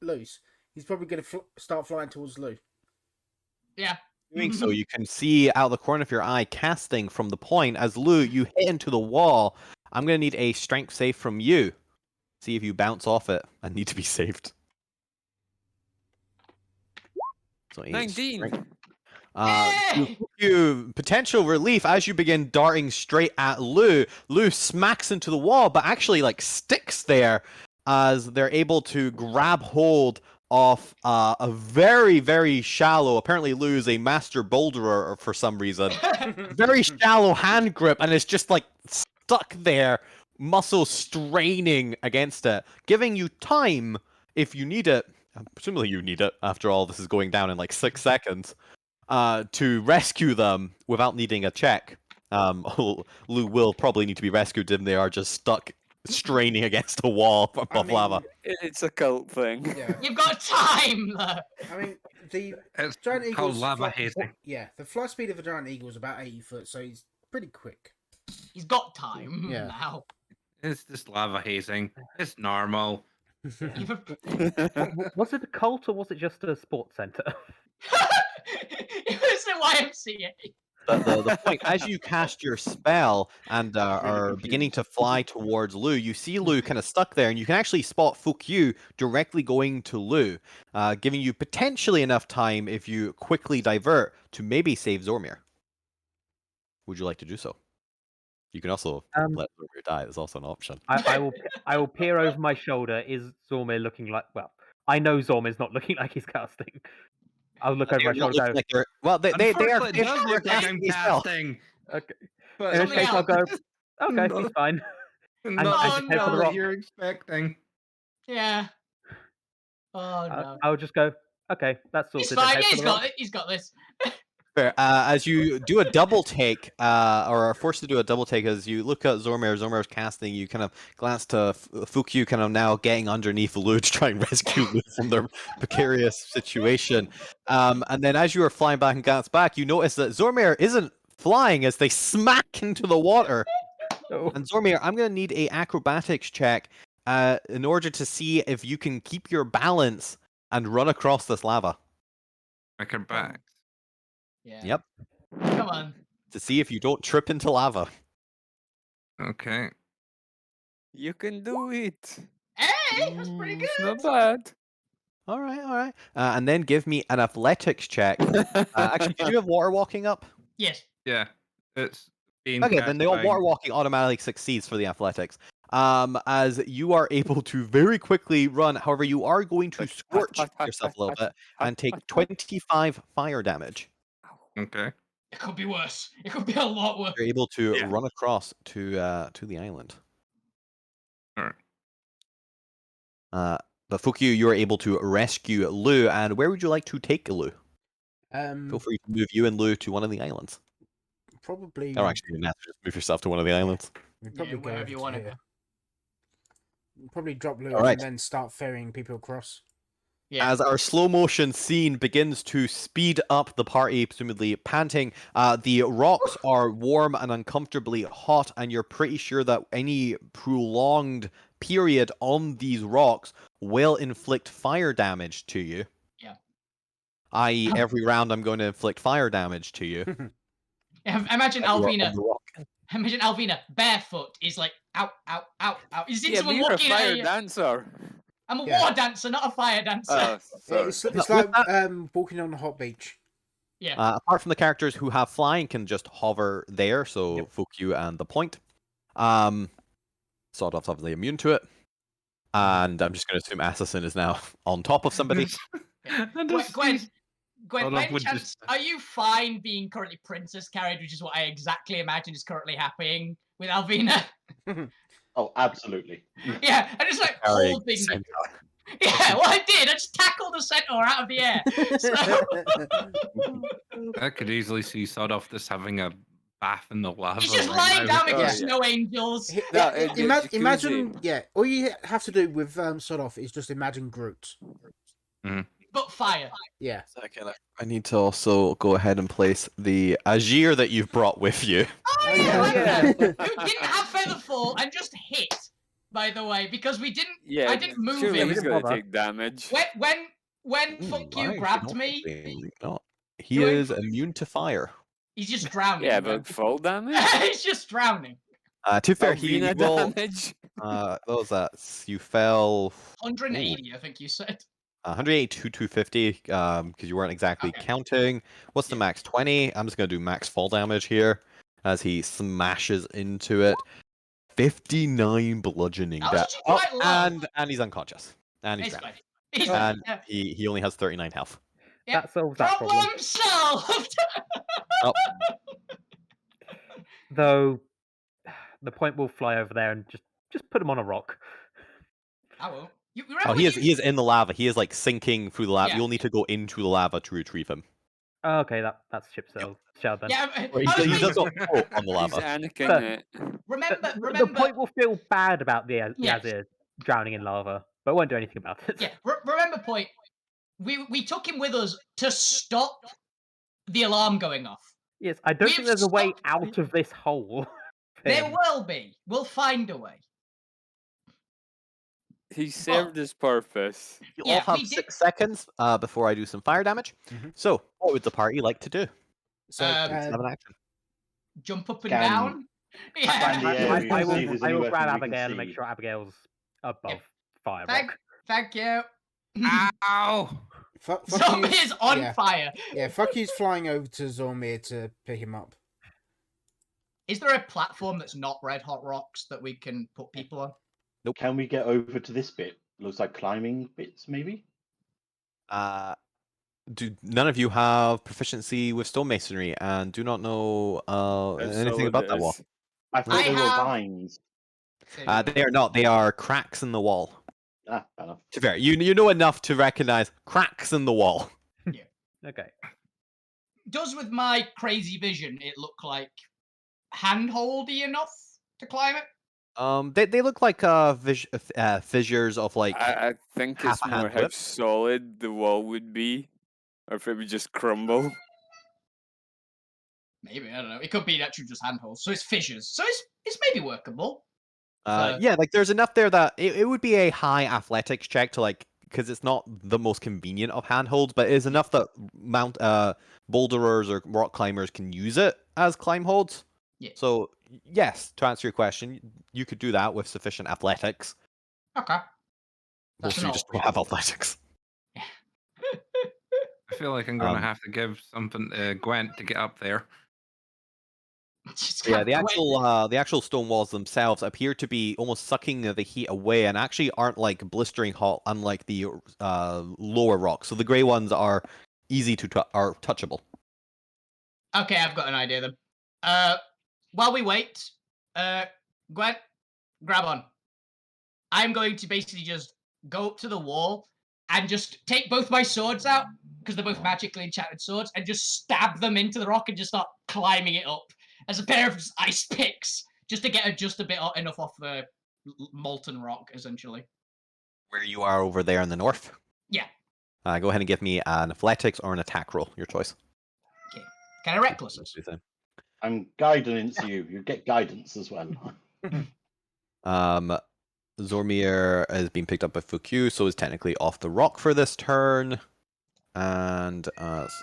loose. He's probably gonna start flying towards Lou. Yeah. Doing so, you can see out the corner of your eye casting from the point as Lou, you hit into the wall. I'm going to need a strength save from you. See if you bounce off it and need to be saved. So 19. You potential relief as you begin darting straight at Lou. Lou smacks into the wall, but actually like sticks there as they're able to grab hold of a very, very shallow. Apparently, Lou is a master boulderer for some reason. Very shallow hand grip, and it's just like stuck there, muscle straining against it, giving you time if you need it. Presumably, you need it. After all, this is going down in like 6 seconds. To rescue them without needing a check. Lou will probably need to be rescued if they are just stuck straining against a wall above lava. It's a cult thing. Yeah. You've got time! I mean, the It's giant called eagle's lava hazing. Yeah, the fly speed of a giant eagle is about 80 foot, so he's pretty quick. He's got time Yeah. now. It's just lava hazing. It's normal. Was it a cult or was it just a sports center? It was the YMCA. The point, as you cast your spell and are beginning to fly towards Lou, you see Lou kind of stuck there, and you can actually spot Fukyu directly going to Lou, giving you potentially enough time if you quickly divert to maybe save Zormir. Would you like to do so? You can also let Zormir die. There's also an option. I will peer over my shoulder. Is Zormir looking like? Well, I know Zormir's not looking like he's casting. I'll look over my They're not shoulder. looking like they're, well, they are. Unfortunately, it does look like casting I'm a spell. casting. Okay. But In which case, I'll go. Okay, No. he's fine. not I the just head for the spell that rock. you're expecting. Yeah. Oh no. I'll just go. Okay, that's sorted. He's and fine. head Yeah, for he's the rock. got it. He's got this. Fair. As you do a double take, or are forced to do a double take, as you look at Zormir's casting, you kind of glance to Fukyu, kind of now getting underneath Lou to try and rescue Lou from their precarious situation. And then as you are flying back and glance back, you notice that Zormir isn't flying as they smack into the water. Oh. And Zormir, I'm going to need a acrobatics check in order to see if you can keep your balance and run across this lava. Acrobatics. Yeah. Yep. Come on. To see if you don't trip into lava. Okay. You can do it. Hey, that's pretty good. It's not bad. All right. And then give me an athletics check. Actually, did you have water walking up? Yes. Yeah. It's being Okay, then the cast by- water walking automatically succeeds for the athletics. As you are able to very quickly run. However, you are going to scorch yourself a little bit and take 25 fire damage. Okay. It could be worse. It could be a lot worse. You're able to Yeah. run across to the island. All right. But Fukyu, you are able to rescue Lu, and where would you like to take Lu? Feel free to move you and Lu to one of the islands. Probably. Or actually, you have to just move yourself to one of the islands. We'd probably go wherever over you to want to here. go. Probably drop Lewis Alright. and then start ferrying people across. Yeah. As our slow motion scene begins to speed up the party, presumably panting, the rocks are warm and uncomfortably hot, and you're pretty sure that any prolonged period on these rocks will inflict fire damage to you. Yeah. I.e., every round I'm going to inflict fire damage to you. Imagine You are on Alvina. the rock. Imagine Alvina barefoot is like ow, ow, ow, ow. Is it Yeah, but someone you're a walking at fire you? dancer. I'm a Yeah. war dancer, not a fire dancer. Oh, sorry. It's With like that- walking on a hot beach. Yeah. Apart from the characters who have flying can just hover there, so Yep. Fukyu and the point. Sawdoff's obviously immune to it. And I'm just going to assume Assassin is now on top of somebody. Gwen, by any would chance, just- are you fine being currently princess carried, which is what I exactly imagine is currently happening with Alvina? Oh, absolutely. Yeah, I just like Carrying holding. centaur. Yeah, well, I did. I just tackled the centaur out of the air. So, I could easily see Sawdoff just having a bath in the lava. he's just right lying now. down with Oh, his yeah. snow angels. No, Imagine, jacuzzi. yeah. All you have to do with Sawdoff is just imagine Groot. But fire. Yeah. Second, I need to also go ahead and place the Azir that you've brought with you. Oh, yeah. yeah, Oh, yeah. Who didn't have Featherfall and just hit, by the way, because we didn't. Yeah, I didn't move surely him. he's didn't gonna bother. take damage. When Fuck You grabbed me, No. He You ain't is immune to fire. he's just drowning. Yeah, man. but full damage? he's just drowning. To be fair, he Alvina will. damage? What was that? You fell 180, I think you said. 180 to 250 because you weren't exactly Okay. counting. What's the Yeah. max? 20. I'm just going to do max fall damage here as he smashes into it. 59 bludgeoning That was damage. actually quite low. And he's unconscious. And he's He's drowning. fine. He's And fine. he only has 39 health. Yeah. That solves that problem. Problem solved. Oh, Though the point will fly over there and just put him on a rock. I won't. You remember oh when he is you- he is in the lava. He is like sinking through the lava. Yeah. You'll need to go into the lava to retrieve him. Oh, okay, that's ship sail then. Yeah, Or I was he really- does not float on the He's lava. Anakin it. remember. The point will feel bad about the Yes. Yazir drowning in lava, but won't do anything about it. Yeah, remember point. We took him with us to stop the alarm going off. Yes, I don't We've think there's a way stopped- out of this hole. There Finn. will be. We'll find a way. He served his purpose. You Yeah, all we have did- 6 seconds before I do some fire damage. Mhm. So, what would the party like to do? So Have an action. Jump up and Scan- down. scan the Yeah. area. I see if will, there's I will anywhere grab we can Abigail and see. make sure Abigail's above fire Thank, rock. thank you. Ow! fuck Zombie you. is on Yeah. fire. Yeah, fuck you's flying over to Zormir to pick him up. Is there a platform that's not red hot rocks that we can put people on? Can we get over to this bit? Looks like climbing bits, maybe? Do none of you have proficiency with stonemasonry and do not know That's anything all about it that wall? is. I thought I they were have- vines. They are not. They are cracks in the wall. Ah, fair enough. To be fair, you know enough to recognize cracks in the wall. Okay. Does with my crazy vision it look like handholdy enough to climb it? They look like fissures of like. I think half it's a hand more how width. solid the wall would be, or if it would just crumble. Maybe, I don't know. It could be actually just handholds. So it's fissures. So it's maybe workable. Yeah, like there's enough there that it would be a high athletics check to like because it's not the most convenient of handholds, but it is enough that boulderers or rock climbers can use it as climb holds. Yeah. So yes, to answer your question, you could do that with sufficient athletics. Okay. Most That's of you an just option. don't have athletics. I feel like I'm gonna Um, have to give something to Gwent to get up there. Just Yeah, have the to wait. actual stone walls themselves appear to be almost sucking the heat away, and actually aren't like blistering hot, unlike the lower rocks. So the grey ones are easy to are touchable. Okay, I've got an idea then. While we wait, Gwen, grab on. I'm going to basically just go up to the wall and just take both my swords out, because they're both magically enchanted swords, and just stab them into the rock and just start climbing it up as a pair of ice picks, just to get just a bit enough off the molten rock, essentially. Where you are over there in the north. Yeah. Go ahead and give me an athletics or an attack roll, your choice. Okay. Can I reckless us? I'm guiding you. You get guidance as well. Zormir has been picked up by Fukyu, so is technically off the rock for this turn. And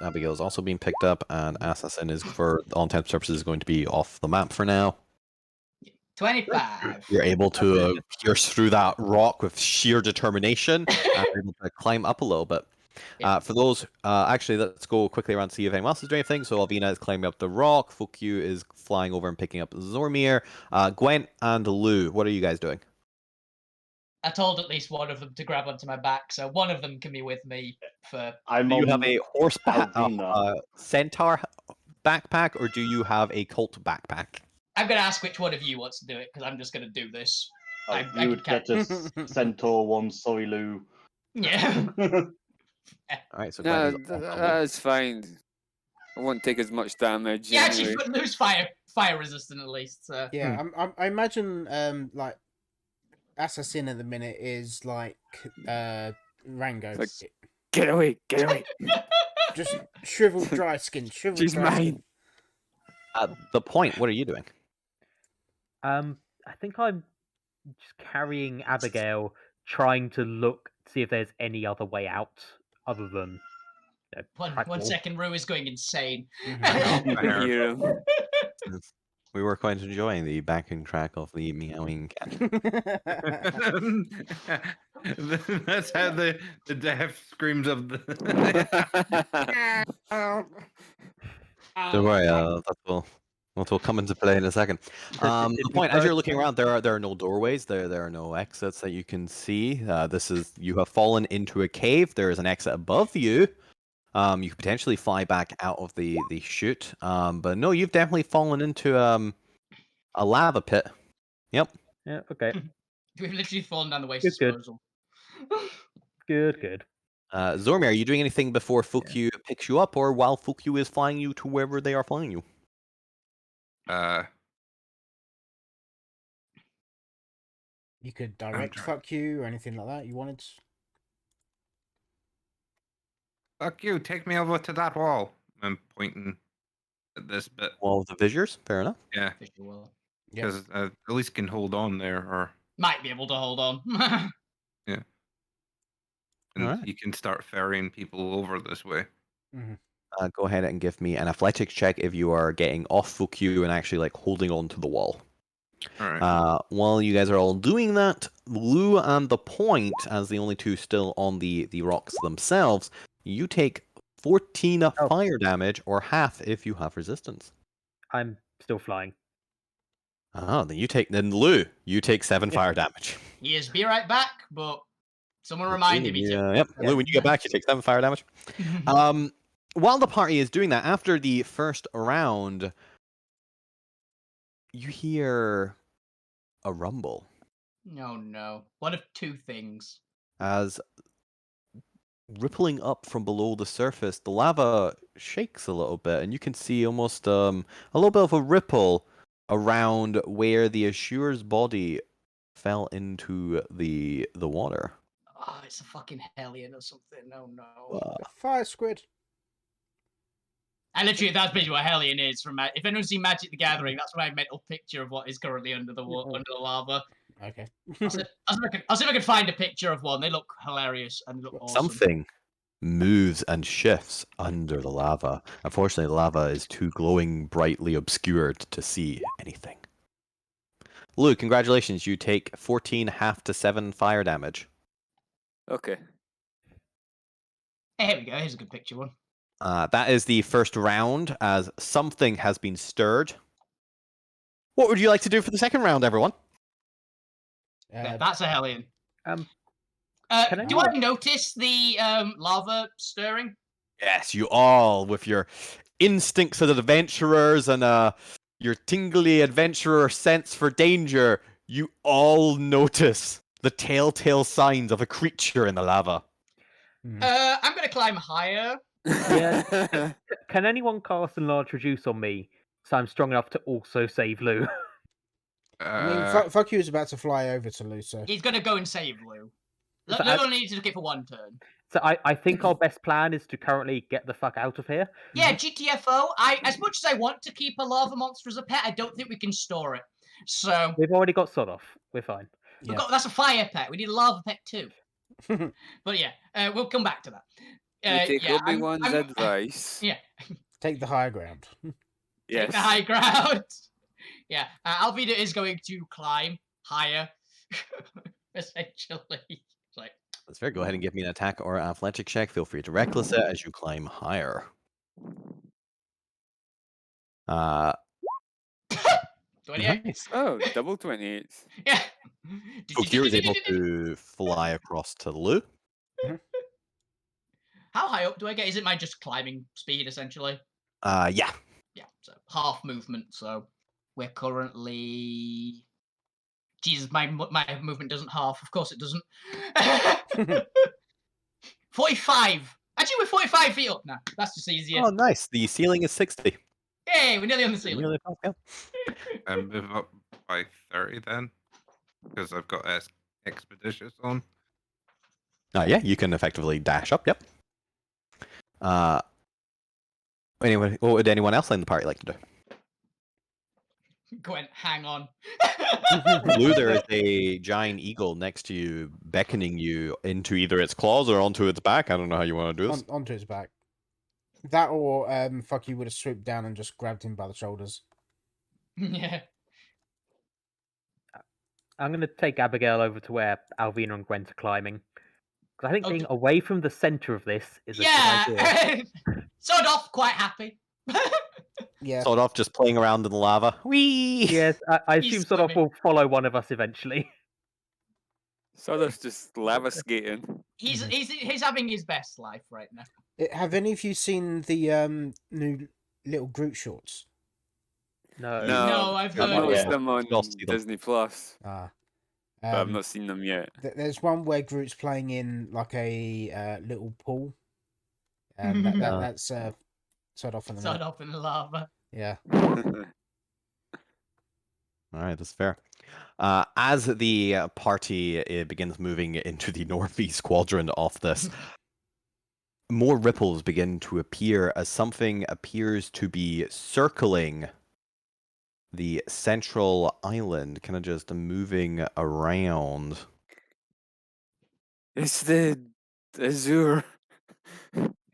Abigail is also being picked up, and Assassin is, for all intents and purposes, going to be off the map for now. 25. You're able to pierce through that rock with sheer determination and are able to climb up a little bit. For those, actually, let's go quickly around to see if anyone else is doing anything. So Alvina is climbing up the rock. Fukyu is flying over and picking up Zormir. Gwent and Lou, what are you guys doing? I told at least one of them to grab onto my back, so one of them can be with me for. Do you have a centaur backpack, or do you have a cult backpack? I'm going to ask which one of you wants to do it, because I'm just going to do this. Oh, you would get a centaur one, sorry, Lou. Yeah. All right, so No, that's fine. I won't take as much damage. Yeah, anyway. actually, could lose fire resistant at least. So. Yeah, I imagine like Assassin at the minute is like Rango. Like, get away, get away. Just shriveled dry skin, shriveled She's dry mine. skin. At the point, what are you doing? I think I'm just carrying Abigail, trying to look, see if there's any other way out other than. One second, Rue is going insane. We were quite enjoying the backing track of the meowing cat. That's how the death screams of the. Don't worry, that will come into play in a second. The point, as you're looking around, there are no doorways. There are no exits that you can see. You have fallen into a cave. There is an exit above you. You could potentially fly back out of the chute. But no, you've definitely fallen into a lava pit. Yep. Yeah. Okay. We've literally fallen down the waste disposal. Good. Zormir, are you doing anything before Fukyu picks you up, or while Fukyu is flying you to wherever they are flying you? You could direct fuck you or anything like that you wanted. Fuck you, take me over to that wall. I'm pointing at this bit. Wall of the Fissures, fair enough. Yeah. Because at least can hold on there, or might be able to hold on. Yeah. And you can start ferrying people over this way. Mm-hmm. Go ahead and give me an athletics check if you are getting off Fukyu and actually like holding on to the wall. All right. While you guys are all doing that, Lou and the Point, as the only two still on the rocks themselves, you take 14 fire damage, or half if you have resistance. I'm still flying. Then Lou, you take 7 fire damage. Yes, be right back, but someone reminded me to. Yep. Lou, when you get back, you take 7 fire damage. While the party is doing that, after the first round, you hear a rumble. No. One of two things. As rippling up from below the surface, the lava shakes a little bit, and you can see almost a little bit of a ripple around where the Assure's body fell into the water. Oh, it's a fucking Hellion or something. No. Fire squid. And literally, that's basically what Hellion is. If anyone's seen Magic the Gathering, that's my mental picture of what is currently under the lava. Okay. I'll see if I can find a picture of one. They look hilarious and look awesome. Something moves and shifts under the lava. Unfortunately, the lava is too glowing brightly obscured to see anything. Lou, congratulations. You take 14 half to 7 fire damage. Okay. Here we go. Here's a good picture one. That is the first round, as something has been stirred. What would you like to do for the second round, everyone? That's a Hellion. Do I notice the lava stirring? Yes, you all, with your instincts as adventurers and your tingly adventurer sense for danger, you all notice the telltale signs of a creature in the lava. I'm gonna climb higher. Yeah. Can anyone cast Enlarge Reduce on me so I'm strong enough to also save Lou? I mean, fuck you is about to fly over to Lou, so... He's gonna go and save Lou. So Lou only needs to look it for one turn. So I think our best plan is to currently get the fuck out of here. Yeah, GTFO. As much as I want to keep a lava monster as a pet, I don't think we can store it. So We've already got sod off. We're fine. Yeah. that's a fire pet. We need a lava pet too. But yeah, we'll come back to that. We take yeah, Obi-Wan's advice. Yeah. Take the high ground. Yes. Take the high ground. Yeah, Alvina is going to climb higher, essentially. Like, That's fair. Go ahead and give me an attack or athletic check. Feel free to reckless it as you climb higher. 28. Nice. Oh, double 28s. Yeah. So Kira is able to fly across to Lou. How high up do I get? Is it my just climbing speed, essentially? Yeah. Yeah, so half movement. So we're currently... Jesus, my movement doesn't half. Of course it doesn't. 45. Actually, we're 45 feet up now. That's just easier. Oh, nice. The ceiling is 60. Hey, we're nearly on the ceiling. Nearly past, yeah. And move up by 30 then, because I've got expeditious on. Yeah, you can effectively dash up. Yep. Anyway, what would anyone else in the party like to do? Gwen, hang on. Lou, there is a giant eagle next to you, beckoning you into either its claws or onto its back. I don't know how you want to do this. Onto his back. That or fuck you would have swooped down and just grabbed him by the shoulders. Yeah. I'm going to take Abigail over to where Alvina and Gwent are climbing. Because I think being Okay. away from the center of this is a good idea. Yeah. Sod off, quite happy. Yeah. Sort of just playing around in the lava. Whee! Yes, I He's assume sort of swimming. will follow one of us eventually. Sodor's just lava skating. He's having his best life right now. Have any of you seen the new little Groot shorts? No, I've I've heard. noticed Yeah. them on I'll see them. Disney Plus, Ah. but I've not seen them yet. There's one where Groot's playing in like a little pool. That's sort off in the Sod off in the lava. Yeah. All right, that's fair. As the party begins moving into the northeast quadrant of this, more ripples begin to appear as something appears to be circling the central island, kind of just moving around. It's the Azure.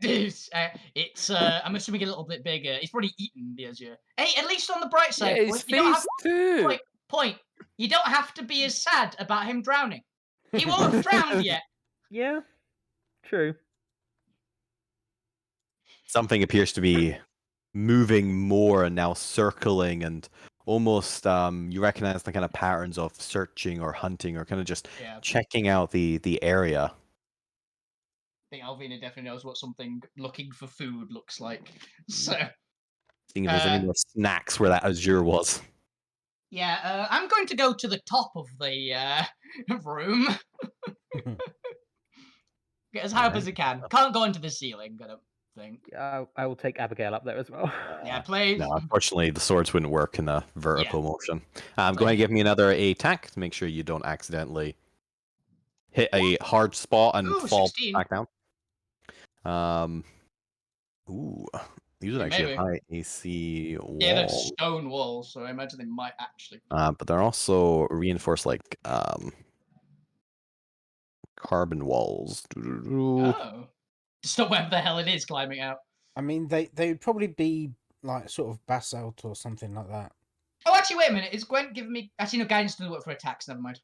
It's I'm assuming a little bit bigger. He's probably eaten the Azure. Hey, at least on the bright side, Yeah, his you don't have face too. point. You don't have to be as sad about him drowning. He won't have drowned yet. Yeah, true. Something appears to be moving more and now circling and almost you recognize the kind of patterns of searching or hunting or kind of just checking out the area. I think Alvina definitely knows what something looking for food looks like. So Seeing if there's any more snacks where that Azure was. yeah, I'm going to go to the top of the room. Get as high up as I can. Can't go into the ceiling, I don't think. I will take Abigail up there as well. Yeah, please. No, unfortunately, the swords wouldn't work in the vertical motion. Go ahead and give me another attack to make sure you don't accidentally hit a hard spot and fall 16. back down. These are actually Maybe. a high AC wall. Yeah, they're stone walls, so I imagine they might actually. But they're also reinforced like carbon walls. Oh. Just not where the hell it is climbing out. I mean, they'd probably be like sort of basalt or something like that. Oh, actually, wait a minute. Is Gwen giving me... Actually, no, guidance doesn't work for attacks. Never mind.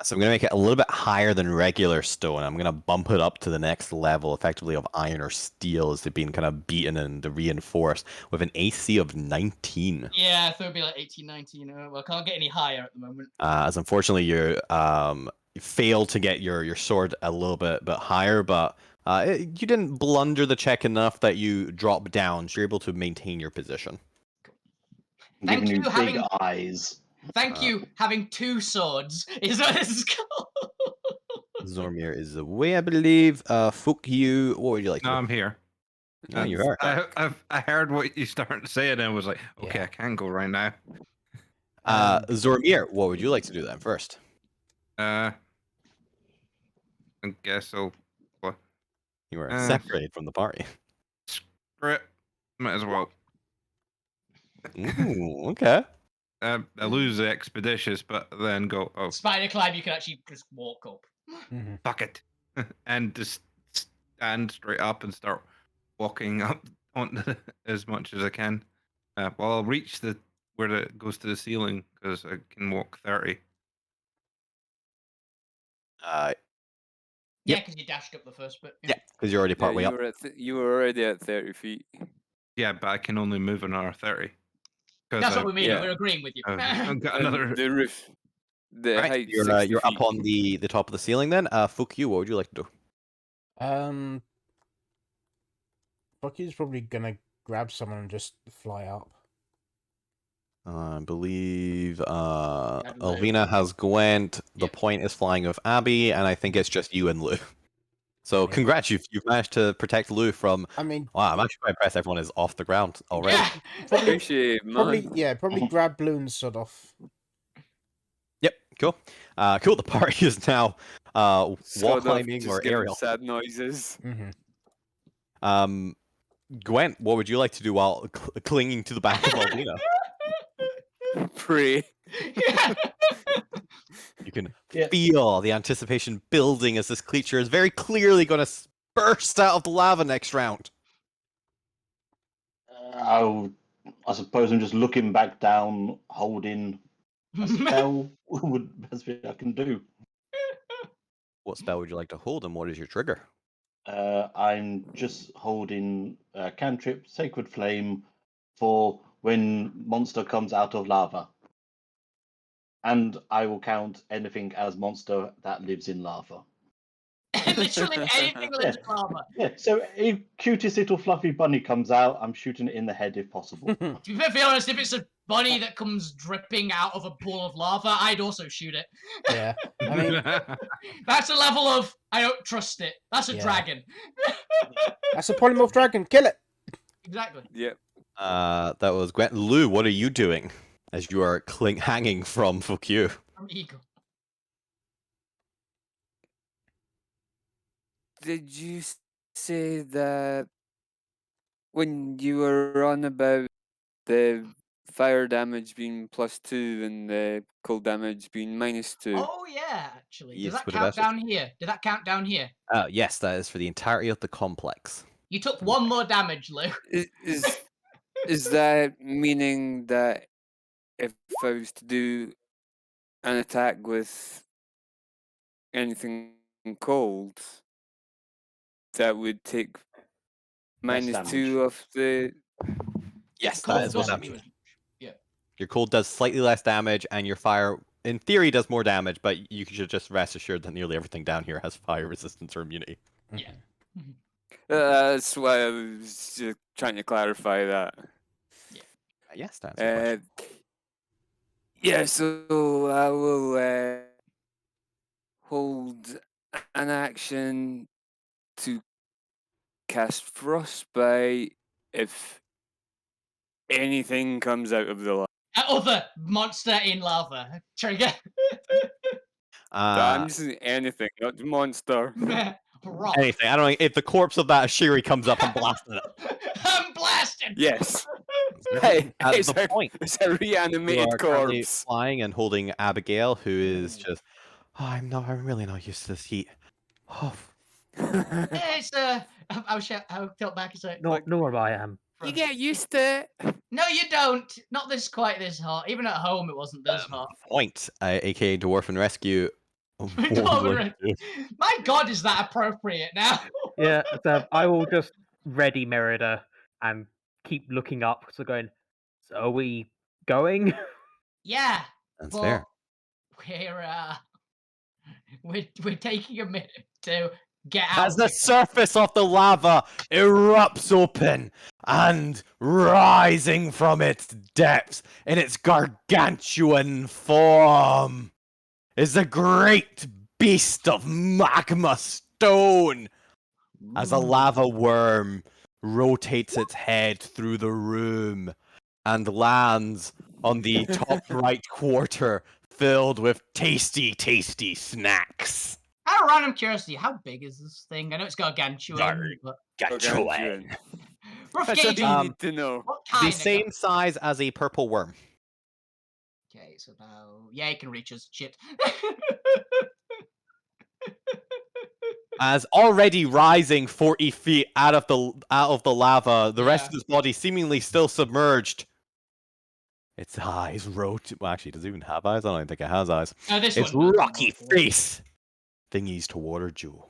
So I'm going to make it a little bit higher than regular stone. I'm going to bump it up to the next level, effectively, of iron or steel as they've been kind of beaten and reinforced with an AC of 19. Yeah, I thought it'd be like 18, 19. Well, I can't get any higher at the moment. As unfortunately, you failed to get your sword a little bit higher, but you didn't blunder the check enough that you drop down. So you're able to maintain your position. Giving you Thank you, big eyes. Thank you. Having 2 swords is what this is called. Zormir is away, I believe. Fuck you. What would you like to No, do? I'm here. Oh, you are. I heard what you started to say, and I was like, okay, Yeah. I can go right now. Zormir, what would you like to do then first? I guess I'll. What? You are Uh, separated from the party. Screw it. Might as well. Ooh, okay. I lose the expeditious, but then go, oh, Spider climb, you can actually just walk up. Mm-hmm. fuck it. And just stand straight up and start walking up on as much as I can. Well, I'll reach where it goes to the ceiling because I can walk 30. Uh, Yeah, Yep. because you dashed up the first bit. yeah, because you're already Yeah, partway you up. were you were already at 30 feet. Yeah, but I can only move another 30. That's what we mean. yeah. We're agreeing with you. I've got And another. the roof, the All right, height, you're 60 you're up feet. on the top of the ceiling then. Fuck you. What would you like to do? Bucky's probably gonna grab someone and just fly up. I believe Lou. Elvina has Gwent. The Yep. point is flying with Abby, and I think it's just you and Lou. So Yeah. congrats, you've managed to protect Lou from. I mean, Wow, I'm actually quite impressed. Everyone is off the ground already. Yeah. probably, Appreciate, man. probably grab Bloon's sword off. Yep, cool. Cool. The party is now wall Sort of climbing just or giving aerial. sad noises. Mm-hmm. Gwent, what would you like to do while clinging to the back of Elvina? Pray. You can Yeah. feel the anticipation building as this creature is very clearly going to burst out of the lava next round. I suppose I'm just looking back down, holding a spell. Would best bit I can do. What spell would you like to hold, and what is your trigger? I'm just holding cantrip Sacred Flame for when monster comes out of lava, and I will count anything as monster that lives in lava. Literally anything lives lava. Yeah. So if cutest little fluffy bunny comes out, I'm shooting it in the head if possible. To be perfectly honest, if it's a bunny that comes dripping out of a pool of lava, I'd also shoot it. Yeah. I mean, That's a level of I don't trust it. That's a Yeah. dragon. that's a polymorph dragon. Kill it. Exactly. Yep. That was Gwent. Lou, what are you doing as you are hanging from fuck you? From Eagle. Did you say that when you were on about the fire damage being +2 and the cold damage being -2? Oh yeah, actually. Does Yes, that would count have down here? Did that count down here? Yes, that is for the entirety of the complex. You took 1 more damage, Lou. Is that meaning that if I was to do an attack with anything cold, that would take Less -2 of the? Yes, Cold that is what doesn't that do means. as much. Yeah. Your cold does slightly less damage, and your fire, in theory, does more damage, but you should just rest assured that nearly everything down here has fire resistance or immunity. Yeah. That's why I was just trying to clarify that. Yes, that's the question. Yeah, so I will hold an action to cast Frostbite if anything comes out of the lava. Other monster in lava. Trigger. I'm just saying anything, not the monster. Rock. Anything. I don't know if the corpse of that Ashiri comes up and blasts it. I'm blasted. Yes. Hey, At it's the a, point, it's a you reanimated are currently corpse. flying and holding Abigail, who is just. Oh, I'm really not used to this heat. Oh, It's I'll tilt back and say Nor I am. You get used to it. No, you don't. Not quite this hot. Even at home, it wasn't this hot. point, aka Dwarven Rescue. What would you Dwarven like to do? My God, is that appropriate now? Yeah, so I will just ready Merida and keep looking up. So going. So are we going? Yeah, That's but fair. we're taking a minute to get out. As the surface of the lava erupts open, And rising from its depths in its gargantuan form is the great beast of magma stone as a lava worm rotates its head through the room and lands on the top right quarter filled with tasty, tasty snacks. Out of random curiosity, how big is this thing? I know it's gargantuan, but Gargantuan. rough That's all gauge. you need to know. What The kind of same size as a purple worm. Okay, so now yeah, it can reach us. Shit. As already rising 40 feet out of the lava, the rest of his body seemingly still submerged. Its eyes rotate. Well, actually, does it even have eyes? I don't even think it has eyes. This Its one does, rocky hopefully. face thingies toward you.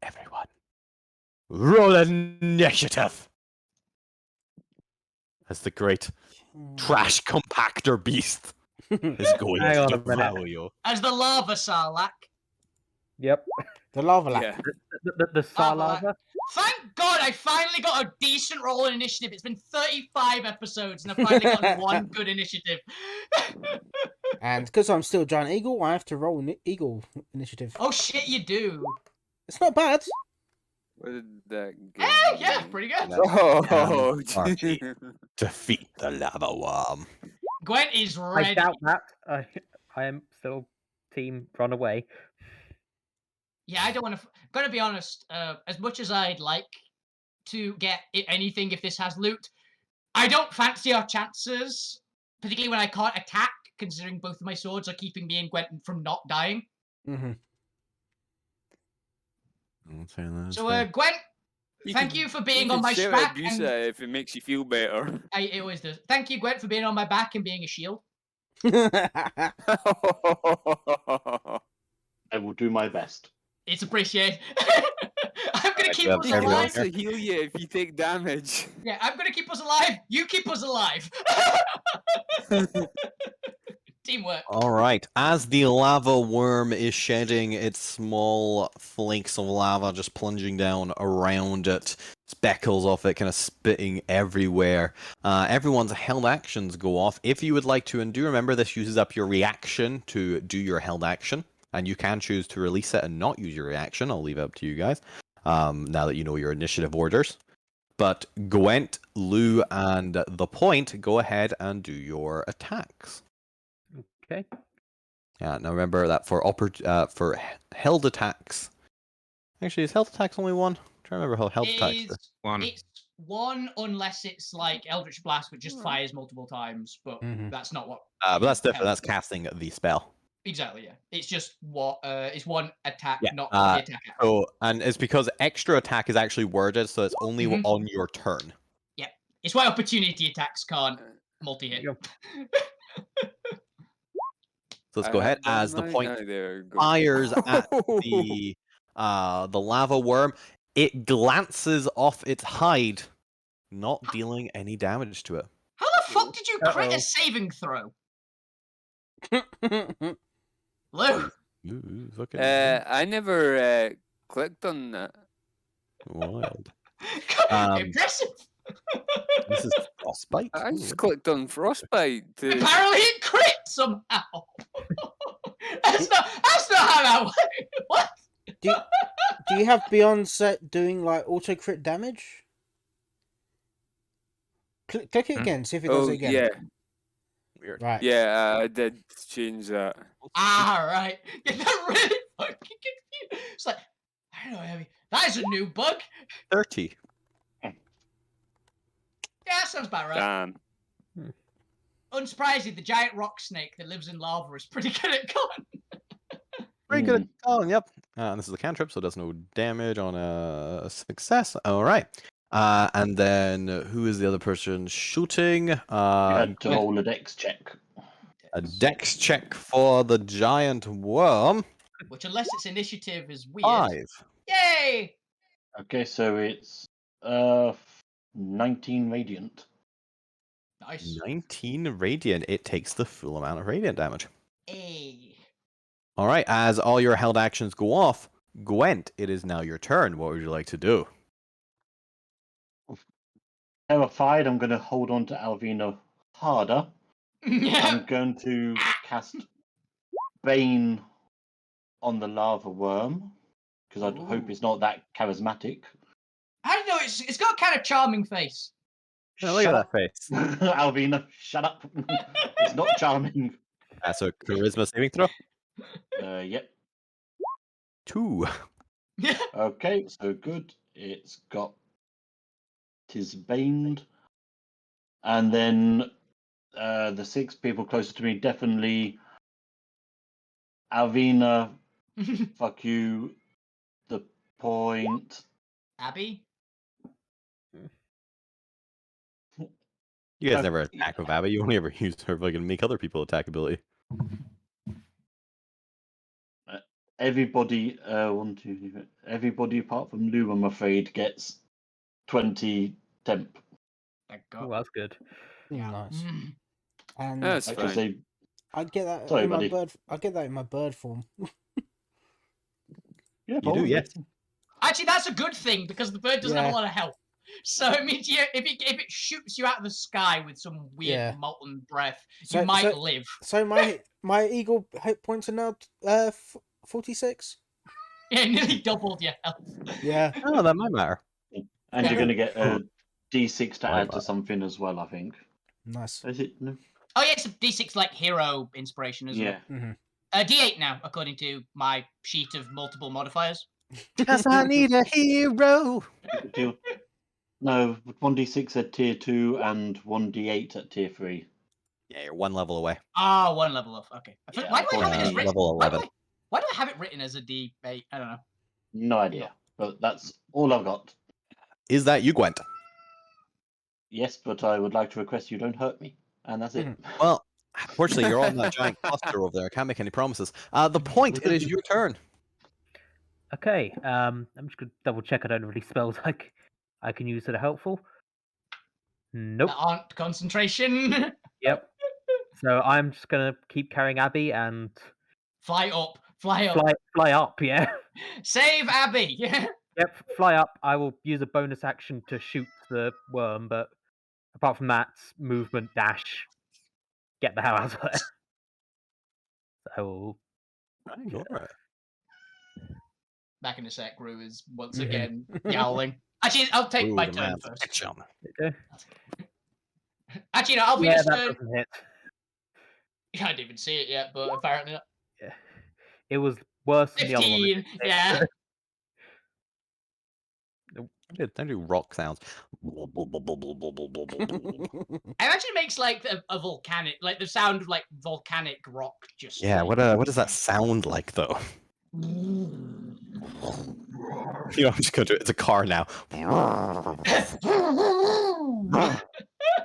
Everyone, roll initiative. As the great trash compactor beast is going Hang to on a minute. devour you. As the lava sarlacc. Yep. The lava lap. Yeah. The Salava. Thank God I finally got a decent roll in initiative. It's been 35 episodes and I've finally gotten one good initiative. And because I'm still giant eagle, I have to roll eagle initiative. Oh shit, you do. It's not bad. What did that Eh, get? yeah, pretty good. Oh, Archie, defeat the lava worm. Gwent is I ready. doubt that. I am still team run away. Yeah, I don't want to. Gotta be honest. As much as I'd like to get anything if this has loot, I don't fancy our chances, particularly when I can't attack. Considering both of my swords are keeping me and Gwent from not dying. Mm-hmm. So, Gwent, thank you for being on my back. And if it makes you feel better. it always does. Thank you, Gwent, for being on my back and being a shield. I will do my best. It's appreciated. I'm gonna keep us everyone alive. To heal you if you take damage. Yeah, I'm gonna keep us alive. You keep us alive. Teamwork. All right. As the lava worm is shedding its small flakes of lava, just plunging down around it, speckles off it, kind of spitting everywhere. Everyone's held actions go off. If you would like to, and do remember this uses up your reaction to do your held action, and you can choose to release it and not use your reaction. I'll leave it up to you guys. Now that you know your initiative orders. But Gwent, Lou, and the Point, go ahead and do your attacks. Okay. Yeah, now remember that for held attacks. Actually, is held attacks only one? I'm trying to remember how held attacks. It's One. It's one unless it's like Eldritch Blast, which just fires multiple times, but Mhm. that's not what. But that's different. held- That's casting the spell. Exactly, yeah. It's just what it's one attack, Yeah, not the attack. So, and it's because extra attack is actually worded, so it's only Mhm. on your turn. It's why opportunity attacks can't multi-hit. Yep. So let's go ahead as the Point fires at the lava worm. It glances off its hide, not dealing any damage to it. How the fuck did you crit Uh-oh. a saving throw? Lou? Ooh, fucking I never clicked on that. wild. Impressive. This is frostbite. I just Ooh. clicked on frostbite. To... Apparently it crit somehow. that's not how that works. What? Do you have Beyond set doing like auto crit damage? Click it again. See if it does it again. yeah, Weird. Right. yeah. I did change that. Right. Yeah, that really fucking confused. It's like, I don't know, Abby. That is a new bug. 30. Yeah, that sounds about right. Damn. Unsurprisingly, the giant rock snake that lives in lava is pretty good at con. Very good at calling, yep. And this is a cantrip, so it does no damage on a success. All right. And then who is the other person shooting? You had to roll a dex check. A dex check for the giant worm. Which, unless it's initiative, is weird. 5. Yay! Okay, so it's 19 radiant. Nice. 19 radiant. It takes the full amount of radiant damage. Hey. All right. As all your held actions go off, Gwent, it is now your turn. What would you like to do? terrified, I'm going to hold on to Alvina harder. I'm going to cast Bane on the lava worm because I hope it's not that charismatic. I don't know. It's got a kind of charming face. Oh, look at that face. Alvina, shut up. It's not charming. That's a charisma saving throw. Yep. 2. Okay, so good. It's got tis baned. And then the 6 people closest to me, definitely Alvina, fuck you. The point. Abby. You guys never attack with Abby. You only ever use her fucking make other people attack ability. Everybody, 1, 2, 3, everybody apart from Lou, I'm afraid, gets 20 temp. Oh, that's good. Yeah. Nice. And That's Because fine. they. I get that Sorry, in my buddy. bird. I get that in my bird form. Yeah, You do, probably. yes. Actually, that's a good thing because the bird doesn't have Yeah. a lot of health. So it means if it shoots you out of the sky with some weird Yeah. molten breath, So- you might so- live. So my eagle hit points are now 46. Yeah, nearly doubled your health. Yeah. Oh, that might matter. And you're going to get a D6 to Right, add to something as well, I think. Nice. Is it? No? Oh yeah, it's a D6 like hero inspiration, isn't Yeah. it? D8 now, according to my sheet of multiple modifiers. Yes, I need a hero. Deal. No, 1d6 at tier 2 and 1d8 at tier 3. Yeah, you're 1 level away. Ah, 1 level off. Okay. Yeah, Why do I have it as unfortunately. written? Level 11. Why do I have it written as a D8? I don't know. No idea. But that's all I've got. Is that you, Gwent? Yes, but I would like to request you don't hurt me. And that's it. Well, unfortunately, you're on that giant cluster over there. I can't make any promises. The point, it is your turn. Okay, I'm just gonna double check I don't have any spells I can use that are helpful. Nope. That aren't concentration. Yep. So I'm just gonna keep carrying Abby and Fly up. Fly up. fly up. Yeah. Save Abby. Yep. Fly up. I will use a bonus action to shoot the worm, but apart from that, movement dash. Get the hell out of there. So Right, go for it. Back in a sec, Gru is once Mhm. again yowling. Actually, I'll take Ooh, my the turn man's first. action. okay. Actually, no, I'll be Yeah, this that turn. doesn't hit. I didn't even see it yet, but apparently not. Yeah. It was worse than the other one. 15. Yeah. I do rock sounds. It actually makes like a volcanic, like the sound of like volcanic rock. Just Yeah, like... what does that sound like, though? You know, I'm just gonna do it. It's a car now.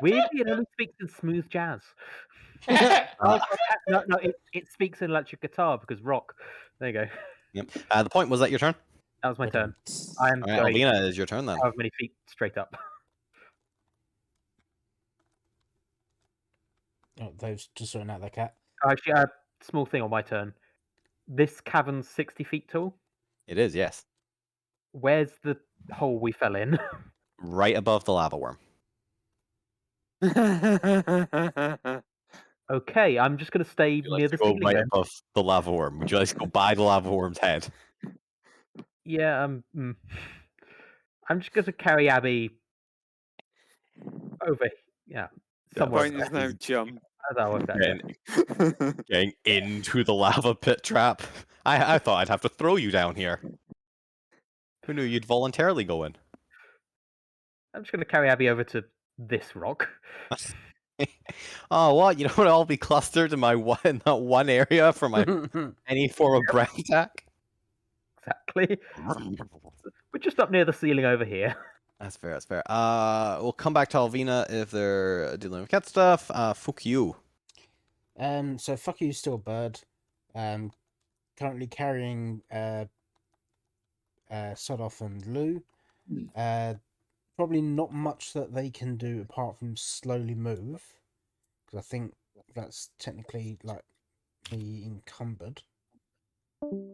Weirdly, it only speaks in smooth jazz. No, it speaks in electric guitar because rock. There you go. Yep. The point, was that your turn? That was my turn. I am All right, going Alvina, is your turn then. however many feet straight up. Oh, those just sorting out their cat. Actually, a small thing on my turn. This cavern's 60 feet tall. It is, yes. Where's the hole we fell in? Right above the lava worm. Okay, I'm just going to stay Would you like near to the go ceiling right then. above the lava worm? Would you like to go by the lava worm's head? Yeah, I'm just going to carry Abby over. Yeah, somewhere. Point is now jump. That worked out. Yeah. Getting into the lava pit trap. I thought I'd have to throw you down here. Who knew you'd voluntarily go in? I'm just going to carry Abby over to this rock. Oh, what? You don't want to all be clustered in in that one area for my any form of breath attack? Exactly. We're just up near the ceiling over here. That's fair, that's fair. We'll come back to Alvina if they're dealing with cat stuff. Fuck you. So fuck you, still bird. Currently carrying Sodoff and Lou. Probably not much that they can do apart from slowly move, because I think that's technically like me encumbered.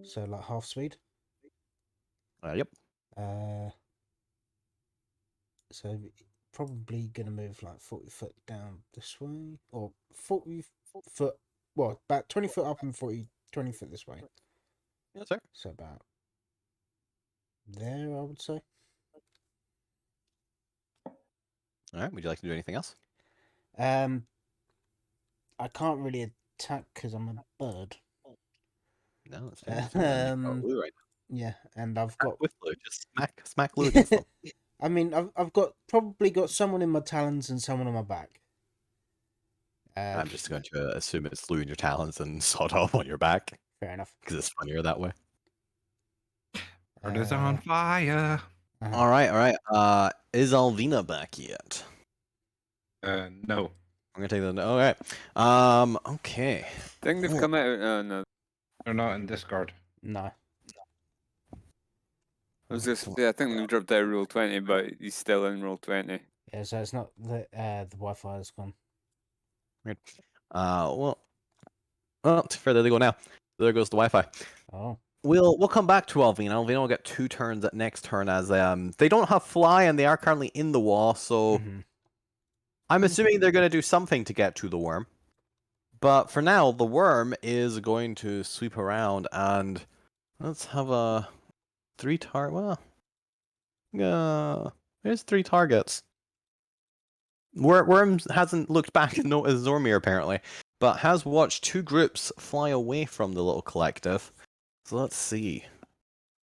So like half speed. Yep. So probably gonna move like 40 foot down this way, or 40 foot. Well, about 20 foot up and 20 foot this way. Yes, sir. So about there, I would say. All right. Would you like to do anything else? I can't really attack because I'm a bird. No, that's fair. You've got Um, Lou right Yeah, and I've now. got. With Lou, just smack Lou against them. I mean, I've probably got someone in my talons and someone on my back. I'm just going to assume it's Lou in your talons and sawed off on your back Fair enough. because it's funnier that way. Bird is on fire. All right. Is Alvina back yet? No. I'm gonna take the. All right. Okay. I think they've come out. Oh, no. They're not in discard. No. I was just, I think they've dropped out of Rule 20, but he's still in Rule 20. Yeah, so it's not the Wi-Fi has gone. Right. Well, too far, there they go now. There goes the Wi-Fi. Oh. We'll come back to Alvina. Alvina will get 2 turns at next turn as they don't have fly and they are currently in the wall, so I'm assuming they're gonna do something to get to the worm. But for now, the worm is going to sweep around and let's have a 3 target. Well, there's 3 targets. Worm hasn't looked back and noticed Zormir apparently, but has watched 2 groups fly away from the little collective. So let's see.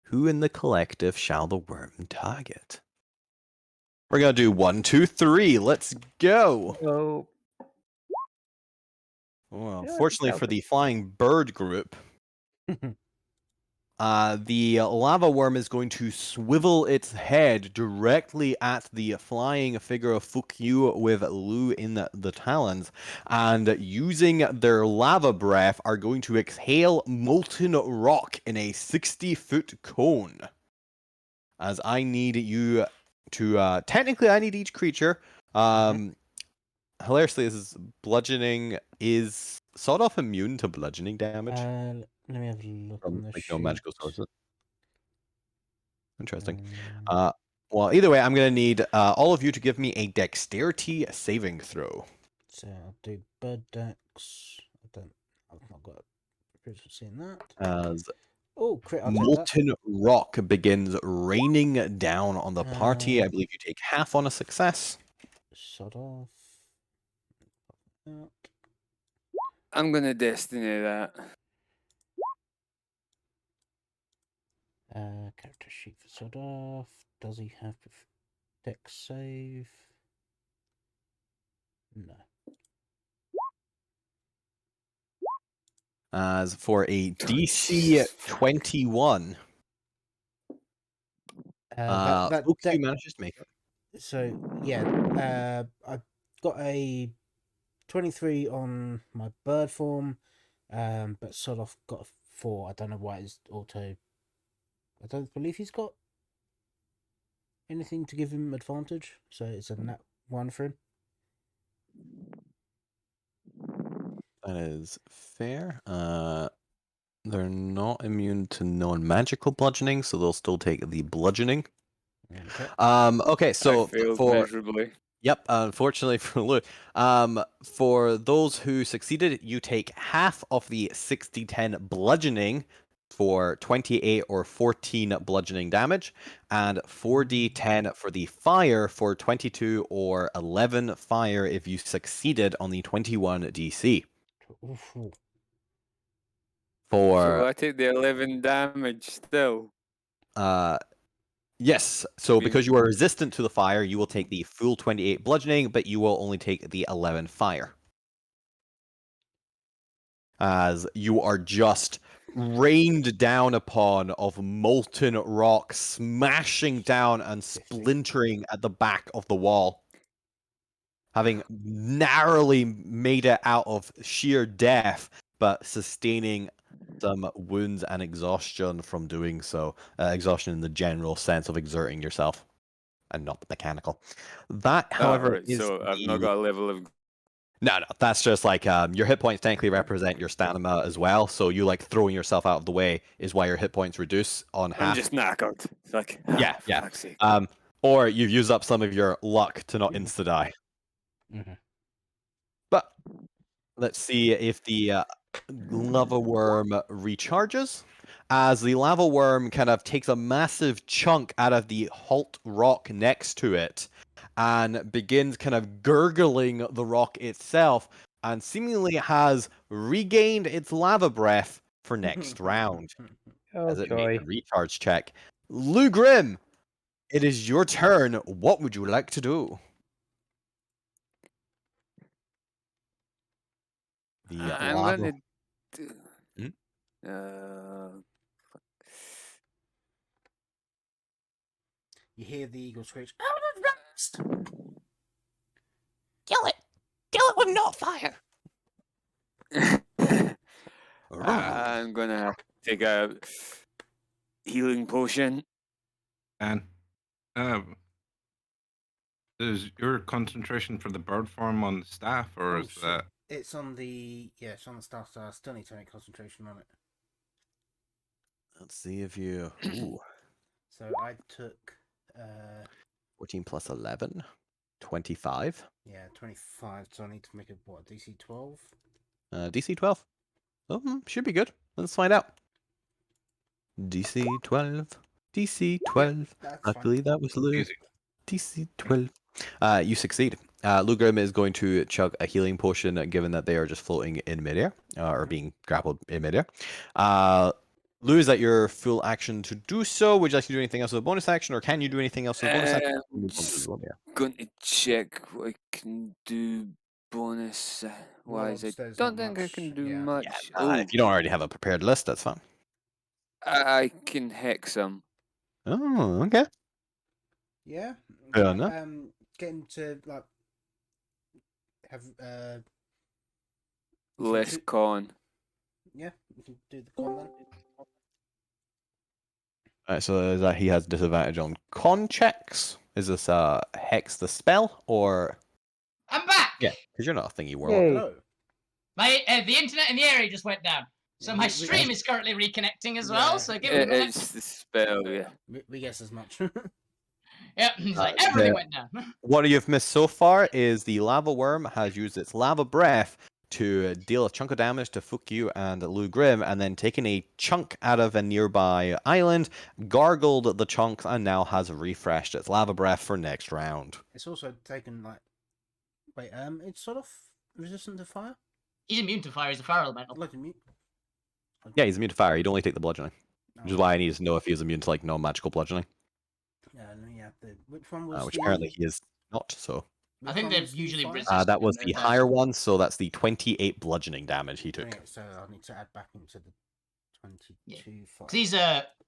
Who in the collective shall the worm target? We're gonna do 1, 2, 3. Let's go. Oh. Well, Yeah, fortunately that for was- the flying bird group, the lava worm is going to swivel its head directly at the flying figure of Fukyu with Lu in the talons, and using their lava breath are going to exhale molten rock in a 60-foot cone. As I need you to technically I need each creature. Hilariously, this is bludgeoning. Is sawed off immune to bludgeoning damage? Let me have a look on the Like sheet. no magical sources. Interesting. Well, either way, I'm gonna need all of you to give me a dexterity saving throw. So I'll do bird dex. I've not got proficiency in that. As Oh, crit! I'll take that. molten rock begins raining down on the party. I believe you take half on a success. Shut off. I'm going to destiny that. Character sheet for sod off. Does he have dex save? No. As for a DC 21, Fukyu manages to make it. So yeah, I got a 23 on my bird form, but sod off got a 4. I don't know why it's auto. I don't believe he's got anything to give him advantage, so it's a nat 1 for him. That is fair. They're not immune to non-magical bludgeoning, so they'll still take the bludgeoning. Okay. Okay, so I failed for miserably. Yep, unfortunately for Luke. For those who succeeded, you take half of the 60-10 bludgeoning for 28 or 14 bludgeoning damage, and 4d10 for the fire for 22 or 11 fire if you succeeded on the 21 DC. Oof. For So I take the 11 damage still. yes, so Being- because you are resistant to the fire, you will take the full 28 bludgeoning, but you will only take the 11 fire. As you are just rained down upon of molten rock, smashing down and splintering at the back of the wall. Having narrowly made it out of sheer death, but sustaining some wounds and exhaustion from doing so. Exhaustion in the general sense of exerting yourself, and not the mechanical. That, however, right, is so I've not got a level of. no, that's just like your hit points technically represent your stamina as well. So you like throwing yourself out of the way is why your hit points reduce on half. I'm just knackered. It's like Yeah. fuck's sake. or you've used up some of your luck to not insta die. But let's see if the lava worm recharges. As the lava worm kind of takes a massive chunk out of the halt rock next to it and begins kind of gurgling the rock itself, and seemingly has regained its lava breath for next round. Oh As it joy. makes a recharge check. Lou Grim, it is your turn. What would you like to do? The I'm lava. gonna do. Hmm? You hear the eagle screech. Kill it! Kill it with not fire! I'm gonna take a healing potion. And is your concentration for the bird form on the staff, or is that? It's on the it's on the staff, so I still need to make concentration on it. Let's see if you. Ooh. So I took 14 plus 11. 25. 25. So I need to make a DC 12. DC 12. Should be good. Let's find out. DC 12. DC 12. I Fine. believe that was Lou. Easy. DC 12. You succeed. Lou Grim is going to chug a healing potion, given that they are just floating in midair, or being grappled in midair. Lou, is that your full action to do so? Would you like to do anything else with a bonus action, or can you do anything else with a bonus action? Just going to check what I can do bonus wise. I there's don't not think I much, can do yeah. much. If you don't already have a prepared list, that's fine. I can hex him. Oh, okay. Yeah. Fair Like, enough. getting to like have Less con. Yeah, you can do the con then. Alright, so is that he has disadvantage on con checks? Is this hex the spell, or I'm back. yeah? Because you're not a thingy warlock. Yay. Hello. My the internet in the area just went down, so Yeah, my we- stream is currently reconnecting as well. Yeah. So give me a minute. It's the spell, yeah. We guess as much. Yep, he's like the- everything went down. What you've missed so far is the lava worm has used its lava breath to deal a chunk of damage to Fuck You and Lou Grim, and then taken a chunk out of a nearby island, gargled the chunks, and now has refreshed its lava breath for next round. It's also taken like it's sort of resistant to fire. He's immune to fire. He's a fire elemental. Like immune. Yeah, he's immune to fire. He'd only take the bludgeoning, which is why I need to know if he's immune to like non-magical bludgeoning, Which one was which apparently he is not. So I think they're usually fire? resistant. that was to the death. higher one. So that's the 28 bludgeoning damage he took. Okay, so I need to add back into the 22 fire. 'Cause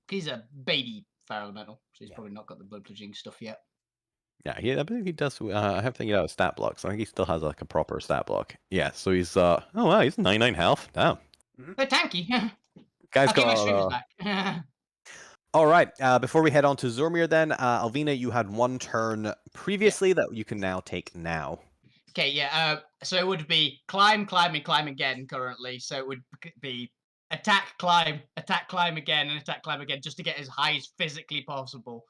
he's a baby fire elemental, so he's Yeah. probably not got the blood bridging stuff yet. Yeah, I believe he does. I have to think out stat blocks. I think he still has like a proper stat block. Yeah, so he's oh wow, he's 99 health. Damn, But tanky. guy's I'll keep my got. streamers back. All right. Before we head on to Zormir, then Alvina, you had one turn previously that you can now take now. Okay, yeah. So it would be climb, climb, and climb again currently. So it would be attack, climb again, and attack, climb again, just to get as high as physically possible.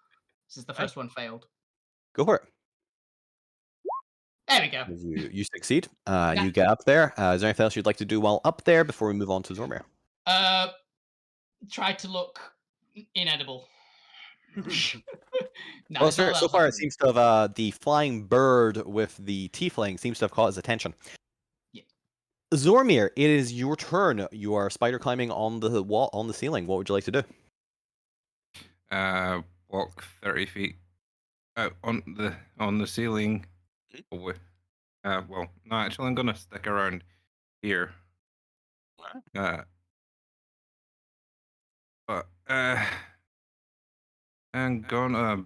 Since the first one failed. Go for it. There we go. You succeed. You get up there. Is there anything else you'd like to do while up there before we move on to Zormir? Try to look inedible. No, Well, it's not so that far it bad. seems to have the flying bird with the tiefling seems to have caught his attention. Yeah. Zormir, it is your turn. You are spider climbing on the wall, on the ceiling. What would you like to do? Walk 30 feet out on the ceiling. Well, no, actually, I'm gonna stick around here. But I'm gonna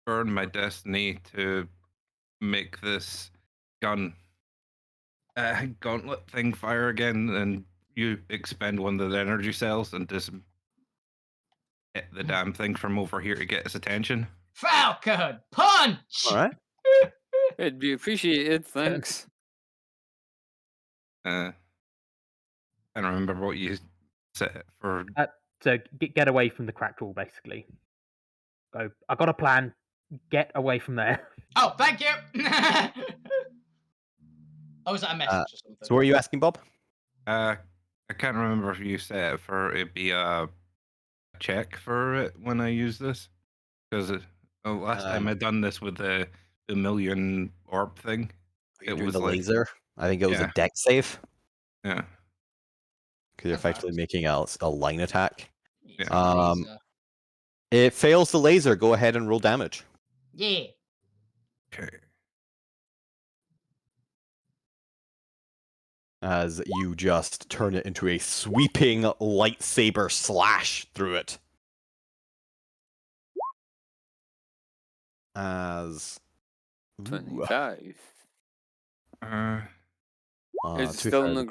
burn my destiny to make this gauntlet thing fire again, and you expend one of the energy cells and just hit the damn thing from over here to get its attention. Falcon punch. All right. It'd be appreciated, thanks. I don't remember what you set for. So get away from the cracked wall, basically. Go. I got a plan. get away from there. Oh, thank you. Oh, was that a message or something? So what are you asking, Bob? I can't remember if you said for it be a check for it when I use this, because last time I done this with the million orb thing, You're it doing was the like laser. I think it was a yeah. deck save yeah. because you're That's right. effectively making a line attack. It's Yeah. a Um, laser. It fails the laser. Go ahead and roll damage. Yeah. Okay. As you just turn it into a sweeping lightsaber slash through it. As 25. Is it to still fair,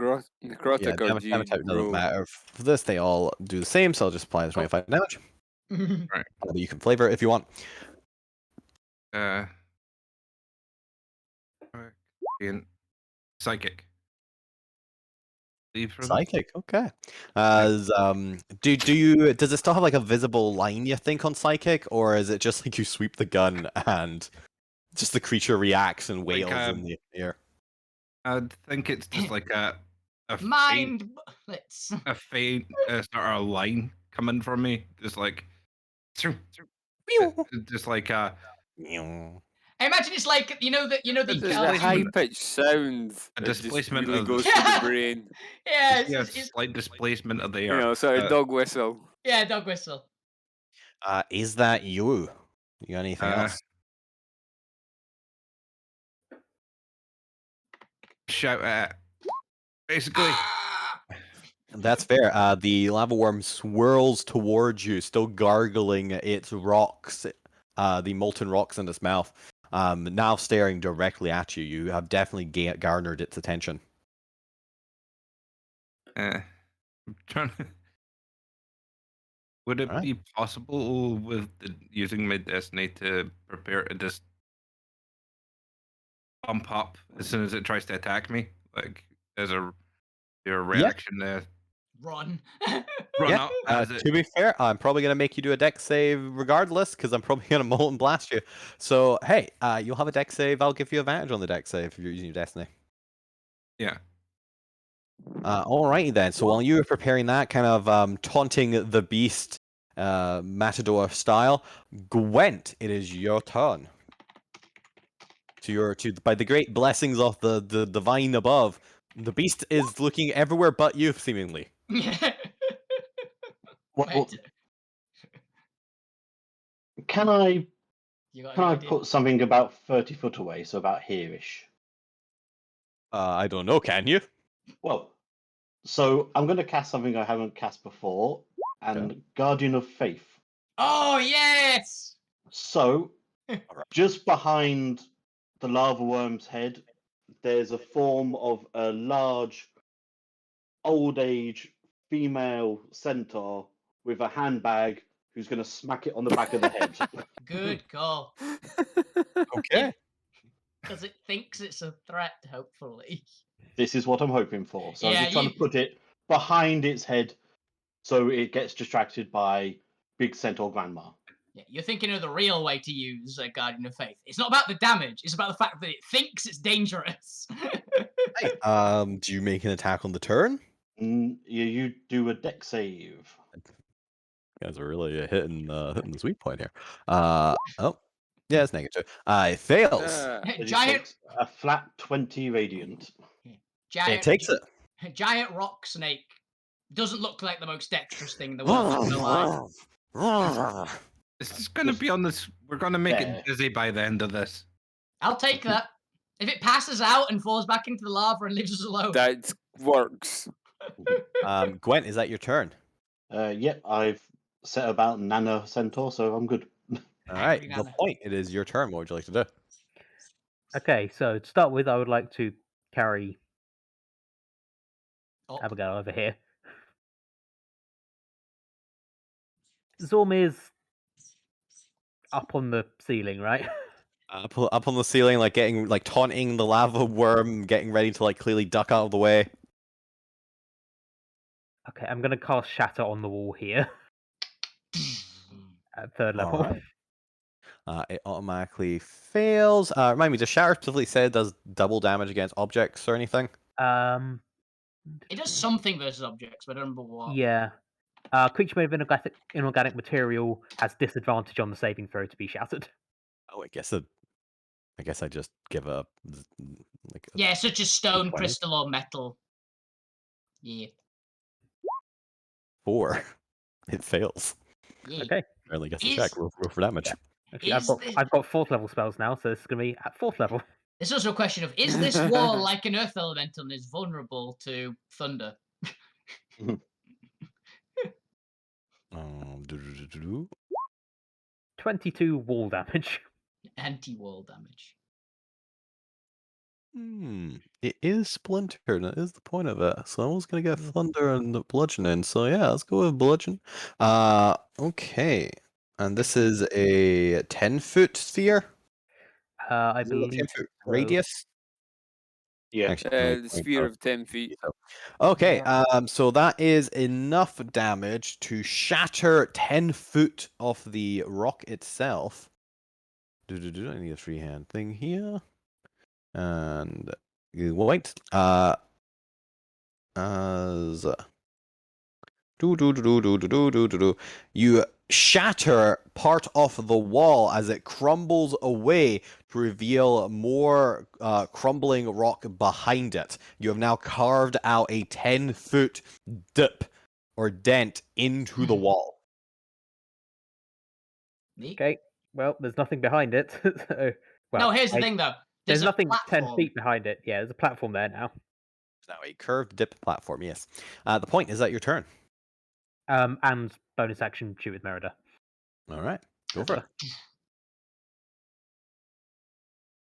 necrotic yeah, or damage do you type doesn't roll? matter. For this, they all do the same, so I'll just apply the 25 damage. Right. But you can flavor it if you want. Being psychic. Leave for this? Psychic, okay. As does it still have like a visible line, you think, on psychic, or is it just like you sweep the gun and just the creature reacts and wails in the air? I think it's just like a faint, Mind bullets. a faint sort of line coming from me, just like just like I imagine it's like the The There's a cartoon. high displacement, pitched sound a that just displacement really of goes through the brain. Yeah, a slight displacement of the You air. know, sort of dog whistle. yeah, dog whistle. Is that you? You got anything else? Shout at basically. That's fair. The lava worm swirls towards you, still gargling its rocks, the molten rocks in its mouth. Now staring directly at you. You have definitely garnered its attention. I'm trying to... Would it Alright. be possible with using my destiny to prepare to just bump up as soon as it tries to attack me, like as your reaction to Run. run up as it? To be fair, I'm probably gonna make you do a deck save regardless, because I'm probably gonna molten blast you. So hey, you'll have a deck save. I'll give you advantage on the deck save if you're using your destiny. Yeah. Alrighty then. So while you were preparing that, kind of taunting the beast, Matador style, Gwent, it is your turn. By the great blessings of the divine above, the beast is looking everywhere but you, seemingly. What, can I put something about 30 foot away, so about here-ish? I don't know, can you? Well, so I'm going to cast something I haven't cast before, and Guardian of Faith. Oh, yes! So, just behind the lava worm's head, there's a form of a large, old-age female centaur with a handbag who's going to smack it on the back of the head. Good call. Okay. Because it thinks it's a threat, hopefully. This is what I'm hoping for. So Yeah, I'm just trying to put it behind its head so it gets distracted by Big Centaur Grandma. Yeah, you're thinking of the real way to use a Guardian of Faith. It's not about the damage, it's about the fact that it thinks it's dangerous. Hey, do you make an attack on the turn? You do a deck save. You guys are really hitting the sweet point here. Oh, yeah, it's negative. It fails. Giant, a flat 20 radiant. giant, It takes it. Giant rock snake doesn't look like the most dexterous thing in the world. Not gonna lie. This is going to be on this. We're going to make it dizzy by the end of this. I'll take that. If it passes out and falls back into the lava and leaves us alone. That works. Gwent, is that your turn? Yep, I've set about Nana Centaur, so I'm good. All right, the point. It is your turn. What would you like to do? Okay, so to start with, I would like to carry Abigail over here. Zormir's up on the ceiling, right? Up on the ceiling, like taunting the lava worm, getting ready to clearly duck out of the way. Okay, I'm gonna cast Shatter on the wall here. At third level. Alright. It automatically fails. Remind me, does Shatter specifically say it does double damage against objects or anything? It does something versus objects, but I don't remember what. Yeah. Creature made of inorganic material has disadvantage on the saving throw to be shattered. Oh, I guess I just give up. Like Yeah, such as stone, 20? crystal, or metal. Yeah. 4. It fails. Yeah. Okay. Apparently gets a check. Roll for damage. Actually, Is I've got 4th level spells now, so this is gonna be at 4th level. There's also a question of, is this wall like an earth elemental and is vulnerable to thunder? 22 wall damage. Anti-wall damage. It is splintered. That is the point of it. So I was gonna get thunder and the bludgeoning. So yeah, let's go with bludgeon. Okay. And this is a 10-foot sphere. I Is it a believe 10-foot so. radius. Yeah. Actually, The sphere of 10 feet. Okay, Yeah. so that is enough damage to shatter 10 foot of the rock itself. I need a freehand thing here. And wait. As you shatter part of the wall as it crumbles away to reveal more crumbling rock behind it. You have now carved out a 10-foot dip or dent into the wall. Okay, well, there's nothing behind it. So, well, No, here's the thing though. There's a nothing 10 platform. feet behind it. Yeah, there's a platform there now. It's now a curved dip platform, yes. The point is that your turn. And bonus action, shoot with Merida. All right, go for it.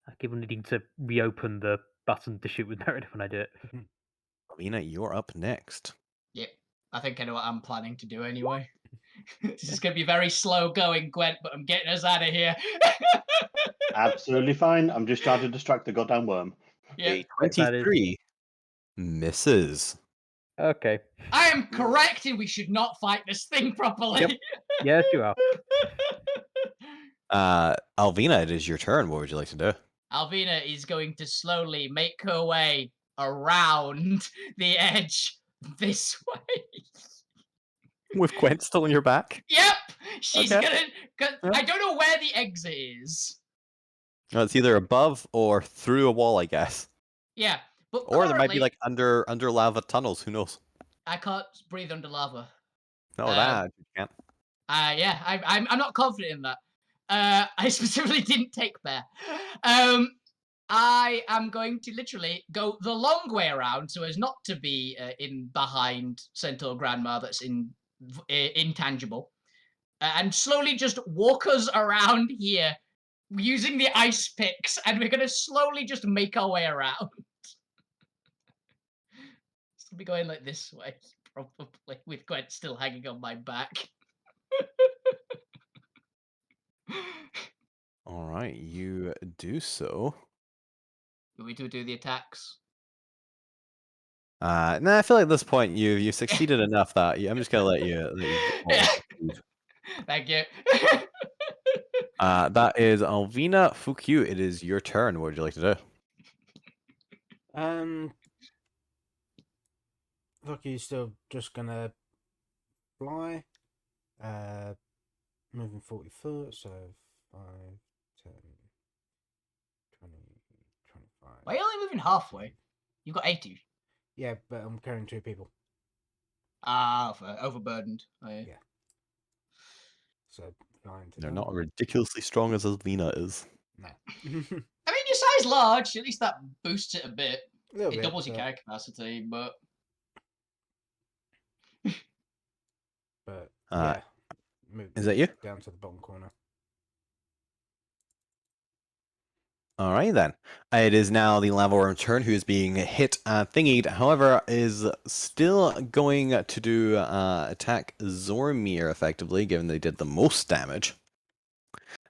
I keep on needing to reopen the button to shoot with Merida when I do it. Alina, you're up next. Yep. I think I know what I'm planning to do anyway. This is going to be very slow going, Gwent, but I'm getting us out of here. Absolutely fine. I'm just trying to distract the goddamn worm. Yeah. A 23 misses. Okay. I am correct, and we should not fight this thing properly. Yep. Yes, you are. Alvina, it is your turn. What would you like to do? Alvina is going to slowly make her way around the edge this way. With Gwent still on your back? Yep, she's Okay. gonna. I don't know where the exit is. It's either above or through a wall, I guess. Yeah, but Or there might be currently, like under lava tunnels. Who knows? I can't breathe under lava. No, that you can't. Yeah, I'm not confident in that. I specifically didn't take bear. I am going to literally go the long way around so as not to be in behind Centaur Grandma that's intangible, and slowly just walk us around here using the ice picks, and we're gonna slowly just make our way around. It's gonna be going like this way, probably, with Gwent still hanging on my back. All right, you do so. Do we do the attacks? Nah, I feel like at this point you succeeded enough that I'm just gonna let you Thank you. That is Alvina Fukyu. It is your turn. What would you like to do? Lucky's still just gonna fly. Moving 40 foot, so 5, 10, 20, 25. Why are you only moving halfway? You've got 80. Yeah, but I'm carrying 2 people. Overburdened. Oh, yeah. So flying to They're that. not ridiculously strong as Alvina is. No. I mean, your size large. At least that boosts it a bit. It Doubles your carry capacity, but. But yeah. Move Is that you? down to the bottom corner. All right, then. It is now the lava worm's turn, who is being hit thingied. However, is still going to do attack Zormir effectively, given they did the most damage.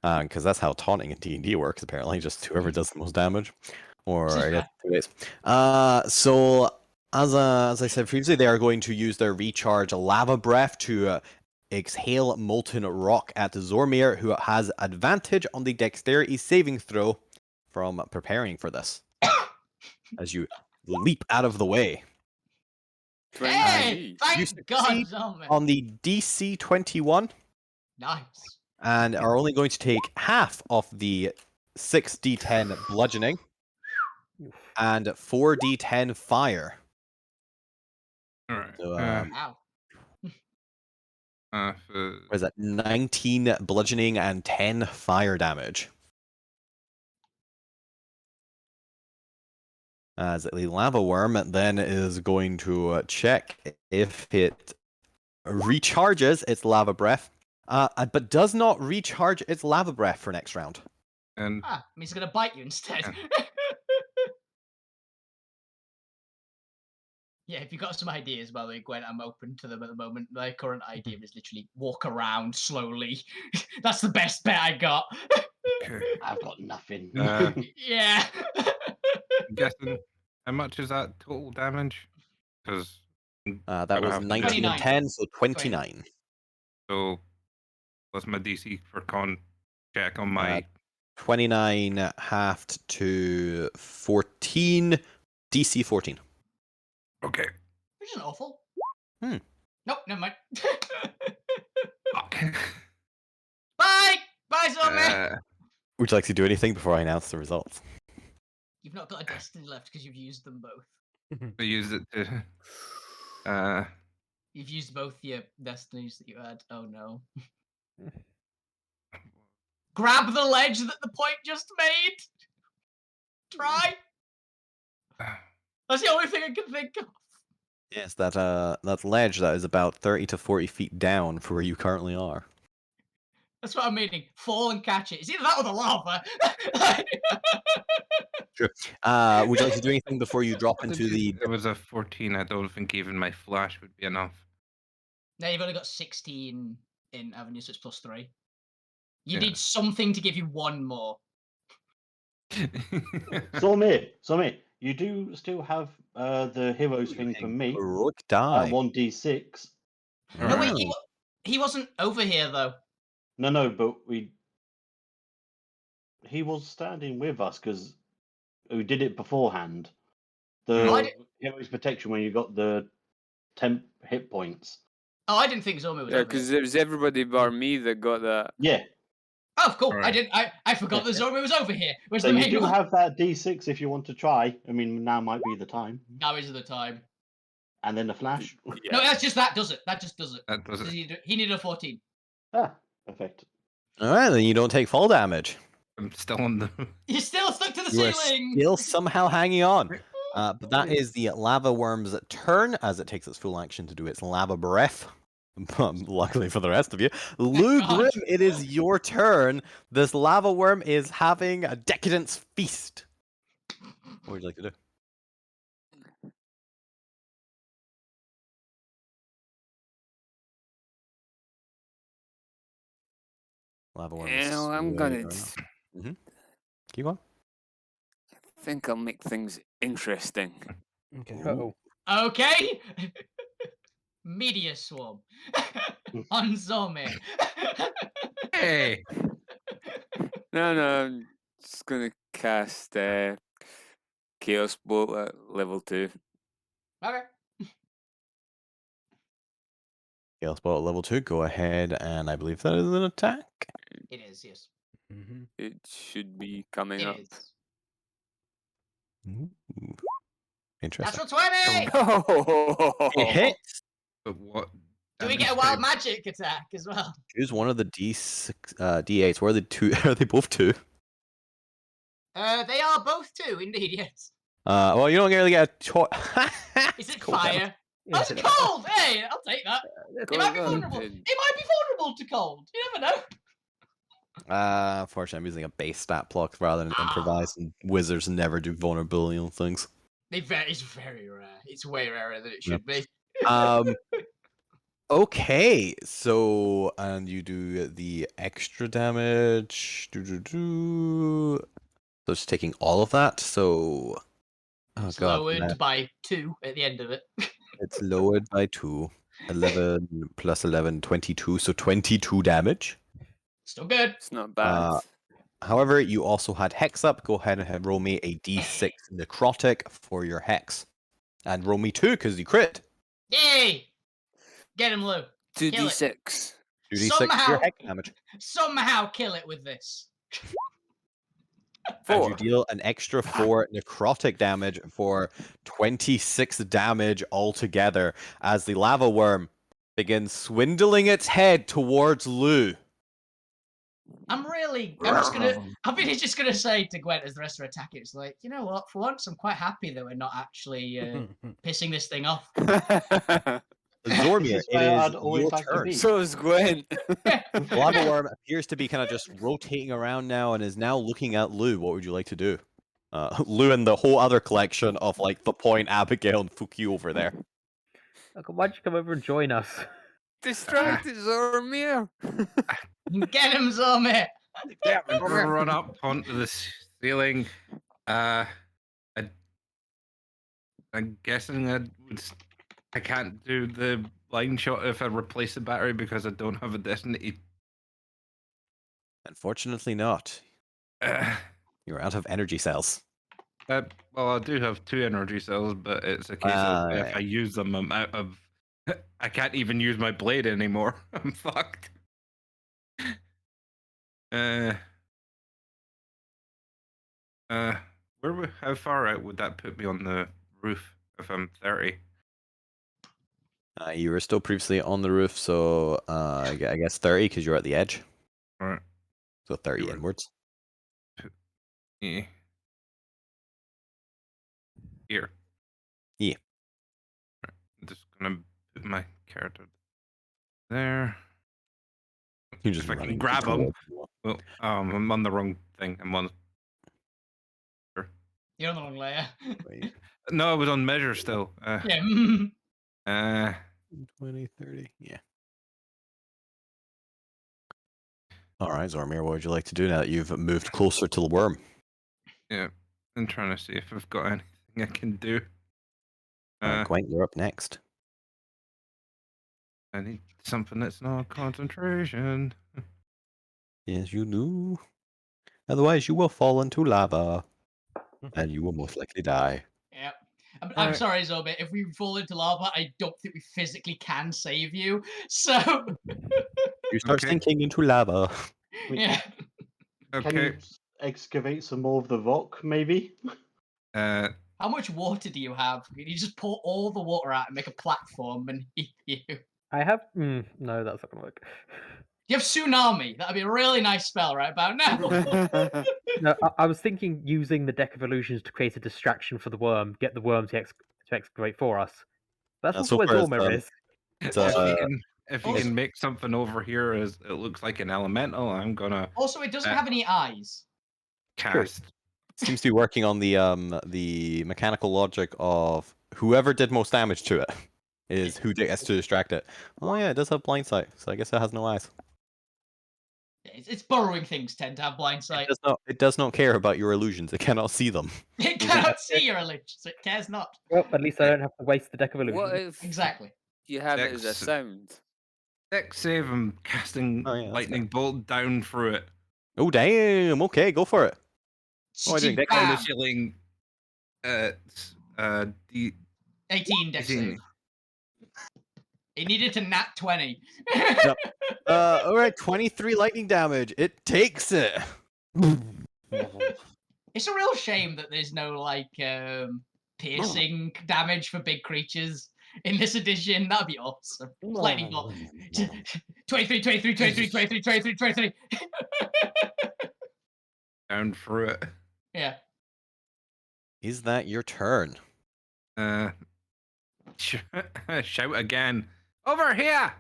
Because that's how taunting in D&D works, apparently. Just whoever does the most damage. Or, I guess, 2 ways. So, as I said previously, they are going to use their recharge lava breath to exhale molten rock at Zormir, who has advantage on the dexterity saving throw from preparing for this. As you leap out of the way. Hey! You Thank God, succeed Zombie. on the DC 21 Nice. and are only going to take half of the 6d10 bludgeoning and 4d10 fire. All right. So, Ow. what is that? 19 bludgeoning and 10 fire damage. As the lava worm then is going to check if it recharges its lava breath, but does not recharge its lava breath for next round. And Means it's gonna bite you instead. Yeah, if you've got some ideas, by the way, Gwen, I'm open to them at the moment. My current idea is literally walk around slowly. That's the best bet I got. okay. I've got nothing. Yeah. I'm guessing how much is that total damage? Because That was 19 and 10, so 29. So what's my DC for con check on my 29 halved to 14, DC 14. Okay. Which isn't awful. Hmm. Nope, never mind. Fuck. Bye! Bye, Zombie! Would you like to do anything before I announce the results? You've not got a destiny left because you've used them both. I use it to You've used both your destinies that you had. Oh no. Grab the ledge that the point just made! Try! That's the only thing I can think of. Yes, that ledge that is about 30 to 40 feet down from where you currently are. That's what I'm meaning. Fall and catch it. It's either that or the lava. Sure. Would you like to do anything before you drop into the... It was a 14. I don't think even my flash would be enough. Now you've only got 16 in Avenue, so it's plus 3. You Yeah. need something to give you one more. Zormir, you do still have the heroes thing from me. Heroic die. 1d6. No, wait, he wasn't over here, though. No, but he was standing with us because we did it beforehand. The hero's protection when you got the temp hit points. Oh, I didn't think Zombie was over because here. it was everybody bar me that got that. Yeah. Oh, cool. Right. I forgot that Zombie was over here. Where's So the you main do one? have that d6 if you want to try. I mean, now might be the time. Now is the time. And then the flash. No, that's just that does it. That just does it. That does it. He needed a 14. Ah, perfect. Alright, then you don't take fall damage. I'm still on the. You're still stuck to the You are ceiling. still somehow hanging on. But that is the lava worm's turn as it takes its full action to do its lava breath. Luckily for the rest of you, Lou Grim, it is your turn. This lava worm is having a decadence feast. What would you like to do? Lava worm. Well, I'm gonna. Keep on. I think I'll make things interesting. Okay. Uh-oh. Okay. Media swarm on Zombie. Hey. No, I'm just gonna cast Chaos Bolt at level 2. Okay. Chaos Bolt at level 2. Go ahead, and I believe that is an attack. It is, yes. Mm-hmm. It should be coming It up. is. Ooh. Interesting. Natural 20! It hits. But what? Do we get a wild magic attack as well? Choose one of the D6, D8s. Where are the two? Are they both 2? They are both 2, indeed, yes. Well, you don't really get a choice. Is it fire? Yeah, That's cold! Hey, I'll take that. It might be Cold vulnerable. and- It might be vulnerable to cold. You never know. Unfortunately, I'm using a base stat block rather than improvise, and wizards never do vulnerability on things. It's very rare. It's way rarer than it should be. Okay, so and you do the extra damage. So it's taking all of that. So It's lowered by 2 at the end of it. it's lowered by 2. 11 plus 11, 22. So 22 damage. Still good. It's not bad. However, you also had Hex up. Go ahead and roll me a d6 necrotic for your Hex. And roll me 2 because you crit. Yay! Get him, Lou. 2d6. 2d6 for your Somehow, Hex damage. somehow kill it with this. And 4. you deal an extra 4 necrotic damage for 26 damage altogether as the lava worm begins swindling its head towards Lou. I'm just gonna say to Gwen as the rest of her attack, it's like, you know what, for once I'm quite happy that we're not actually pissing this thing off. Zormir, This is it where is I'd always your like to turn. be. So is Gwen. The lava worm appears to be kind of just rotating around now and is now looking at Lou. What would you like to do? Lou and the whole other collection of like the Point, Abigail, and Fuki over there. Okay, why'd you come over and join us? Distracted Zormir. Get him, Zormir! Yeah, I'm gonna run up onto the ceiling. I'm guessing I can't do the line shot if I replace the battery because I don't have a destiny. Unfortunately not. You're out of energy cells. Well, I do have 2 energy cells, but it's a case of if I use them, I'm out of. I can't even use my blade anymore. I'm fucked. How far out would that put me on the roof if I'm 30? You were still previously on the roof, so I guess 30 because you're at the edge. All right. So 30 You were- inwards. Yeah. Here. Yeah. I'm just gonna put my character there. You're just If I can running grab him. towards- Well, I'm on the wrong thing. I'm on. You're on the wrong layer. Wait, No, I was on measure still. Yeah. 20, 30. Yeah. All right, Zormir, what would you like to do now that you've moved closer to the worm? Yeah, I'm trying to see if I've got anything I can do. Gwent, you're up next. I need something that's not concentration. Yes, you do. Otherwise, you will fall into lava, and you will most likely die. Yeah. I'm sorry, Zobit. If we fall into lava, I don't think we physically can save you. So. You start Okay. sinking into lava. Yeah. Can you excavate some more of the rock, maybe? How much water do you have? You just pour all the water out and make a platform and you. I have. No, that's not gonna work. You have tsunami. That'd be a really nice spell right about now. No, I was thinking using the deck of illusions to create a distraction for the worm, get the worm to excavate for us. That's also so where far it's Zormir is. if you can make something over here as it looks like an elemental, I'm gonna. Also, it doesn't have any eyes. Cast. Seems to be working on the mechanical logic of whoever did most damage to it is who gets to distract it. Oh yeah, it does have blind sight, so I guess it has no eyes. It's burrowing things tend to have blind sight. It does not care about your illusions. It cannot see them. It cannot see your illusions. It cares not. Well, at least I don't have to waste the deck of illusions. What if Exactly. you have it as a sound? Dex save. I'm casting lightning bolt down through it. Oh damn! Okay, go for it. Oh, I didn't deck on the ceiling. 18 dex save. It needed to nat 20. Yep. All right, 23 lightning damage. It takes it. It's a real shame that there's no like piercing damage for big creatures in this edition. That'd be awesome. Lightning bolt. 23, 23, 23, 23, 23, 23. Down through it. Yeah. Is that your turn? Shout again. Over here!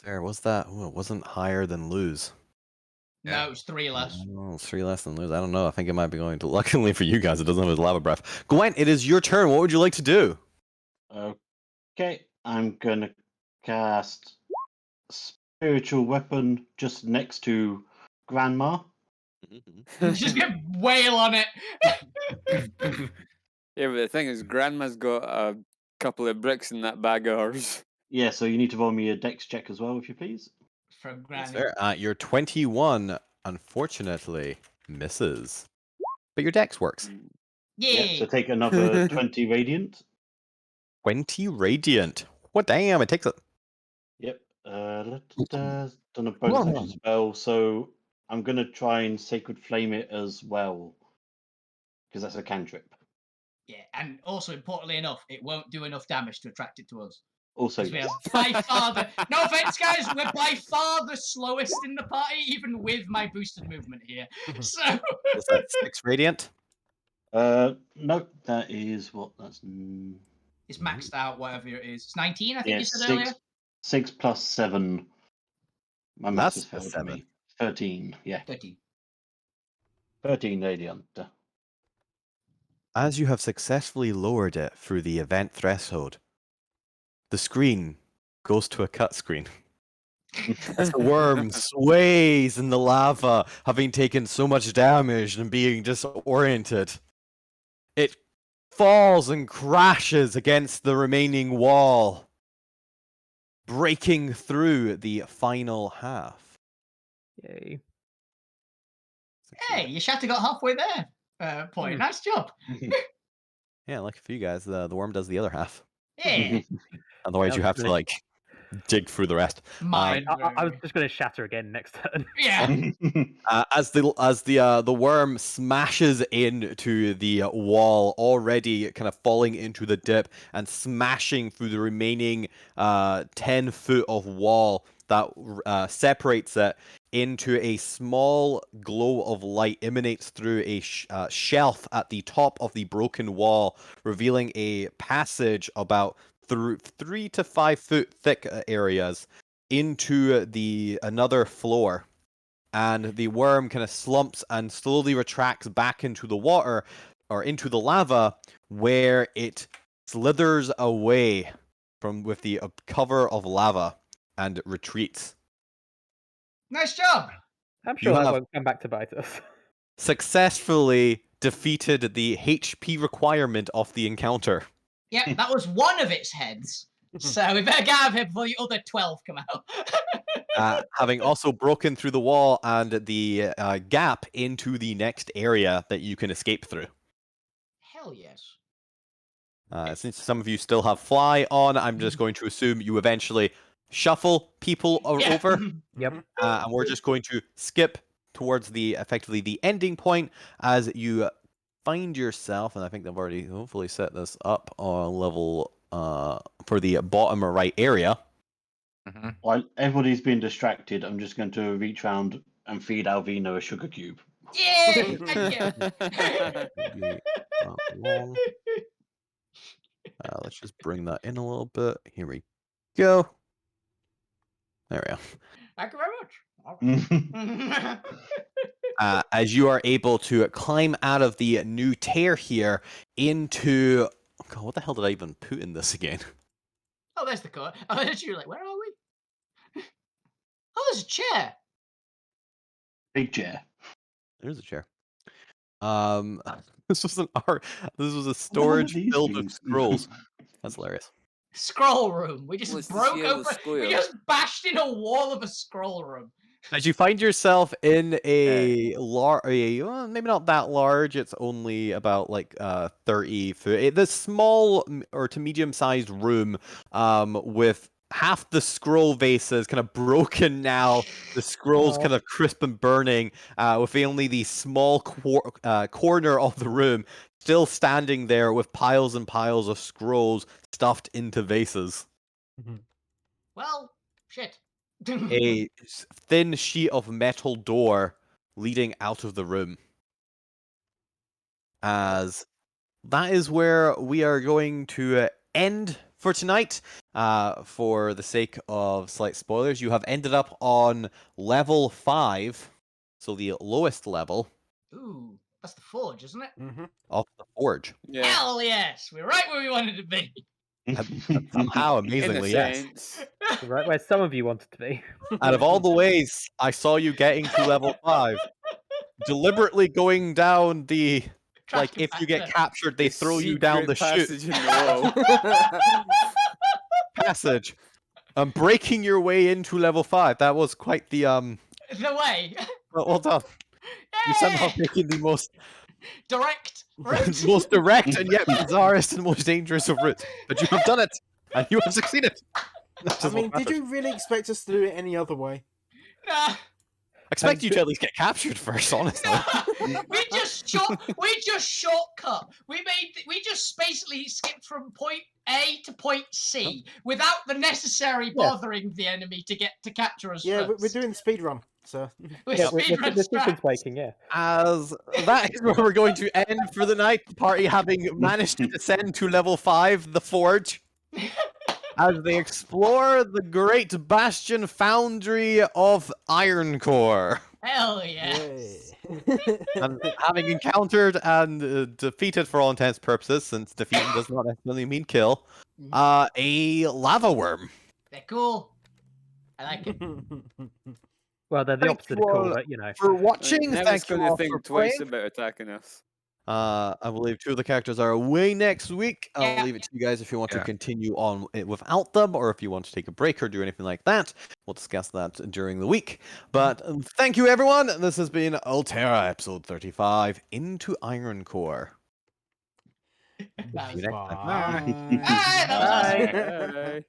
There was that. Oh, it wasn't higher than lose. No, it's 3 less. Oh, it's 3 less than lose. I don't know. I think it might be going to. Luckily for you guys, it doesn't have his lava breath. Gwent, it is your turn. What would you like to do? Okay, I'm gonna cast spiritual weapon just next to Grandma. Just get wail on it. Yeah, but the thing is, Grandma's got a couple of bricks in that bag of ours. Yeah, so you need to roll me a dex check as well, if you please. From That's Granny. fair. Your 21, unfortunately, misses. But your dex works. Yeah, Yay! so take another 20 radiant. 20 radiant. What damn, it takes a... Yep. Done a bonus action spell, so I'm going to try and Sacred Flame it as well. Because that's a cantrip. Yeah, and also importantly enough, it won't do enough damage to attract it to us. Also, Because we are yes. by far the no offense, guys, we're by far the slowest in the party, even with my boosted movement here. So Is that 6 radiant? No, that is what that's. it's maxed out, whatever it is. It's 19, I think Yeah, you said earlier. 6 plus 7. My maths has That's a failed 7. me. 13, yeah. 13. 13 radiant. As you have successfully lowered it through the event threshold, the screen goes to a cut screen. As the worm sways in the lava, having taken so much damage and being disoriented, it falls and crashes against the remaining wall, breaking through the final half. Yay. Hey, you Shatter got halfway there. Point. Nice job. Yeah, lucky for you guys, the worm does the other half. Yeah. Otherwise, I you was have to gonna- like dig through the rest. Mine. I was just going to shatter again next turn. Yeah. As the worm smashes into the wall, already kind of falling into the dip and smashing through the remaining 10 foot of wall that separates it into a small glow of light emanates through a shelf at the top of the broken wall, revealing a passage about 3 to 5 foot thick areas into another floor. And the worm kind of slumps and slowly retracts back into the water or into the lava, where it slithers away with the cover of lava and retreats. Nice job. I'm You sure that have- won't come back to bite us. Successfully defeated the HP requirement of the encounter. Yep, that was one of its heads. So we better get out of here before the other 12 come out. Having also broken through the wall and the gap into the next area that you can escape through. Hell yes. Since some of you still have fly on, I'm just going to assume you eventually shuffle people over. Yep. And we're just going to skip towards effectively the ending point as you find yourself, and I think they've already hopefully set this up on level for the bottom right area. While everybody's been distracted, I'm just going to reach around and feed Alvino a sugar cube. Yay! Thank you. Let's just bring that in a little bit. Here we go. There we go. Thank you very much. As you are able to climb out of the new tear here into... God, what the hell did I even put in this again? Oh, there's the car. Oh, you're like, where are we? Oh, there's a chair. Big chair. There's a chair. This was an art. This was a What are storage these filled things? with scrolls. That's hilarious. Scroll room. We just What's this broke yellow open. square? We just bashed in a wall of a scroll room. As you find yourself in a large, maybe not that large. It's only about like 30 foot. This small or to medium-sized room, with half the scroll vases kind of broken now. The scrolls kind of crisp and burning, with only the small corner of the room still standing there with piles and piles of scrolls stuffed into vases. Well, shit. A thin sheet of metal door leading out of the room. As that is where we are going to end for tonight. For the sake of slight spoilers, you have ended up on level 5, so the lowest level Ooh, that's the forge, isn't it? of the forge. Yeah. Hell yes, we're right where we wanted to be. Somehow, In a amazingly, yes. sense. Right where some of you wanted to be. Out of all the ways I saw you getting to level 5, deliberately going down the Like, Tracking if you get factor. captured, they The throw you down the secret chute passage in the wall. passage. Breaking your way into level 5. That was quite the The way. well done. You somehow Yay! taken the most Direct route. most direct and yet bizarrest and most dangerous of routes. But you have done it, and you have succeeded. That I is what mean, did matters. you really expect us to do it any other way? Nah. Expect you to at least get captured first, honestly. No, we just shortcut. We just basically skipped from point A to point C without the necessary bothering the enemy to get to capture us Yeah, we're first. doing speed run, so. We're Yeah, speedrun the sequence strapped. breaking, yeah. As that is where we're going to end for the night. The party having managed to descend to level 5, the Forge, as they explore the great bastion foundry of Ironcore. Hell yes. And having encountered and defeated, for all intents and purposes, since defeat does not necessarily mean kill, a lava worm. They're cool. I like it. Well, they're the Thank opposite you of cool, all but you know. for watching. Never's Thank you going to all for think twice playing. about attacking us. I believe 2 of the characters are away next week. I'll Yeah. leave it to you guys if you want to Yeah. continue on it without them, or if you want to take a break or do anything like that. We'll discuss that during the week. But thank you, everyone. This has been Alterra, episode 35, Into Ironcore. That See you was next time. Bye. That was awesome. Bye.